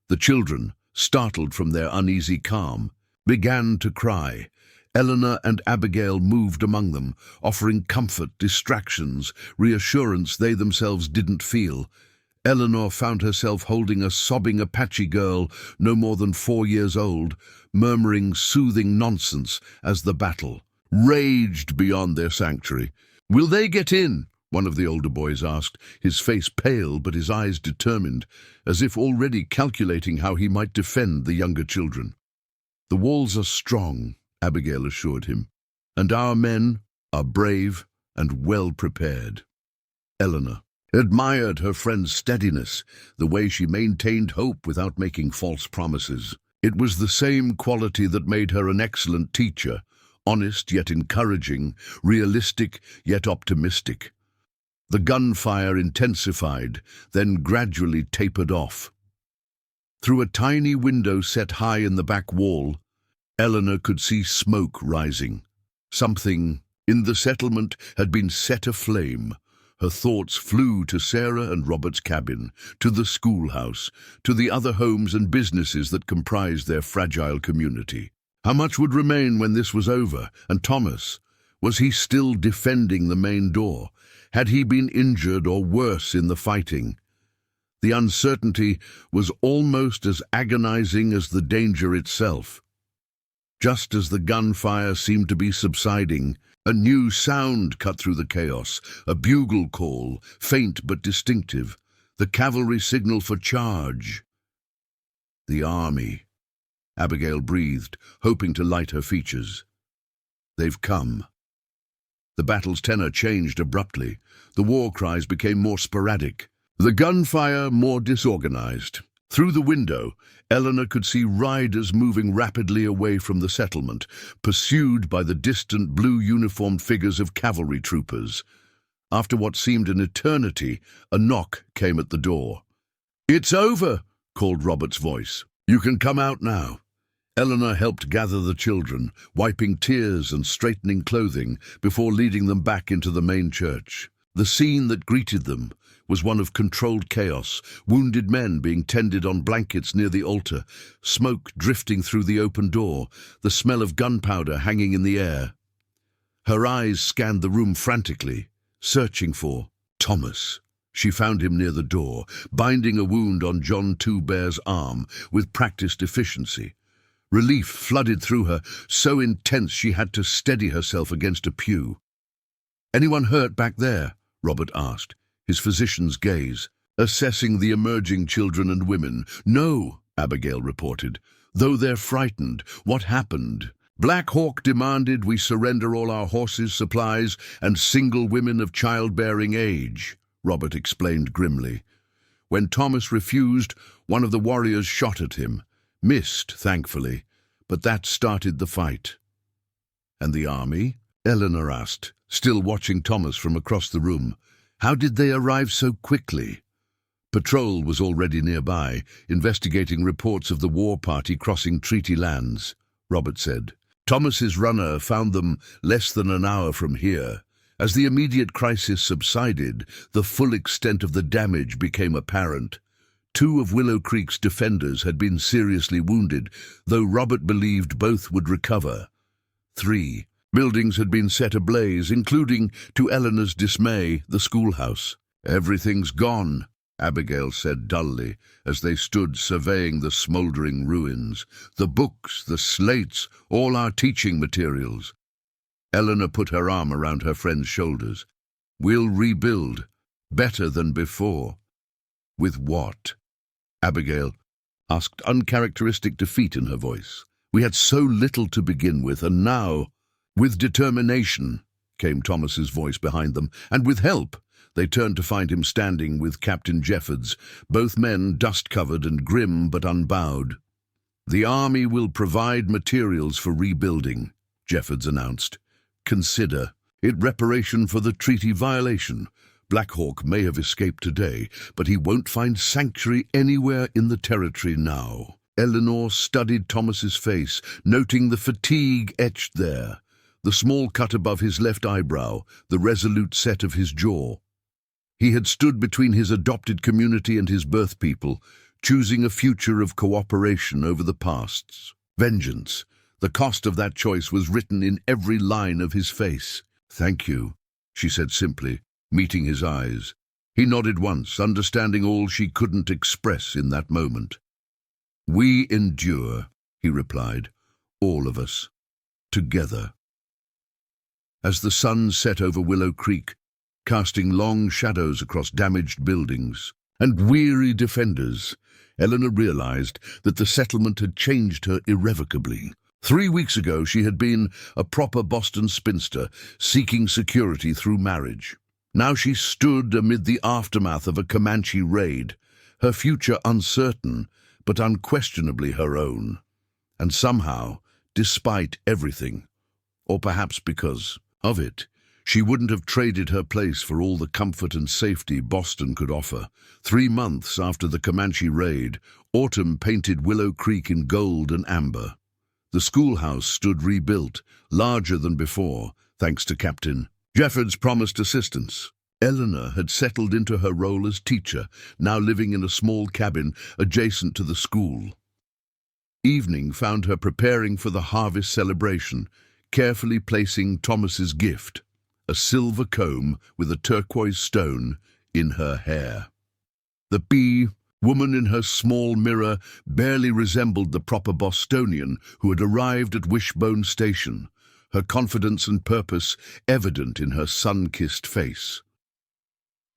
The children, startled from their uneasy calm, began to cry. Eleanor and Abigail moved among them, offering comfort, distractions, reassurance they themselves didn't feel. Eleanor found herself holding a sobbing Apache girl, no more than 4 years old, murmuring soothing nonsense as the battle raged beyond their sanctuary. "Will they get in?" one of the older boys asked, his face pale but his eyes determined, as if already calculating how he might defend the younger children. "The walls are strong," Abigail assured him, "and our men are brave and well prepared." Eleanor admired her friend's steadiness, the way she maintained hope without making false promises. It was the same quality that made her an excellent teacher, honest yet encouraging, realistic yet optimistic. The gunfire intensified, then gradually tapered off. Through a tiny window set high in the back wall, Eleanor could see smoke rising. Something in the settlement had been set aflame. Her thoughts flew to Sarah and Robert's cabin, to the schoolhouse, to the other homes and businesses that comprised their fragile community. How much would remain when this was over? And Thomas, was he still defending the main door? Had he been injured or worse in the fighting? The uncertainty was almost as agonizing as the danger itself. Just as the gunfire seemed to be subsiding, a new sound cut through the chaos, a bugle call, faint but distinctive, the cavalry signal for charge. The army. Abigail breathed, hoping to light her features. They've come. The battle's tenor changed abruptly. The war cries became more sporadic, the gunfire more disorganized. Through the window, Eleanor could see riders moving rapidly away from the settlement, pursued by the distant blue-uniformed figures of cavalry troopers. After what seemed an eternity, a knock came at the door. "It's over," called Robert's voice. "You can come out now." Eleanor helped gather the children, wiping tears and straightening clothing before leading them back into the main church. The scene that greeted them was one of controlled chaos, wounded men being tended on blankets near the altar, smoke drifting through the open door, the smell of gunpowder hanging in the air. Her eyes scanned the room frantically, searching for Thomas. She found him near the door, binding a wound on John Two Bear's arm with practiced efficiency. Relief flooded through her, so intense she had to steady herself against a pew. "Anyone hurt back there?" Robert asked, his physician's gaze assessing the emerging children and women. "No," Abigail reported, "though they're frightened. What happened?" "Black Hawk demanded we surrender all our horses, supplies, and single women of childbearing age," Robert explained grimly. When Thomas refused, one of the warriors shot at him. Missed, thankfully, but that started the fight. "And the army?" Eleanor asked, still watching Thomas from across the room. "How did they arrive so quickly?" Patrol was already nearby, investigating reports of the war party crossing treaty lands, Robert said. "Thomas's runner found them less than an hour from here. As the immediate crisis subsided, the full extent of the damage became apparent. Two of Willow Creek's defenders had been seriously wounded, though Robert believed both would recover. 3 buildings had been set ablaze, including, to Eleanor's dismay, the schoolhouse. "Everything's gone," Abigail said dully, as they stood surveying the smouldering ruins. "The books, the slates, all our teaching materials." Eleanor put her arm around her friend's shoulders. "We'll rebuild, better than before." "With what?" Abigail asked, uncharacteristic defeat in her voice. "We had so little to begin with, and now—" "With determination," came Thomas's voice behind them, "and with help." They turned to find him standing with Captain Jeffords, both men dust-covered and grim but unbowed. "The army will provide materials for rebuilding," Jeffords announced. "Consider it reparation for the treaty violation. Black Hawk may have escaped today, but he won't find sanctuary anywhere in the territory now." Eleanor studied Thomas's face, noting the fatigue etched there, the small cut above his left eyebrow, the resolute set of his jaw. He had stood between his adopted community and his birth people, choosing a future of cooperation over the past's vengeance. The cost of that choice was written in every line of his face. "Thank you," she said simply, meeting his eyes. He nodded once, understanding all she couldn't express in that moment. "We endure," he replied, "all of us, together." As the sun set over Willow Creek, casting long shadows across damaged buildings and weary defenders, Eleanor realized that the settlement had changed her irrevocably. 3 weeks ago she had been a proper Boston spinster, seeking security through marriage. Now she stood amid the aftermath of a Comanche raid, her future uncertain, but unquestionably her own. And somehow, despite everything, or perhaps because of it, she wouldn't have traded her place for all the comfort and safety Boston could offer. 3 months after the Comanche raid, autumn painted Willow Creek in gold and amber. The schoolhouse stood rebuilt, larger than before, thanks to Captain Jeffords' promised assistance. Eleanor had settled into her role as teacher, now living in a small cabin adjacent to the school. Evening found her preparing for the harvest celebration, carefully placing Thomas's gift, a silver comb with a turquoise stone, in her hair. The woman in her small mirror barely resembled the proper Bostonian who had arrived at Wishbone Station, her confidence and purpose evident in her sun-kissed face.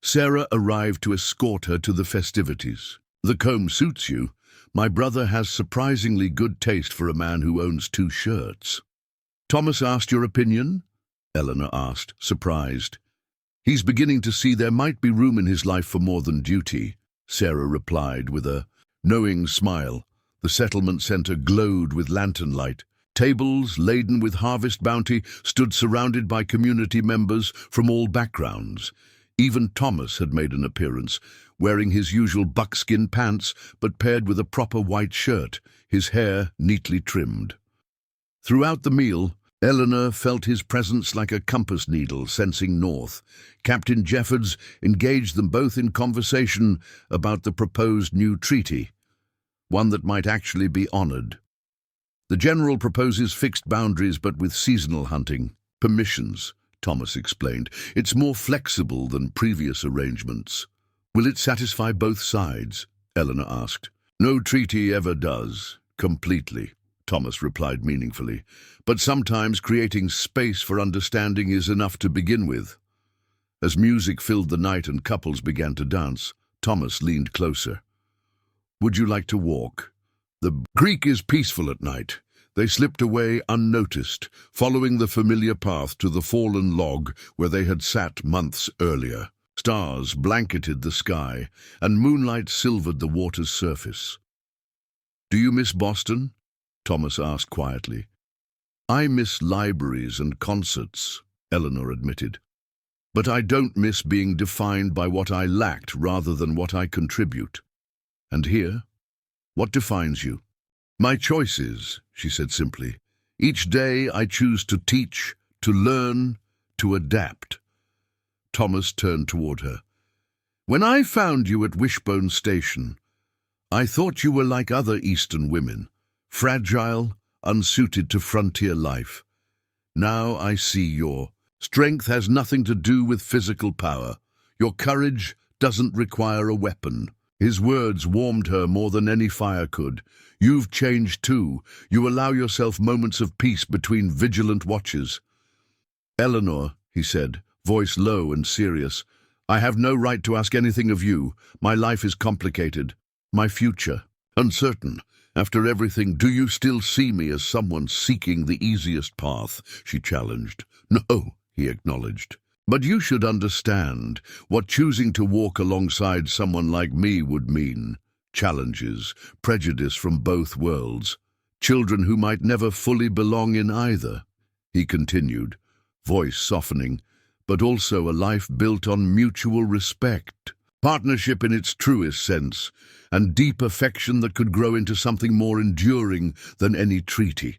Sarah arrived to escort her to the festivities. "The comb suits you. My brother has surprisingly good taste for a man who owns 2 shirts." "Thomas asked your opinion?" Eleanor asked, surprised. "He's beginning to see there might be room in his life for more than duty," Sarah replied with a knowing smile. The settlement center glowed with lantern light. Tables laden with harvest bounty stood surrounded by community members from all backgrounds. Even Thomas had made an appearance, wearing his usual buckskin pants but paired with a proper white shirt, his hair neatly trimmed. Throughout the meal, Eleanor felt his presence like a compass needle sensing north. Captain Jeffords engaged them both in conversation about the proposed new treaty, one that might actually be honored. "The General proposes fixed boundaries but with seasonal hunting. Permissions," Thomas explained. "It's more flexible than previous arrangements." "Will it satisfy both sides?" Eleanor asked. "No treaty ever does, completely," Thomas replied meaningfully. "But sometimes creating space for understanding is enough to begin with." As music filled the night and couples began to dance, Thomas leaned closer. "Would you like to walk? The creek is peaceful at night." They slipped away unnoticed, following the familiar path to the fallen log where they had sat months earlier. Stars blanketed the sky, and moonlight silvered the water's surface. "Do you miss Boston?" Thomas asked quietly. "I miss libraries and concerts," Eleanor admitted. "But I don't miss being defined by what I lacked rather than what I contribute." "And here? What defines you?" "My choices," she said simply. "Each day I choose to teach, to learn, to adapt." Thomas turned toward her. "When I found you at Wishbone Station, I thought you were like other Eastern women, fragile, unsuited to frontier life. Now I see your strength has nothing to do with physical power. Your courage doesn't require a weapon. His words warmed her more than any fire could. You've changed too. You allow yourself moments of peace between vigilant watches. Eleanor, he said, voice low and serious, I have no right to ask anything of you. My life is complicated. My future, uncertain. After everything, do you still see me as someone seeking the easiest path? She challenged. No, he acknowledged. But you should understand what choosing to walk alongside someone like me would mean. Challenges, prejudice from both worlds, children who might never fully belong in either. He continued, voice softening, but also a life built on mutual respect, partnership in its truest sense, and deep affection that could grow into something more enduring than any treaty.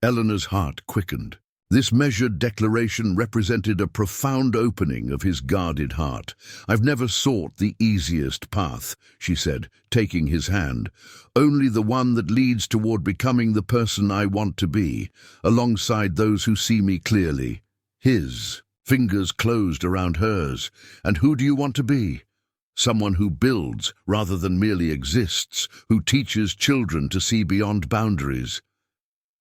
Eleanor's heart quickened. This measured declaration represented a profound opening of his guarded heart. I've never sought the easiest path, she said, taking his hand, only the one that leads toward becoming the person I want to be, alongside those who see me clearly. His fingers closed around hers. And who do you want to be? Someone who builds rather than merely exists, who teaches children to see beyond boundaries.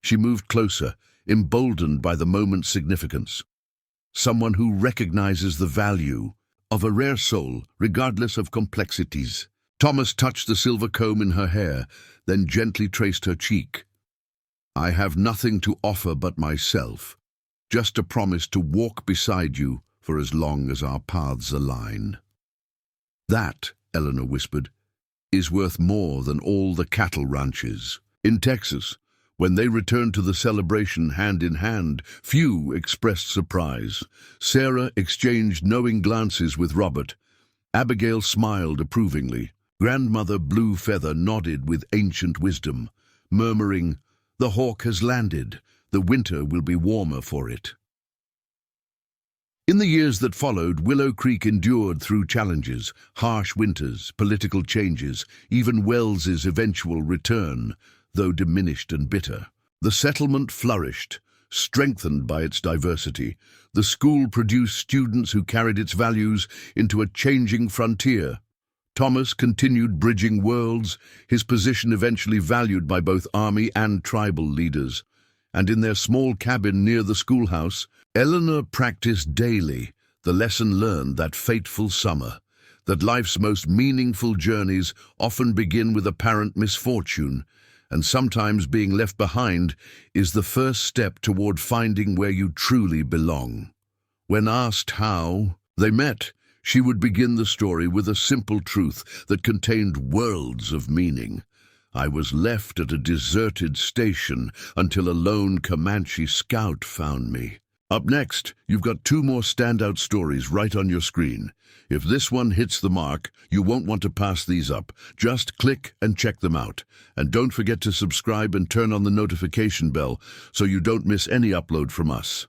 She moved closer, emboldened by the moment's significance. Someone who recognizes the value of a rare soul, regardless of complexities. Thomas touched the silver comb in her hair, then gently traced her cheek. I have nothing to offer but myself, just a promise to walk beside you for as long as our paths align. That, Eleanor whispered, is worth more than all the cattle ranches. In Texas, when they returned to the celebration hand in hand, few expressed surprise. Sarah exchanged knowing glances with Robert. Abigail smiled approvingly. Grandmother Blue Feather nodded with ancient wisdom, murmuring, "The hawk has landed. The winter will be warmer for it." In the years that followed, Willow Creek endured through challenges, harsh winters, political changes, even Wells's eventual return, though diminished and bitter. The settlement flourished, strengthened by its diversity. The school produced students who carried its values into a changing frontier. Thomas continued bridging worlds, his position eventually valued by both army and tribal leaders. And in their small cabin near the schoolhouse, Eleanor practiced daily the lesson learned that fateful summer, that life's most meaningful journeys often begin with apparent misfortune, and sometimes being left behind is the first step toward finding where you truly belong. When asked how they met, she would begin the story with a simple truth that contained worlds of meaning. I was left at a deserted station until a lone Comanche scout found me. Up next, you've got two more standout stories right on your screen. If this one hits the mark, you won't want to pass these up. Just click and check them out. And don't forget to subscribe and turn on the notification bell so you don't miss any upload from us.